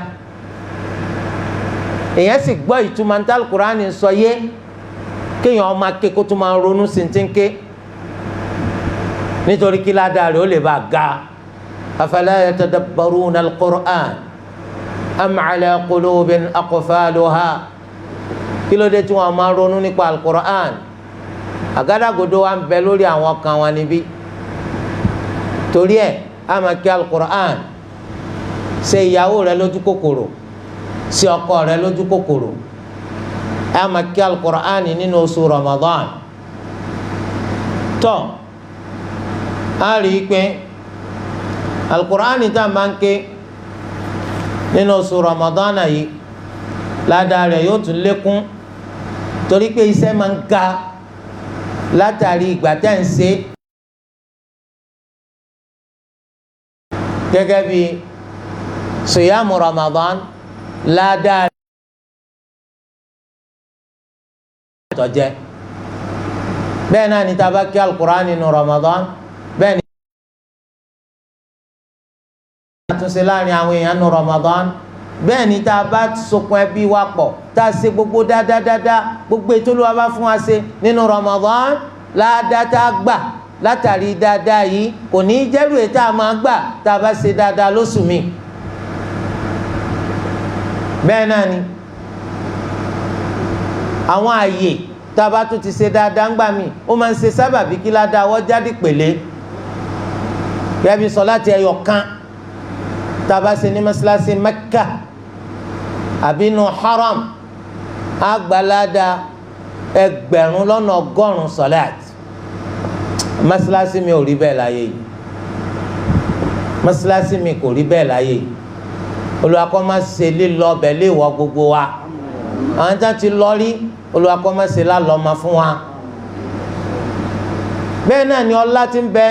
èèyàn sì gbọ́ ìtumọ̀ ní Al-Qur'ani sọ yé kéèyàn máa ké kó tún máa ronú sí ti ń ké nítorí kí ládàá rẹ̀ ó lè bá a ga afala yatadabbaruna al-Qur'an am ala qulubin aqfaluha kí ló dé tí wọ́n máa ronú nípa Al-Qur'an àgádágodo wa ń bẹ lórí àwọn kan wọn níbí torí ẹ̀ a máa ké Al-Qur'an ṣe ìyàwó rẹ lójú kòkòrò ṣe ọkọ rẹ lójú kòkòrò ẹ máa kí Al-Qur'ani nínú oṣù Ramadan tó a rí i pé Al-Qur'ani tá a máa ń ké nínú oṣù Ramadan yìí ládàá rẹ yóò tún lékún torí pé iṣẹ́ máa ń ga látàrí ìgbà tẹ́ ń ṣe gẹ́gẹ́ bí siyamu Ramadan ládàá tọjẹ bẹ́ẹ̀ náà ni tá a bá kí alukur'an nínú Ramadan bẹ́ẹ̀ ni àtúnṣe láàrin àwọn èèyàn nínú Ramadan bẹ́ẹ̀ ni tá a bá sokùn ẹbí wa pọ̀ tá a ṣe gbogbo dáadáa gbogbo ètò Olúwa bá fún wa ṣe nínú Ramadan láàdá tá a gbà látàrí dáadáa yìí kò ní í jẹ́rù ètò àmọ́ gbà tá a bá ṣe dáadáa lóṣù mi. bẹ́ẹ̀ náà ni àwọn àyè tá a bá tún ti ṣe dáadáa ńgbà mí ó máa ń ṣe sábàbí kí ládàá wọ́n jáde pèlè gẹ́gẹ́ bí sọ̀láàtì ẹyọ kan tá a bá ṣe ní mọ́ṣáláṣí Mẹ́kà àbí nu haram àgbàládà 1,000 sọ̀láàtì. mọ́ṣáláṣí mi ò rí bẹ́ẹ̀ láyé yìí mọ́ṣáláṣí mi kò rí bẹ́ẹ̀ láyé yìí Olúwa kó má ṣe lílọ ọbẹ̀ léèwọ̀ gbogbo wa àwọn tá ti lọ rí Olúwa kó má ṣe lálọ́mọ fún wa. bẹ́ẹ̀ náà ni ọlá ti ń bẹ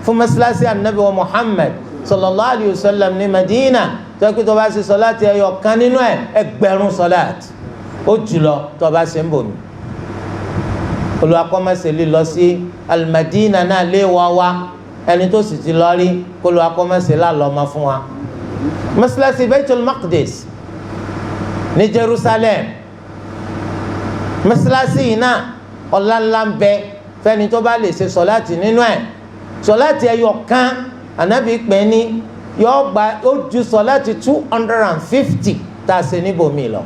fún mọ́ṣáláṣí anabi wa Muhammad sallallahu alayhi wa sallam ní Madina tó kí tó bá ṣe sọláàtì ẹyọ kan nínú ẹ̀ 1,000 sọláàtì ó jùlọ tó bá ṣe ń bò mí. Olúwa kó má ṣe lílọ sí al-Madina náà léèwọ̀ wa ẹni tó sì ti lọ rí kó Olúwa kó má ṣe lálọ́mọ fún wa. mọ́ṣáláṣí Baitul Maqdis ní Jerusalem mọ́ṣáláṣí yìí náà ọlá ńlá ń bẹ fẹ́ni tó bá lè ṣe sọláàtì nínú ẹ̀ sọláàtì ẹyọ kan Ànábì pè ní yóò ju sọláàtì 250 tá a ṣe níbòmí lọ.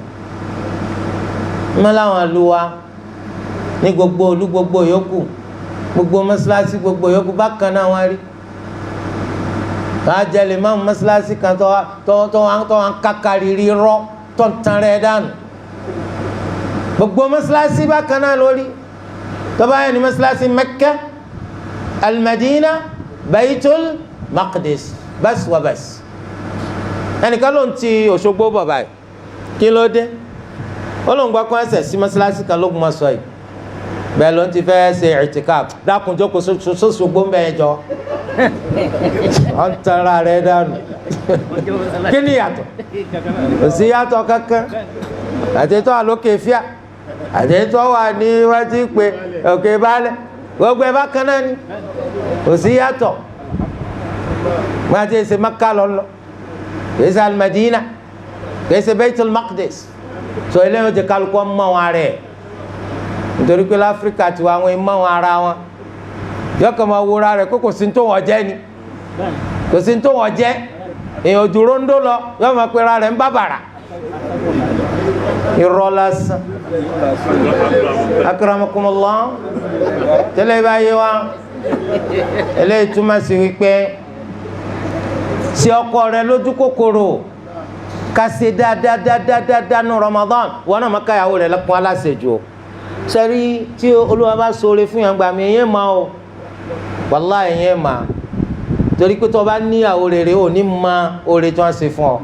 mọ́láwọn àlùwà ní gbogbo olú gbogbo yòókù gbogbo mọ́ṣáláṣí gbogbo yòókù bákan náà wọ́n rí wọ́n á jẹ́ lè má mọ́ṣáláṣí kan tó wọ́n kákàrírí rọ́ tó ń tan rẹ̀ dànù gbogbo mọ́ṣáláṣí bákan náà lórí tó bá yẹ ní mọ́ṣáláṣí Mẹ́kà al-Madina Baitul Maqdis bas wa bas. ẹnìkan ló ń ti Òṣogbo bọ̀ báyìí kí ló dé ó lóun gbọ́ kó ẹsẹ̀ sí mọ́ṣáláṣí kan lógun mọ́ sọ yìí bẹ́ẹ̀ ló ń ti fẹ́ ṣe ìtìkáf dákun jókòó sóṣogbo ń bẹ́ẹ̀ jọ ọ̀ ń tara rẹ̀ dànù kí ni yàtọ̀ kò sí yàtọ̀ kankan àtẹ̀tọ́ àlókè fíà àtẹ̀tọ́ wà ní wájú pé òkè balẹ̀ gbogbo ẹ̀ bá kan náà ni kò sí yàtọ̀ wọ́n ti ṣe Mẹ́kà lọ́lọ́ kìí ṣe al-Madina kìí ṣe Baitul Maqdis so eléyìí ti kálukọ́ mọ́ wọn rẹ̀ nítorí pé láfíríkà tiwa àwọn ìmọ̀ wọn ara wọn yọkàn máa wúra rẹ̀ kó kò sí tó wọ́n jẹ́ ni kò sí tó wọ́n jẹ́ èèyàn dúró ń dó lọ yọ máa pera rẹ̀ ń bàbàrà irọ́ lásán akramakumullah tẹ́lẹ̀ báyé wa eléyìí túmọ̀ sí wípé ṣe ọkọ rẹ lójú kòkòrò ká ṣe dáadáa ní Ramadan wọn náà má káyàwó rẹ lẹ́kùn aláṣejù o sẹ́rí tí Olúwa bá ṣoore fún yàn gbà mí ẹ̀yẹ́ máa o wàláhì ẹ̀yẹ́ máa torí pé tó bá níyàwó rere ò ní ma oore tí wọ́n ṣe fún ọ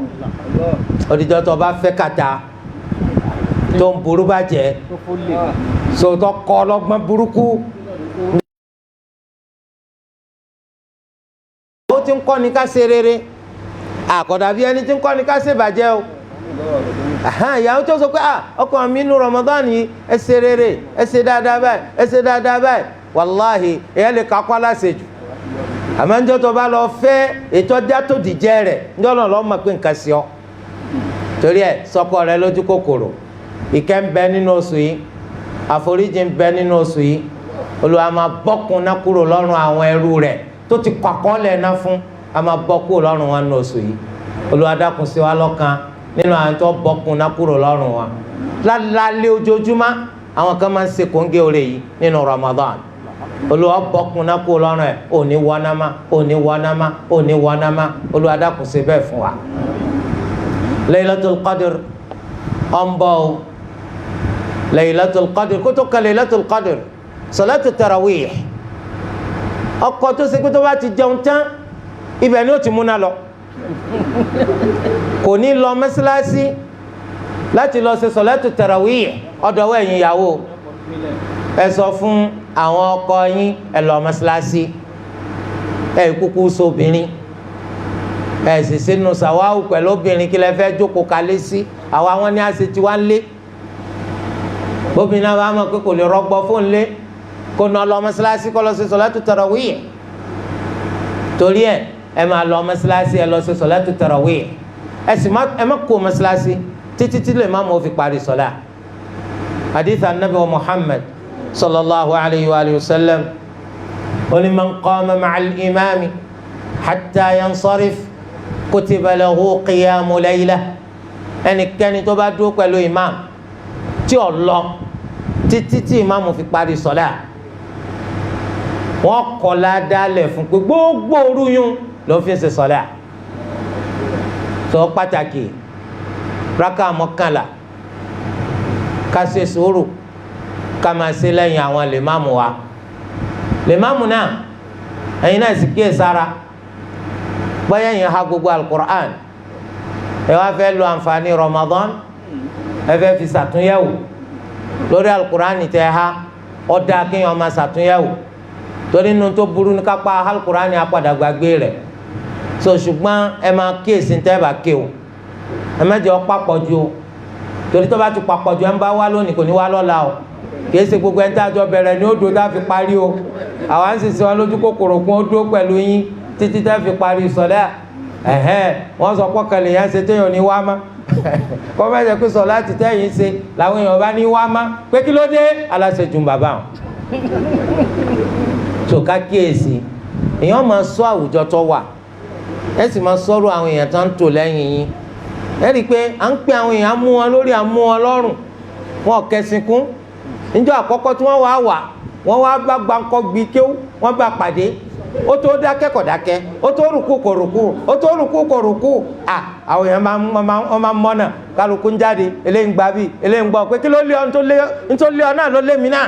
òdìjọ́ tó bá fẹ́ kàtà tó ń burú bàjẹ́ sòtọ́ kọ́ ọlọ́gbọ́n burúkú. ó ti ń kọ́ ni ká ṣe rere àkọ́dà bí ẹni tí ń kọ́ ni ká ṣe bàjẹ́ o ìyàwó tó sọ pé ọkọ mi nínú Ramadan yìí ẹ ṣe rere ẹ ṣe dáadáa báyìí ẹ ṣe dáadáa báyìí wàláhì èyàn lè kápá láṣejù àmọ́ njọ́ tó bá lọ fẹ́ ètò ọjà tó dìjẹ́ rẹ̀ njọ́ náà lọ́ọ́ mọ̀ pé nǹkan sí ọ torí ẹ̀ sọkọ rẹ lójú kòkòrò ìkẹ́ ń bẹ nínú oṣù yìí àforíjì ń bẹ nínú oṣù yìí Olúwa máa bọ́kun náà kúrò lọ́rùn àwọn ẹrú rẹ̀ tó ti kọ́kọ́ lẹ̀ ná fún a máa bọ́ kúrò lọ́rùn wọn nínú oṣù yìí Olúwa dákun sí wa lọ́kàn nínú àwọn tó bọ́kun náà kúrò lọ́rùn wa lálẹ́ ojoojúmọ́ àwọn kan máa ń ṣe kóńgé oore yìí nínú Ramadan Olúwa bọ́kun náà kúrò lọ́rùn ẹ̀ òní wọnámá òní wọnámá òní wọnámá Olúwa dákun sí bẹ́ẹ̀ fún wa. Laylatul Qadr ọ̀nbọ̀ Laylatul Qadr kótó ka Laylatul Qadr salatu tarawih ọkọ tó ṣe pé tó bá ti jẹun tán ibẹ̀ ni ó ti múná lọ kò ní lọ mọ́sálásí láti lọ ṣe salatu tarawih ọ̀dọ̀wọ́ ẹ̀yin ìyàwó ẹ sọ fún àwọn ọkọ yín ẹ lọ mọ́sálásí ẹ kúkú sóbìnrin ẹ sì sínú sàwáwù pẹ̀lú obìnrin kí lẹ fẹ́ jókòó kalẹ̀ sí àwa wọn ní àṣẹ tí wọ́n lé bóbìnrin náà bá mọ̀ pé kò lè rọgbọ fóun lé kó ná lọ mọ́sálásí kó lọ ṣe sọ̀látù tarawih torí ẹ máa lọ mọ́sálásí ẹ lọ ṣe sọ̀látù tarawih ẹ má kó mọ́sálásí títí tí lè má mọ́ fi parí sọ̀lá. hadith anabi wa muhammad sallallahu alayhi wa sallam wani man qama ma'al imami hatta yansarif kutiba lahu qiyamu layla ẹnikẹ́ni tó bá dúró pẹ̀lú imam tí ó lọ títí tí imam fi parí sọ̀lá wọ́n kọ́ ládàálẹ̀ fún pé gbogbo òru yún ló fi ṣe sọ̀lá. sọ pàtàkì rákà mọ́kànlá ká ṣe sùúrù ká máa ṣe lẹ́yìn àwọn lèmáàmù wa lèmáàmù náà ẹ̀yin náà sì kíyè sára bóyá yẹn ha gbogbo alukur'an ẹ wá fẹ́ lo àǹfààní Ramadan ẹ fẹ́ fi ṣàtúnyẹ̀wò lórí alukur'an tẹ́ ha ọ̀dà kéèyàn máa ṣàtúnyẹ̀wò torí inú tó burú ní kápá alukur'an apàdà gbàgbé rẹ̀ so ṣùgbọ́n ẹ máa kíyèsí tẹ́ bá ké o ẹ má jẹ́ ọ papọ̀ ju o torí tó bá ti papọ̀ ju ẹ ń bá wá lónìí kò ní wá lọ́la o kìí ṣe gbogbo ẹni tí a jọ bẹ̀rẹ̀ ní ó dúró tá a fi parí o àwa ń ṣiṣẹ́ wọn lójú kòkòrò kún ó dúró pẹ̀lú yín títí tá a fi parí sọ̀lá wọ́n sọ pọ́kànlẹ̀ yẹn ṣe téèyàn ní wá má kọ́ mẹ́jẹ pé sọ̀lá ti tẹ́yìn ṣe làwọn èèyàn bá ní wá má pé kí ló dé aláṣejù bàbá wọn. tó ká kíyèsí èèyàn máa sọ àwùjọ tó wà ẹ sì máa sọ̀rọ̀ àwọn èèyàn tó ń tò lẹ́yìn yín ẹ rí i pé à ń pè àwọn èèyàn á mú wọn lórí à ń mú wọn lọ́rùn wọn ò kẹsìn kún níjọ́ àkọ́kọ́ tí wọ́n wá bá gbáǹkọ́ gbi kéwú wọ́n bá pàdé ó tó dákẹ́ kò dákẹ́ ó tó rùkú kò rùkú ó tó rùkú kò rùkú àwọn èèyàn máa ń mọ́nà kálukú ń jáde eléyìí ń gbà bí eléyìí ń gbọ́ pé kí ló lé ọ nítorí lé ọ náà ló lé mi náà.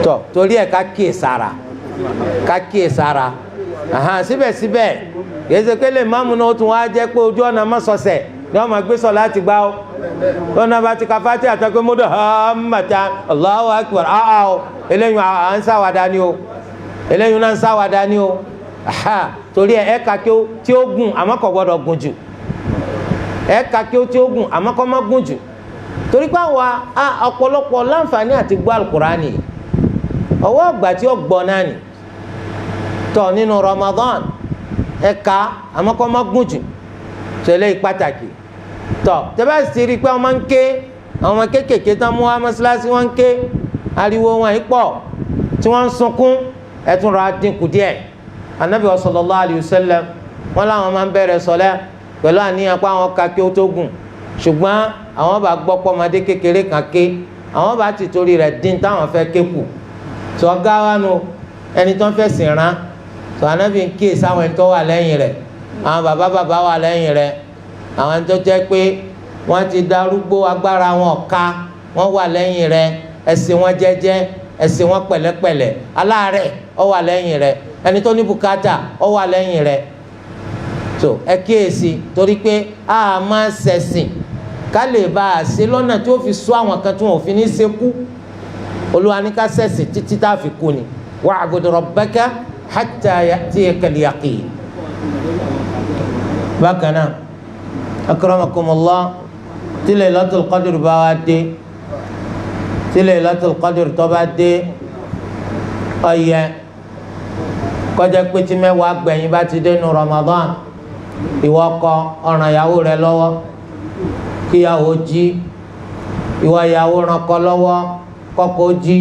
tọ́ torí ẹ̀ ká kíyè sára síbẹ̀síbẹ̀ kìí ṣe pé lè máàmù náà ó tún wá jẹ́ pé ojú ọ̀nà mọ́sọ̀ọ̀sẹ̀ ni wọ́n máa gbé sọ láti gbá ó lọ́nà bá ti ka fati àtàgbé mọ́tò hàmàtà Allahu akbar o eléyìí à ń sáwàdà ni o eléyìí náà ń sáwàdà ni o torí ẹ̀ka kí ó tí ó gùn àmọ́ kò gbọ́dọ̀ gùn jù ẹ̀ka kí ó tí ó gùn àmọ́ kò má gùn jù torí pé àwa ọ̀pọ̀lọpọ̀ láǹfààní àti gbọ́ alukurani ọwọ́ ọgbà tí ó gbọ́ náà ni tọ̀ nínú Ramadan ẹ̀ka àmọ́ kò má gùn jù tẹ̀lé pàtàkì tọ̀ tẹ́bá sì rí i pé wọ́n máa ń ké àwọn ọmọ kéékèèké tán mú wá mọ́ṣáláṣí wọ́n ń ké ariwo wọn yìí pọ̀ tí wọ́n ń sunkún ẹ̀tún ra dínkù díẹ̀ anabi sallallahu alayhi wa sallam wọn làwọn máa ń bẹ̀rẹ̀ sọlẹ̀ pẹ̀lú àníyàn pé àwọn ka kí ó tó gùn ṣùgbọ́n àwọn bá gbọ́ pọ́ ọmọdé kékeré kan ké àwọn bá ti torí rẹ̀ dín táwọn fẹ́ ké kù tó ọgá wa nu ẹni tó ń fẹ́ sìn rán tó anabi ń kíyè sáwọn ẹni tó wà lẹ́yìn rẹ̀ àwọn bàbá wà lẹ́yìn rẹ̀ àwọn ẹni tó jẹ́ pé wọ́n ti darúgbó agbára wọn ká wọ́n wà lẹ́yìn rẹ̀ ẹ̀sìn wọn jẹ́jẹ́ ẹ̀sìn wọn pẹ̀lẹ́pẹ̀lẹ́ aláàárẹ̀ ó wà lẹ́yìn rẹ̀ ẹni tó ní bùkátà ó wà lẹ́yìn rẹ̀ tó ẹ kíyèsí torí pé a máa ṣẹ̀sìn ká lè bá a ṣe lọ́nà tí ó fi sọ àwọn kan tí wọn ò fi ní ṣekú Olúwa ní ká ṣẹ̀sìn títí tá a fi kú ni wa'bud rabbaka hatta ya'tiyakal yaqin. bákan náà akramakumullah tí Laylatul Qadr bá wá dé tí Laylatul Qadr tó bá dé ó yẹ kọjá pé tí mẹ́wàá gbẹ̀yìn bá ti dé nu Ramadan ìwọ kọ ọ̀ràn ìyàwó rẹ lọ́wọ́ kíyàwó jí ìwọ ìyàwó ràn kọ lọ́wọ́ kọ́kọ́ jí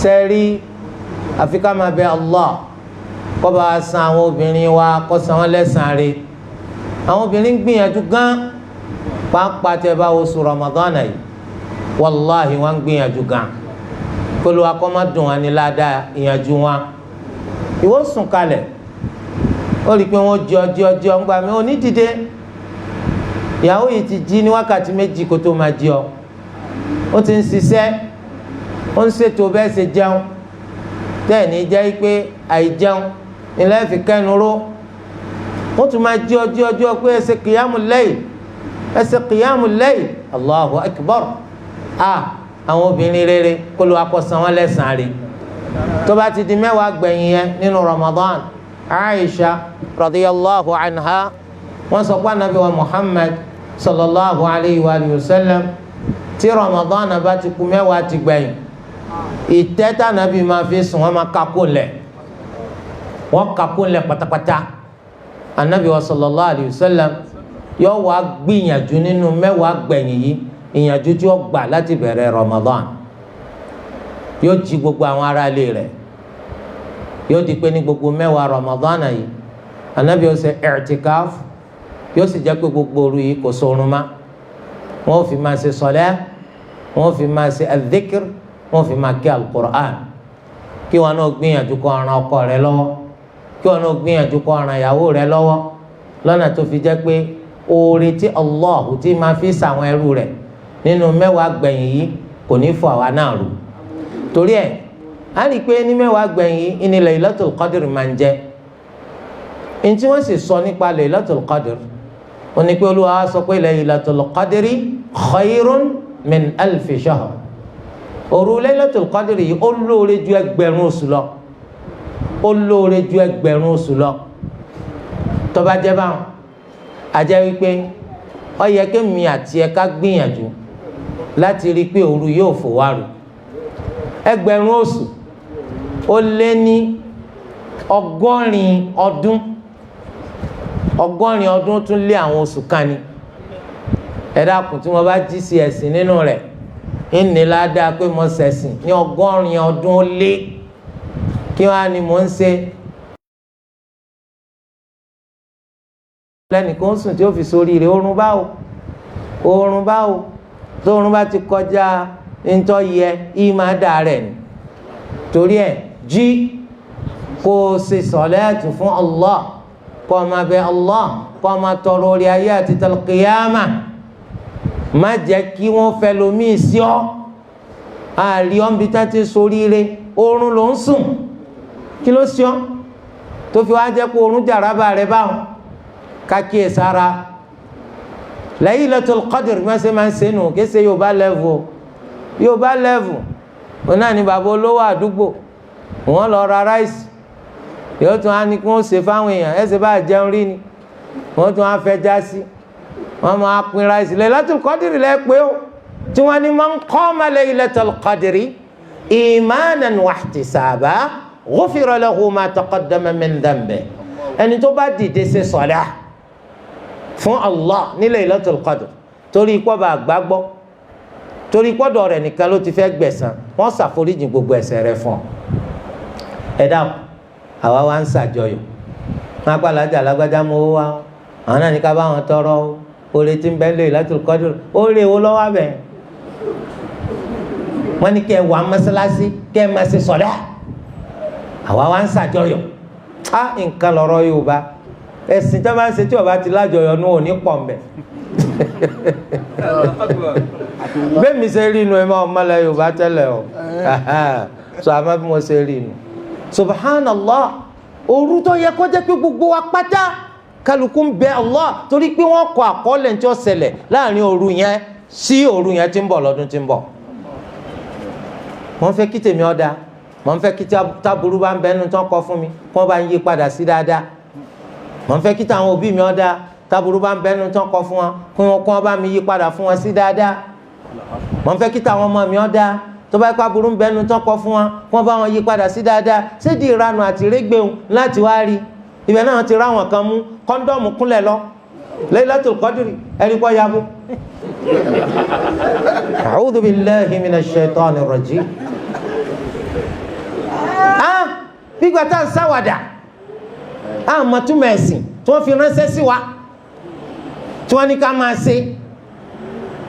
sẹ́rí àfi ká máa bẹ Allah kó bá a san àwọn obìnrin wa kó san wọ́n lẹ́san rẹ̀ àwọn obìnrin gbìyànjú gan pàápàá tẹ́ bá oṣù Ramadan yìí wàláhi wọ́n gbìyànjú gan kólú akọ́mọ́dún wọn ni ládàá ìyànjú wọn ìwọ sùn kalẹ̀ ó rí i pé wọ́n jọ ń gbà mí ò ní dìde ìyàwó yìí ti jí ní wákàtí méjì kó tó máa jí ọ ó ti ń ṣiṣẹ́ ó ń ṣètò bẹ́ẹ̀ ṣe jẹun tẹ́ẹ̀ ní jẹ́ pé àìjẹun ilẹ̀ fi kẹ́nu ró wọ́n tún máa jí ọ pé ẹ ṣe kìyàmù layl ẹ ṣe kìyàmù layl Allahu akbar àwọn obìnrin rere kó ló akọ̀sán wọn lẹ́sàn-án rẹ̀ tó bá ti di mẹ́wàá gbẹ̀yìn yẹn nínú Ramadan Aisha radiyallahu anha wọ́n sọ pé anabi wa Muhammad sallallahu alayhi wa sallam tí Ramadan bá ti kù mẹ́wàá ti gbẹ̀yìn ìtẹ́ tànàbí máa fi sùn wọ́n máa kakó lẹ̀ wọ́n kakó lẹ̀ pátápátá. anabi wa sallallahu alayhi wa sallam yóò wá gbìyànjú nínú mẹ́wàá gbẹ̀yìn yìí ìyànjú tí ó gbà láti bẹ̀rẹ̀ Ramadan yóò jí gbogbo àwọn ará ilé rẹ̀ yóò di pé ní gbogbo mẹ́wàá Ramadan yìí anabi yóò ṣe i'tikaf yóò sì jẹ́ pé gbogbo òru yìí kò sórun má wọ́n fi máa ṣe sọlẹ́ wọ́n fi máa ṣe adhikr wọ́n fi máa kí al-Qur'an kí wọn náà gbìyànjú kó ran ọkọ rẹ̀ lọ́wọ́ kí wọn náà gbìyànjú kó ran ìyàwó rẹ̀ lọ́wọ́ lọ́nà tó fi jẹ́ pé oore tí Allah tí máa fi ṣàwọn ẹrú rẹ̀ nínú mẹ́wàá gbẹ̀yìn yìí kò ní fọ àwa náà rú torí ẹ̀ á rí i pé ní mẹ́wàá gbẹ̀yìn yìí ní Laylatul Qadr máa ń jẹ́ ní tí wọ́n sì sọ nípa Laylatul Qadr ó ní pé Olúwa wa sọ pé Laylatul Qadri khayrun min alfi shahr òru Laylatul Qadri yìí ó lóore ju ẹgbẹ̀rún oṣù lọ ó lóore ju ẹgbẹ̀rún oṣù lọ tó bá jẹ́ báwọn àjẹ́ wípé ó yẹ kí mi àti ẹ ká gbìyànjú láti rí i pé òru yóò fò wá rù ẹgbẹ̀rún oṣù ó lé ní ọgọ́rin ọdún tún lé àwọn oṣù kan ni ẹ dákun tí wọ́n bá jí sí ẹ̀sìn nínú rẹ̀ ìní ládàá pé mo ṣẹ̀sìn ní ọgọ́rin ọdún ó lé kí wọ́n á ní mò ń ṣe lẹ́nìkan sùn tí ó fi sórí rẹ̀ oorun báwo tóorun bá ti kọjá ntọ́ yẹ yìí máa dà rẹ̀ ni torí ẹ̀ jí kó o ṣe sọ̀lẹ́ẹ̀tù fún Allah kó o máa bẹ Allah kó o máa tọrọ orí ayé àti tàlùkìyàmà má jẹ́ kí wọ́n fẹ́ lomi sí ọ́ àrí ọ́nbi tá ti sórí rẹ̀ oorun ló ń sùn kí ló sí ọ́ tó fi wá jẹ́ pé oorun jàrábà rẹ̀ báwọn kákíyè sára Laylatul Qadr mẹ́sẹ̀ máa ń ṣe nù kése Yorùbá level òun náà ni bàbá olówó àdúgbò wọ́n lọ ra ráìsì yóò tún á ní kí wọ́n ṣe fáwọn èèyàn ẹsẹ̀ bá jẹun rí ni wọ́n tún á fẹ́ já sí wọ́n máa pín ráìsì Laylatul Qadr lẹ́ pé ó tí wọ́n ní man qama Laylatul Qadr imanan wa ihtisaban ghufira lahu ma taqaddama min dhanbihi ẹni tó bá dìde ṣe sọ̀lá fún Allah ní Laylatul Qadr torí ikọ́ bá gbàgbọ́ torí pọ́dọ̀ rẹ̀ nìkan ló ti fẹ́ gbẹ̀san wọ́n ṣàforíjì gbogbo ẹ̀ṣẹ̀ rẹ̀ fún ọ. ẹ dákun àwa wá ń ṣàjọyọ̀ wọn apàlájà alágbájá mọ owó wa àwọn náà ní ká bá wọn tọrọ oore tí ń bẹ Laylatul Qadr oore wo lọ́wọ́ abẹ wọn ní kẹ́ ẹ wà mọ́sálásí kẹ́ ẹ máa ṣe sọ̀lá àwa wá ń ṣàjọyọ̀ nǹkan lọ́rọ̀ Yorùbá ẹ̀sìn tó máa ń ṣe tí ọba ti lájọyọ̀ ní òní pọ̀ mbẹ́ bẹ́ẹ̀ mi ṣe rí inú ẹ̀ máa ọmọlẹ̀ Yorùbá tẹ́lẹ̀ o so àmọ́ bí mo ṣe rí inú subhanallah òru tó yẹ kó jẹ́ pé gbogbo wa pátá kálukú ń bẹ Allah torí pé wọ́n kọ àkọọ́lẹ̀ tí ó ṣẹlẹ̀ láàrin òru yẹn sí òru yẹn tí ń bọ̀ lọ́dún tí ń bọ̀ wọ́n fẹ́ kí tèmi ọ̀dà wọ́n fẹ́ kí táburú bá ń bẹ́nu tán kọ fún mi kí wọ́n bá ń yí padà sí dáadáa wọ́n fẹ́ kí táwọn òbí mi ọ̀dà táburú bá ń bẹ́nu tán kọ fún wọn kí wọ́n bá mi yí padà fún wọn sí dáadáa wọ́n fẹ́ kí táwọn ọmọ mi ọ̀dà tó bá ipá burú ń bẹ́nu tán kọ fún wọn kí wọ́n bá wọn yí padà sí dáadáa sédìí ìranù àti régbéhùn láti wá rí ibẹ̀ náà ti ráwọn kan mú kọ́ńdọ́ọ̀mù kúnlẹ̀ lọ Laylatul Qadri ẹni kọ́ yabú. A'udhu billahi minash shaitani rajim. Gbígbà tá ń sáwàdà àmọ́túmọ̀ ẹ̀sìn tí wọ́n fi ránṣẹ́ sí wa tí wọ́n ní ká máa ṣe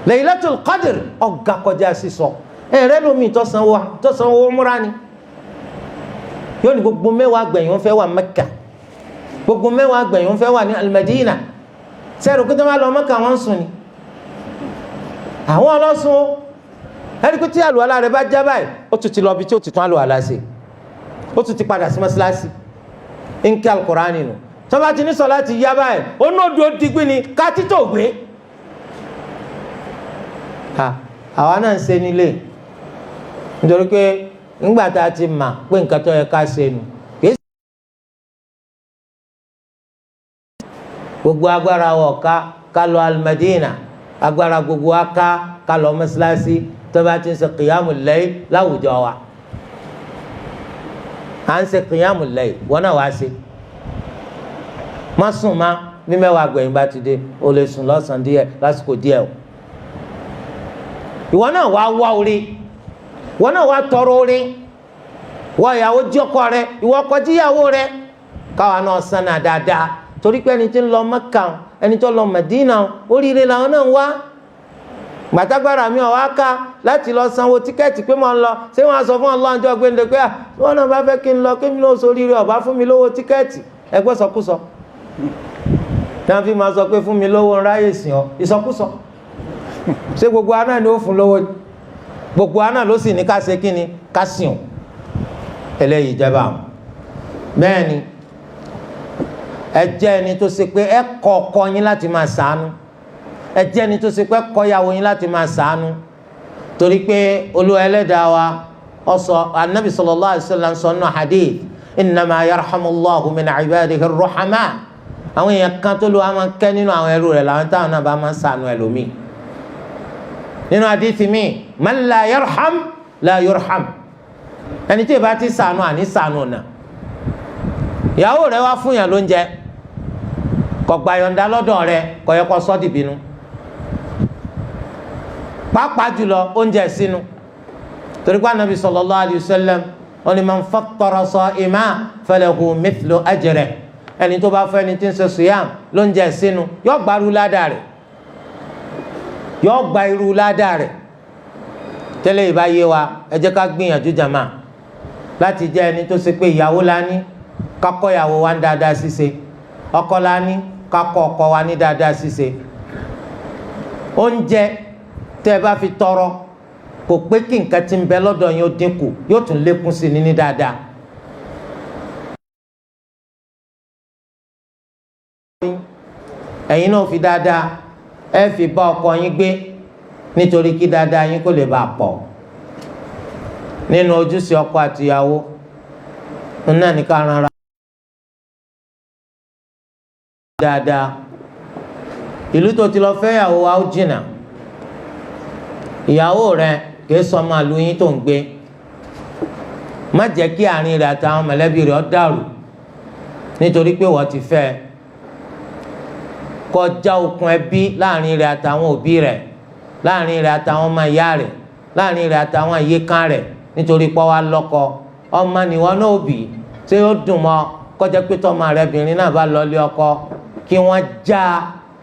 Laylatul Qadr ọ̀gá kọjá sísọ ẹ̀rẹ́ lómi tọ́sanwó múra ni yóò ní gbogbo mẹ́wàá gbẹ̀yìn wọn fẹ́ wà Mẹ́kà gbogbo mẹ́wàá gbẹ̀yìn wọn fẹ́ wà ní Al-Madina sẹ́rù kí tó máa lọ Mẹ́kà wọ́n sùn ni àwọn ọlọ́sùn ó ẹni pé tí àlùwàlá rẹ̀ bá já báyìí ó tún ti lọ bí tí ó ti tún àlùwàlá ṣe ó tún ti padà sí mọ́sálásí ń kí Al-Qur'ani nù tó bá ti ní sọ láti yá báyìí ó náà dúró digbí ni ká títò gbé àwa náà ń ṣe nílé nítorí pé ńgbà tá a ti mà pé nǹkan tó yẹ ká ṣe nù kì í ṣe gbogbo agbára wọ̀ ká lọ Al-Madina agbára gbogbo wa ká lọ mọ́sálásí tó bá ti ń ṣe qiyamul layl láwùjọ wa à ń ṣe qiyamul layl wọn náà wá sí má sùn má bí mẹ́wàá gbẹ̀yìn bá ti dé o lè sùn lọ́sàn-án díẹ̀ lásìkò díẹ̀ o ìwọ náà wá wá orí ìwọ náà wá tọrọ orí wọ ìyàwó jí ọkọ rẹ ìwọ ọkọ jíyàwó rẹ káwa náà sànà dáadáa torí pé ẹni tí ń lọ Mẹ́kà ẹni tó lọ Mẹdínà oríire làwọn náà ń wá gbàtàgbára mi ọ̀ wá ká láti lọ sanwó tíkẹ́ẹ̀tì pé mo ń lọ ṣé wọ́n á sọ fún Allah ọjọ́ gbẹ̀ndẹ̀ pé wọ́n náà bá fẹ́ kí n lọ kí mi náà sóríire ọ̀bá fún mi lówó tíkẹ́ẹ̀tì ẹgbẹ́ sọkúsọ náà fi máa sọ pé fún mi lówó ráyè sìn ọ ìsọkúsọ ṣé gbogbo aná ni ó fún lówó gbogbo aná ló sì ní ká ṣe kí ni ká sìn ọ eléyìí jẹba bẹ́ẹ̀ ni ẹ jẹ́ ẹni tó ṣe pé ẹ kọ́ ọkọ yín láti máa ṣàánú ẹ jẹ́ ẹni tó ṣe pé kọ́ ìyàwó yín láti máa ṣàánú torí pé Olúwa Ẹlẹ́dàá wa ọsọ anabi sallallahu alayhi wa sallam sọ nínú hadith innama yarhamullahu min ibadihi ar-ruhama àwọn èèyàn kan tó lu àwọn máa ń kẹ́ nínú àwọn ẹrú rẹ̀ làwọn táwọn náà bá máa ń ṣàánú ẹlòmíì nínú hadith mi man la yarham la yurham ẹni tí ìbá ti ṣàánú àní ṣàánú náà ìyàwó rẹ̀ wá fún yàn lóúnjẹ kò gba yọ̀ǹda lọ́dọ̀ rẹ̀ kò yẹ kó sọ di bínú pàápàá jùlọ oúnjẹ sínú torí pé anabi sallallahu alayhi wa sallam ó ní man fattara sa'iman falahu mithlu ajrihi ẹni tó bá fẹ́ ẹni tí ń ṣe siyam lóúnjẹ sínú yóò gba irú ládàá rẹ̀ yóò gba irú ládàá rẹ̀ tẹ́lẹ̀ ìbá yé wa ẹ jẹ́ ká gbìyànjú jàmá láti jẹ́ ẹni tó ṣe pé ìyàwó la ní kakọ ìyàwó wa ní dáadáa ṣíṣe ọkọ la ní kakọ ọkọ wa ní dáadáa ṣíṣe oúnjẹ tẹ́ ẹ bá fi tọrọ kò pé kí nǹkan tí ń bẹ lọ́dọ̀ yín ó dínkù yóò tún lékún sí ní dáadáa. ẹ̀yin náà fi dáadáa ẹ fi bá ọkọ yín gbé nítorí kí dáadáa yín kó lè bá a pọ̀ nínú ojúṣe ọkọ àtìyàwó náà ní ká rárá dáadáa ìlú tó ti lọ fẹ́ ìyàwó wa ó jìnnà ìyàwó rẹ kìí sọ máa lu yín tó ń gbé má jẹ́ kí àárín rẹ̀ àtàwọn mọ̀lẹ́bí rẹ̀ ó dàrú nítorí pé wọ́n ti fẹ́ kọjá okùn ẹbí láàrin rẹ̀ àtàwọn òbí rẹ̀ láàrin rẹ̀ àtàwọn ọmọ ìyá rẹ̀ láàrin rẹ̀ àtàwọn ìyèkan rẹ̀ nítorí pé wàá lọ́kọ ọmọ nìwọ náà bì ṣé ó dùn mọ́ kọjá pé tọmọ rẹ̀ bìnrin náà bá lọlé ọkọ kí wọ́n já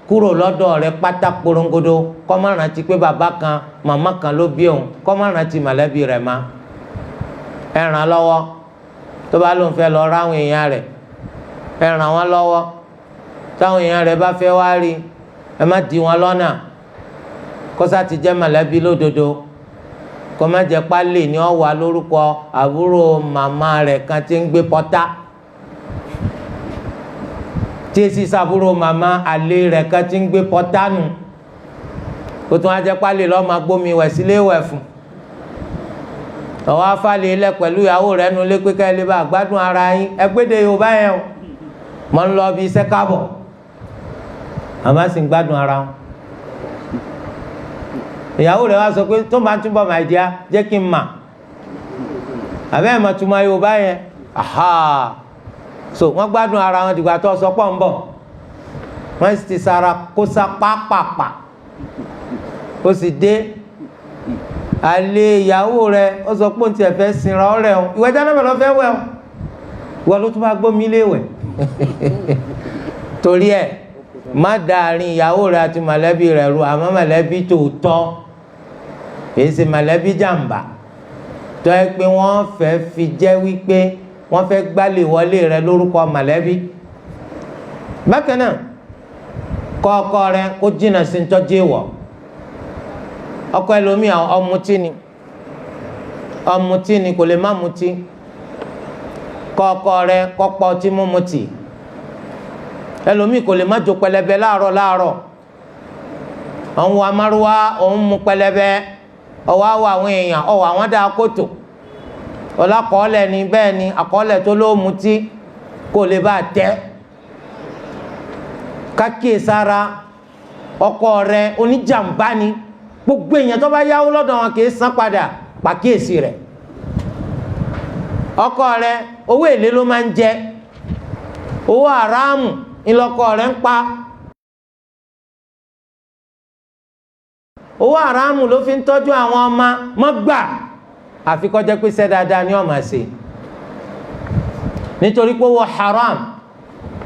kúrò lọ́dọ̀ rẹ̀ pátá porongodo kó má rántí pé bàbá kan màmá kan ló bí òun kó má rántí mọ̀lẹ́bí rẹ̀ má ẹ ràn án lọ́wọ́ tó bá lóun fẹ́ lọ ráwọn èèyàn rẹ̀ ẹ ràn wọ́n lọ́wọ́ táwọn èèyàn rẹ̀ bá fẹ́ wá rí ẹ má dí wọn lọ́nà kó sá ti jẹ́ mọ̀lẹ́bí lódodo kó má jẹ́ pálí ni ó wà lórúkọ àbúrò màmá rẹ̀ kan tí ń gbé pọ́tá tí èsì sàbúrò màmá àlè rẹ̀ kan tí ń gbé pọ́tá nù kó tún á jẹ́ pálí lọ́ọ́ máa gbómi wẹ̀ sílé wẹ̀ fún ọwọ́ afálẹ̀ ilẹ̀ pẹ̀lú ìyàwó rẹ̀ nu lé pé ká ẹ lè bá gbádùn ara yín ẹgbẹ́dẹ Yorùbá yẹn o mọ̀ ń lọ bí iṣẹ́ káàbọ̀ àmọ́ sì ń gbádùn ara wọn ìyàwó rẹ̀ wá sọ pé tó máa túbọ̀ máa jẹ́ kí n mà àbẹ́ ẹ̀ mọ̀ túmọ̀ Yorùbá yẹn aha so wọ́n gbádùn ara wọn dìgbà tó sọ pọ̀ ń bọ̀ wọ́n sì ti sara kó sa pápápá ó sì dé àlè ìyàwó rẹ̀ ó sọ pé òun ti ẹ̀fẹ́ sinra ọ̀rẹ́ o ìwẹ̀ jáná bẹ̀rẹ̀ fẹ́ wẹ̀ o wọ́n ló tún bá gbómi lé wẹ̀ torí ẹ̀ má dàárín ìyàwó rẹ̀ àti mọ̀lẹ́bí rẹ̀ ru àmọ́ mọ̀lẹ́bí tòótọ́ kìí ṣe mọ̀lẹ́bí jàǹbá tó yẹ pé wọ́n fẹ́ fi jẹ́ wípé wọ́n fẹ́ gbálẹ̀ wọlé rẹ̀ lórúkọ mọ̀lẹ́bí bákan náà kọ́ ọkọ rẹ̀ kó jìnnà sí ń tọ́jú ìwọ̀ ọkọ ẹlòmíì ọmutí ni kò lè má mutí kọ́ ọkọ rẹ̀ kọ́ pọ̀ ọtí mímu tì ẹlòmíì kò lè má jó pẹlẹbẹ láàárọ̀ àwọn amárúwá òun mú pẹlẹbẹ ọwọ́ àwọ̀ àwọn èèyàn ọwọ́ àwọn dá kótó ọlákọọ́lẹ̀ ni bẹ́ẹ̀ ni àkọọ́lẹ̀ tó ló mutí kò lè bá tẹ́ kákíyè sára ọkọ rẹ oníjàmbá ni, gbogbo èèyàn tó bá yáwó lọ́dọ̀ wọn kì í san padà, pàkíyèsí rẹ̀. ọkọ rẹ owó èlé ló máa ń jẹ, owó haramu ńlọkọ rẹ ń pa, owó haramu ló fi ń tọ́jú àwọn ọmọ, mọ́ gbà àfi kó jẹ́ pé iṣẹ́ dáadáa ni ó máa ṣe. nítorí pé owó haram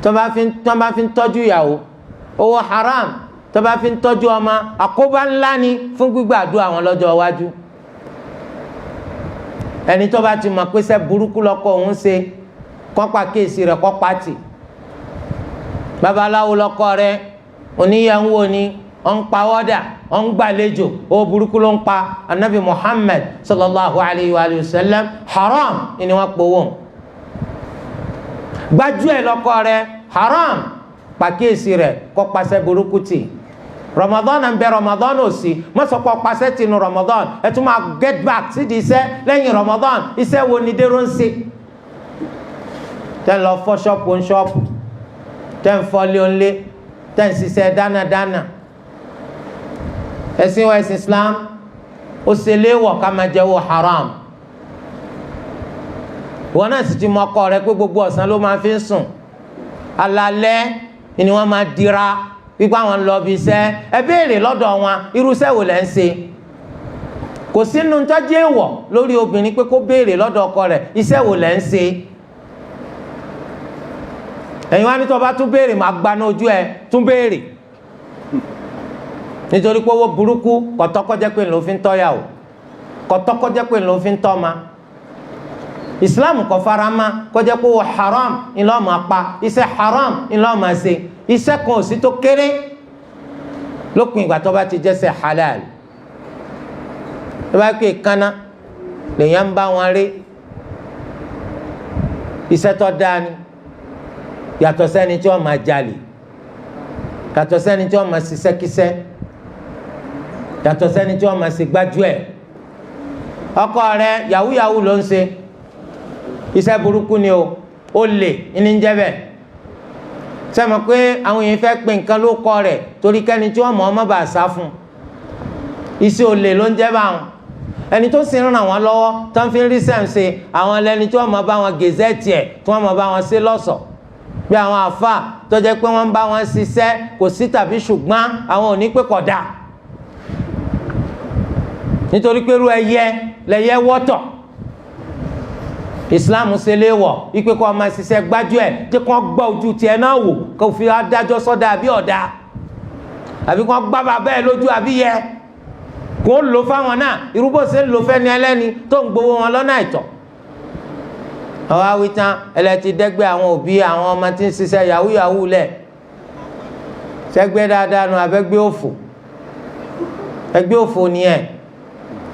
tó bá fi ń tọ́jú ìyàwó, owó haram tó bá fi ń tọ́jú ọmọ, àkóbá ńlá ni fún gbígbàdúrà àwọn lọ́jọ́ iwájú. ẹni tó bá ti mọ̀ pé iṣẹ́ burúkú lọ́kọ òun ṣe, kó pa kéèsì rẹ̀, kó pàtì. babaláwo lọ́kọ rẹ̀, oníyàwó ni, ó ń pa wọ́dà, ó ń gbàlejò, owó burúkú ló ń pa. anabi Muhammad sallallahu alayhi wa sallam haram ni wọ́n pòwò. gbájúẹ̀ lọ́kọ rẹ̀, haram, pàkíyèsí rẹ̀, kó pàṣẹ burúkú tì. Ramadan ń bẹ, Ramadan ò sí, mọ́sọ̀kọ́ pàṣẹ tì nù Ramadan, ẹ tún máa get back sí di iṣẹ́ lẹ́yìn Ramadan. iṣẹ́ wo ni dèrò ń ṣe? tẹ́ ń lọ fọ́ ṣọ́ọ̀pù ń ṣọ́ọ̀pù, tẹ́ ń fọ́lé ń lé, tẹ́ ń ṣiṣẹ́ dánadáná. ẹ̀sìn wa ẹ̀sìn Islam ó ṣe léèwọ̀ ká máa jẹ owó haram. wọn náà sì ti mọ ọkọ rẹ pé gbogbo ọ̀sán ló máa fi ń sùn, alalẹ́ ni wọ́n máa dira wípé àwọn ń lọ bí iṣẹ́. ẹ béèrè lọ́dọ̀ wọn irú iṣẹ́ wo lẹ́ ń ṣe. kò sínú tọ́jú èèwọ̀ lórí obìnrin pé kó béèrè lọ́dọ̀ ọkọ rẹ̀ iṣẹ́ wo lẹ́ ń ṣe. ẹ̀yin wá ní tó bá tún béèrè máa gbaná ojú ẹ, tún béèrè. nítorí pé owó burúkú kọ̀tọ́kọ́jẹ́ pé ló fi ń tọ́yàwó, kọ̀tọ́kọ́jẹ́ pé ló fi ń tọ́ma. Islam kò farama kọjá pé owó haram ńlọ máa pa, iṣẹ́ haram ńlọ máa ṣe. iṣẹ́ kan ò sí tó kéré lópin ìgbà tó bá ti jẹ́ṣẹ́ halal. tó bá pè kánná lèèyàn ń bá wọn rí, iṣẹ́ tó dáa ni, yàtọ̀ sẹ́ni tí wọ́n máa jalè, yàtọ̀ sẹ́ni tí wọ́n máa ṣiṣẹ́ kíṣẹ́, yàtọ̀ sẹ́ni tí wọ́n máa ṣe gbájúẹ̀. ọkọ rẹ yahoo yahoo ló ń ṣe, iṣẹ́ burúkú ni o, ó lè ní jẹ́ bẹ́ẹ̀. sẹ́mi pé àwọn èèyàn fẹ́ pe nǹkan ló kọ rẹ̀ torí kẹ́ni tí wọ́n mọ̀ ọmọ bá sá fún. iṣẹ́ olè ló ń jẹ́ báwọn. ẹni tó sì ń ràn wọ́n lọ́wọ́ tó ń fi rí sẹ́ǹsì àwọn ẹlẹ́ni tí wọ́n mọ̀ bá wọn gẹ̀zẹ́tì ẹ̀, tí wọ́n mọ̀ bá wọn ṣe lọ́sọ̀ọ́. bí àwọn àfà tó jẹ́ pé wọ́n ń bá wọn ṣiṣẹ́, kò sí tàbí ṣùgbọ́n àwọn ò ní pé kódà. nítorí pé irú ẹyẹ lẹyẹ wọ́tọ̀. Islam ṣe léèwọ̀ wípé kó máa ṣiṣẹ́ gbájúẹ̀, jẹ́ kó gbọ́ ojú tiẹ̀ náà wò kó fi adájọ́ sọ́dà àbí ọ̀dà, àbí kó gbá bàbá ẹ̀ lójú àbí yẹ, kó lò fáwọn náà irú bó ṣe ń lò fẹ́ni ẹlẹ́ni tó ń gbowó wọn lọ́nà àìtọ́. àwọn awitan ẹlẹ́tì dẹ́gbẹ́ àwọn òbí àwọn ọmọ tí ń ṣiṣẹ́ yahoo yahoo lẹ̀, ṣẹ́gbẹ́ dáadáa nu abẹ́gbẹ́ òfò. ẹgbẹ́ òfò nìyẹn,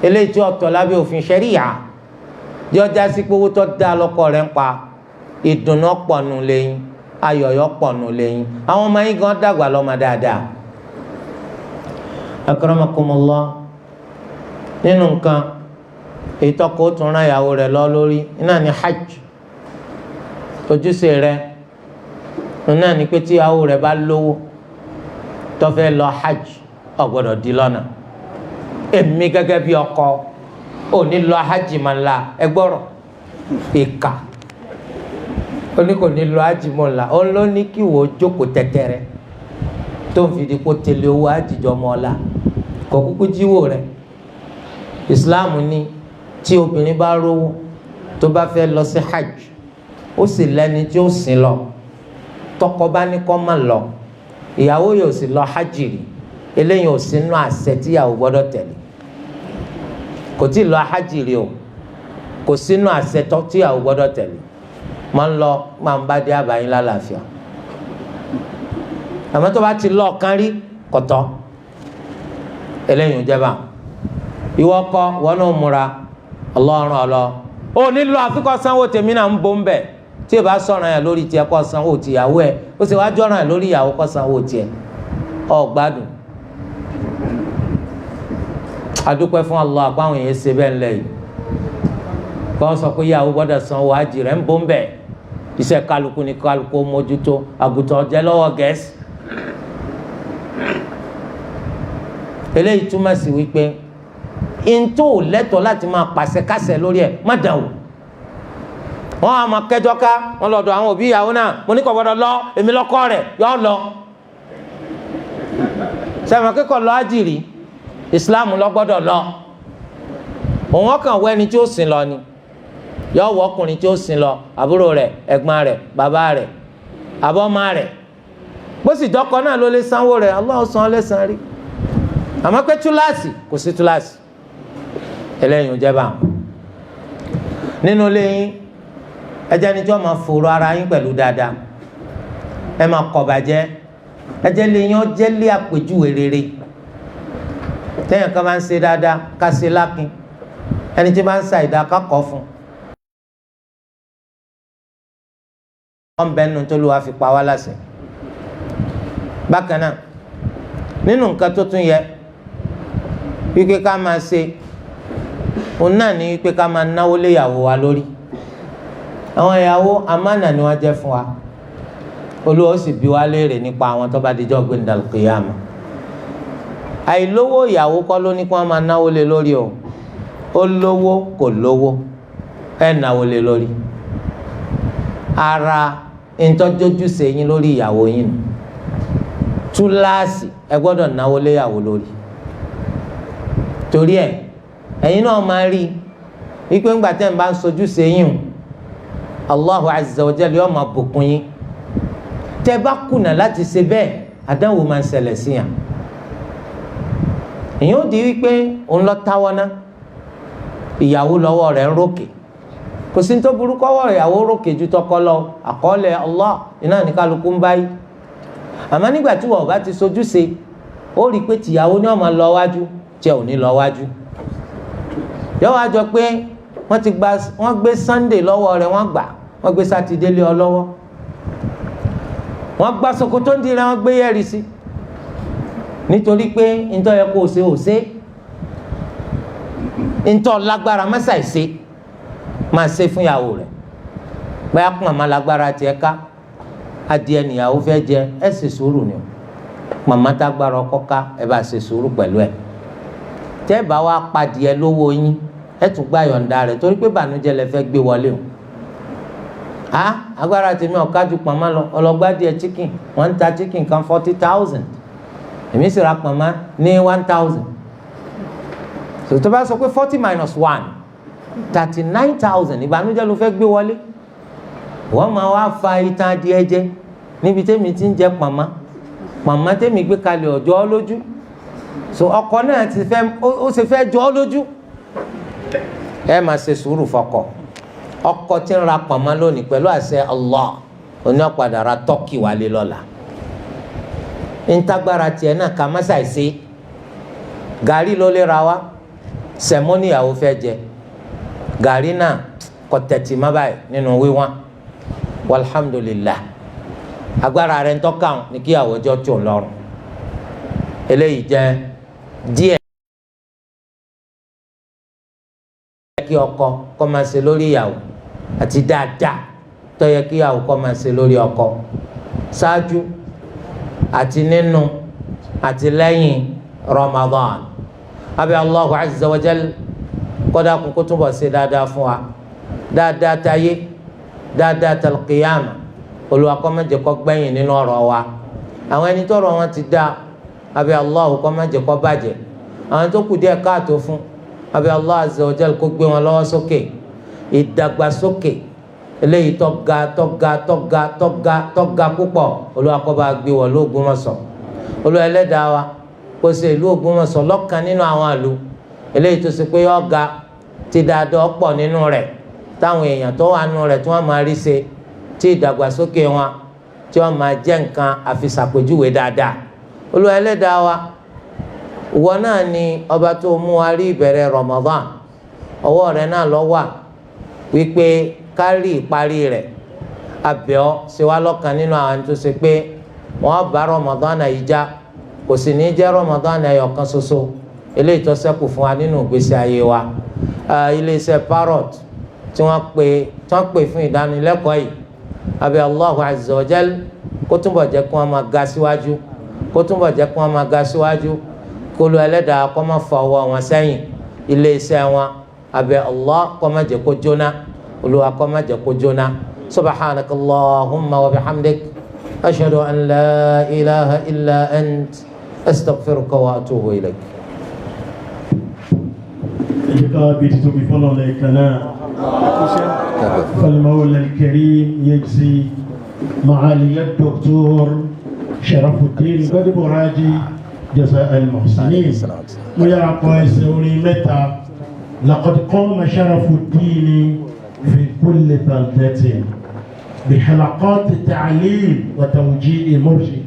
eléyìí tí ọ̀tọ̀ lábẹ́ òfin ṣẹ̀ríyà. jọjá sí pé owó tó dá lọ́kọ rẹ̀ ń pa, ìdùnnú pọ̀nù lẹ́yìn, ayọ̀yọ̀ pọ̀nù lẹ́yìn. àwọn ọmọ yín gan dàgbà lọ́mọ dáadáa. akramakumullah, nínú nǹkan èyí tọ́kọ ó tún rán ìyàwó rẹ̀ lọ lórí iná ní hajj. ojúṣe rẹ̀ iná ní pé tí ìyàwó rẹ̀ bá lówó tó fẹ́ lọ hajj, ò gbọ́dọ̀ dí lọ́nà. èmi gẹ́gẹ́ bí ọkọ ò ní lọ hajj máa ń la ẹgbọ́rọ̀ ìka, ó ní kò ní lọ hajj máa ń la, ó ló ní kí wò ó jókòó tẹ́tẹ́rẹ́ tó ń fi di kó tẹ̀lé owó hajj jọ mọ́ ọ la, kò kúkú jíwò rẹ̀. Islam ní tí obìnrin bá rówó tó bá fẹ́ lọ sí hajj, ó sì lẹ́ni tí ó sìn lọ, tọkọ bá ní kó má lọ, ìyàwó yóò sì lọ hajj rí, eléyìí ò sínú àṣẹ tíyàwó gbọ́dọ̀ tẹ̀lé. kò tí ì lọ hajj rí o, kò sínú àṣẹ tíyàwó gbọ́dọ̀ tẹ̀lé. máa ń lọ máa ń bá dé àbáyín lálàáfíà. àmọ́ tó bá ti lọ ọ̀kan rí kọ̀tọ́, eléyìí ń jẹba. ìwọ kọ wọn náà múra ọlọ́run ọlọ ó nílò àfikọ́ sanwó tèmi náà ń bọ́ ń bẹ̀ tí ì bá sọ̀rọ̀ yẹn lórí tiẹ̀ kọ́ sanwó tìyàwó ẹ̀, ó sì wá jọ̀ràn yẹn lórí ìyàwó kọ́ sanwó tiẹ̀. ọ̀ gbádùn. adúpẹ́ fún Allah àpáwọn èèyàn ṣe bẹ́ẹ̀ ńlẹ̀ yìí. kọ́ sọ pé ìyàwó gbọ́dọ̀ sanwó hajj rẹ̀ ń bọ́ ń bẹ̀, iṣẹ́ kálukú ni kálukú mójútó, àgùntàn jẹ́ lọ́wọ́ gẹ̀ẹ́sì. eléyìí túmọ̀ sí wípé ntó lẹ́tọ̀ọ́ láti máa pàṣẹ kásẹ̀ lórí ẹ̀ má dàn wò. wọ́n á máa kẹjọ́ ká wọ́n lọ́dọ̀ àwọn òbí ìyàwó náà mo ní kò gbọ́dọ̀ lọ èmi lọ́kọ rẹ̀ yọ lọ. sẹ́wọ̀n kíkọ́ lọ ájìrì Islam lọ gbọ́dọ̀ lọ. òun ọkàn wọ ẹni tí ó sìn lọ ni yọ wọ ọkùnrin tí ó sìn lọ àbúrò rẹ̀ ẹ̀gbọ́n rẹ̀ bàbá rẹ̀ àbọ̀mọ́ rẹ̀ bó sì dọ́kọ náà ló lè sanwó rẹ̀ Allah san lẹ́san rí. àmọ́ pé túláàsì kò sí túláàsì ẹlẹ́yin ò jẹ́ bá wọn. nínú ilé yín ẹjẹ́ ni tí wọ́n máa fòrò ara yín pẹ̀lú dáadáa ẹ máa kọ̀ bàjẹ́ ẹjẹ́ lè yín ọjẹ́ lé àpèjúwe rere tẹ́yìn kan máa ń ṣe dáadáa ká ṣe lákin ẹni tí máa ń sa ìdá kákọ́ fún wọn bẹ́ẹ̀ nù tó lù wá fi pa wá láṣẹ. bákan náà nínú nǹkan tó tún yẹ wípé ká máa ṣe òun náà ní wípé ká máa náwó lé ìyàwó wa lórí. àwọn ìyàwó amánà ni wọ́n jẹ́ fún wa Olúwa ó sì bi wá léèrè nípa àwọn tó bá dijọ́ gbẹ̀ndàl qiyama. àìlówó ìyàwó kọ́ ló ní kí wọ́n máa náwó lé lórí o ó lówó kò lówó ẹ̀ náwó lé lórí. ara ìtọ́jọ́júṣe yín lórí ìyàwó yín nù túláàsì ẹ gbọ́dọ̀ náwó lé ìyàwó lórí. torí ẹ̀ ẹ̀yin náà máa rí wípé ńgbà tẹ́ ń bá ń sojúṣe yín o Allahu azza wa jalla yóò máa bùkún yín. tẹ́ bá kùnà láti ṣe bẹ́ẹ̀ àdánwò máa ń ṣẹlẹ̀ sí yàn. èyàn ó di wípé òun lọ táwọ́ ná ìyàwó lọ́wọ́ rẹ̀ ń rókè kò sí ní tó burú kọ́wọ́ ìyàwó rókè ju tọkọ lọ àkọọ́lẹ̀ Allah iná ní kálukú ń báyìí. àmọ́ nígbà tí wọ́n bá ti sojúṣe ó rí i pé tìyàwó ni wọ́n máa lọ wájú tí ò ní lọ wájú. yọ wá jọ pé wọ́n gbé Sunday lọ́wọ́ rẹ̀ wọ́n gbé Sátidé lé ọ lọ́wọ́ wọ́n gbá ṣòkòtò ń di rẹ̀ wọ́n gbé yẹ̀rì sí nítorí pé ntọ́ yẹ kó o ṣe ò ṣe ntọ́ lágbára mẹ́sà ìṣe máa ṣe fún ìyàwó rẹ̀ bóyá kún àmà lágbára tiẹ̀ ká adìẹ nìyàwó fẹ́ jẹ ẹ ṣe sùúrù ni o màmá tágbára ọkọ ká ẹ bá ṣe sùúrù pẹ̀lú ẹ tẹ́ bá wá padìẹ lówó yín ẹ tún gbà yọ̀ǹda rẹ̀ torí pé bànújẹ́ lẹ fẹ́ gbé wọlé o agbára tèmi ọ̀ká ju pàmò lọ ọlọ́gbádìẹ chicken wọ́n ń ta chicken kan 40,000 èmi sì ra pàmò ní 1,000 so tó bá sọ pé 40 minus 1 39,000 ìbànújẹ́ ló fẹ́ gbé wọlé wọ́n máa wá fa itan adìẹ jẹ níbi tẹ́mi ti ń jẹ pàmò tẹ́mi gbé kalẹ̀ ọjọ́ lójú so ọkọ náà ti fẹ́ ó sì fẹ́ jọ lójú ẹ máa ṣe sùúrù fọ́kọ ọkọ tí ń ra pàmò lónìí pẹ̀lú àṣẹ Allah oní ọ̀padà ra tọ́kì wálé lọ́la ntagbara tiẹ̀ náà ká má ṣàìṣe gàrí ló lè ra wa sẹ̀mọ́nìyàwó fẹ́ jẹ gàrí náà kò tẹ̀tì má báyìí nínú wíwọ́n walhamdulillah agbára rẹ̀ ń tọ́ka ní kí àwòjọ tó lọ́rùn eléyìí jẹ́ díẹ̀ kí ọkọ kó máa ṣe lórí ìyàwó àti dáadáa tó yẹ kí ìyàwó kó máa ṣe lórí ọkọ ṣáájú àti nínú àti lẹ́yìn Ramadan abẹ́ Allahu azza wa jal kódà kó túbọ̀ ṣe dáadáa fún wa dáadáa táyé dáadáa talqiyama Olúwa kó má jẹ́ kó gbẹ̀yìn nínú ọ̀rọ̀ wa àwọn ẹni tọ́rọ̀ wọn ti dá abẹ́ Allahu kó má jẹ́ kó bàjẹ́ àwọn tó kù díẹ̀ káàtó fún abẹ́ Allah azza wa jal kó gbé wọn lọ́wọ́ sókè ìdàgbàsókè eléyìí tọ́ga púpọ̀ Olúwa kó bá gbé wọn l'Ógbómọ̀ṣọ́ Olúwa ẹlẹ́dàá wa kó ṣe ìlú Ògbómọ̀ṣọ́ lọ́kàn nínú àwọn ìlú eléyìí tó ṣe pé ọ̀gá ti dáadọ́ pọ̀ nínú rẹ̀ táwọn èèyàn tó wà nínú rẹ̀ tí wọ́n máa rí ṣe tí ìdàgbàsókè wọn tí wọ́n máa jẹ́ nǹkan àfisàpèjúwe dáadáa Olúwa ẹlẹ́dàá wa ìwọ náà ni ọba tó mú wa rí ìbẹ̀rẹ̀ Ramadan ọwọ́ rẹ̀ náà ló wà wípé kárí ìparí rẹ̀ abẹ́ọ́ ṣe wá lọ́kàn nínú àwọn tó ṣe pé wọ́n bá Ramadan yìí já kò sì ní jẹ́ Ramadan ẹyọ kan ṣoṣo eléyìí tó ṣẹ́kù fún wa nínú ìgbésí ayé wa iléeṣẹ́ Parrot tí wọ́n pè fún ìdánilẹ́kọ̀ọ́ yìí abẹ́ Allahu azza wa jal kó túnbọ̀ jẹ́ kí wọ́n máa ga síwájú kó túnbọ̀ jẹ́ kí wọ́n máa ga síwájú kólú ẹlẹ́dàá kó má fa ọwọ́ wọn sẹ́yìn ilé iṣẹ́ wọn abẹ́ Allah kó má jẹ́ kó jóná Olúwa kó má jẹ́ kó jóná subhanakallahumma wa bihamdik ashhadu an la ilaha illa ant astaghfiruka wa atubu ilayk. فالمولى الكريم يجزي معالي الدكتور شرف الدين بدر راجي جزاء المحسنين ويا قويس متى لقد قام شرف الدين في كل بلدة بحلقات التعليم وتوجيه مرشد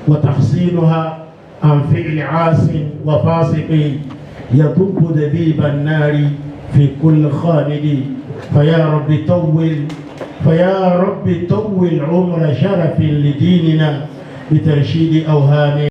وتحصينها عن فعل عاص وفاسق يضب دبيب النار في كل خالد فيا رب طول عمر شرف لديننا بترشيد أوهام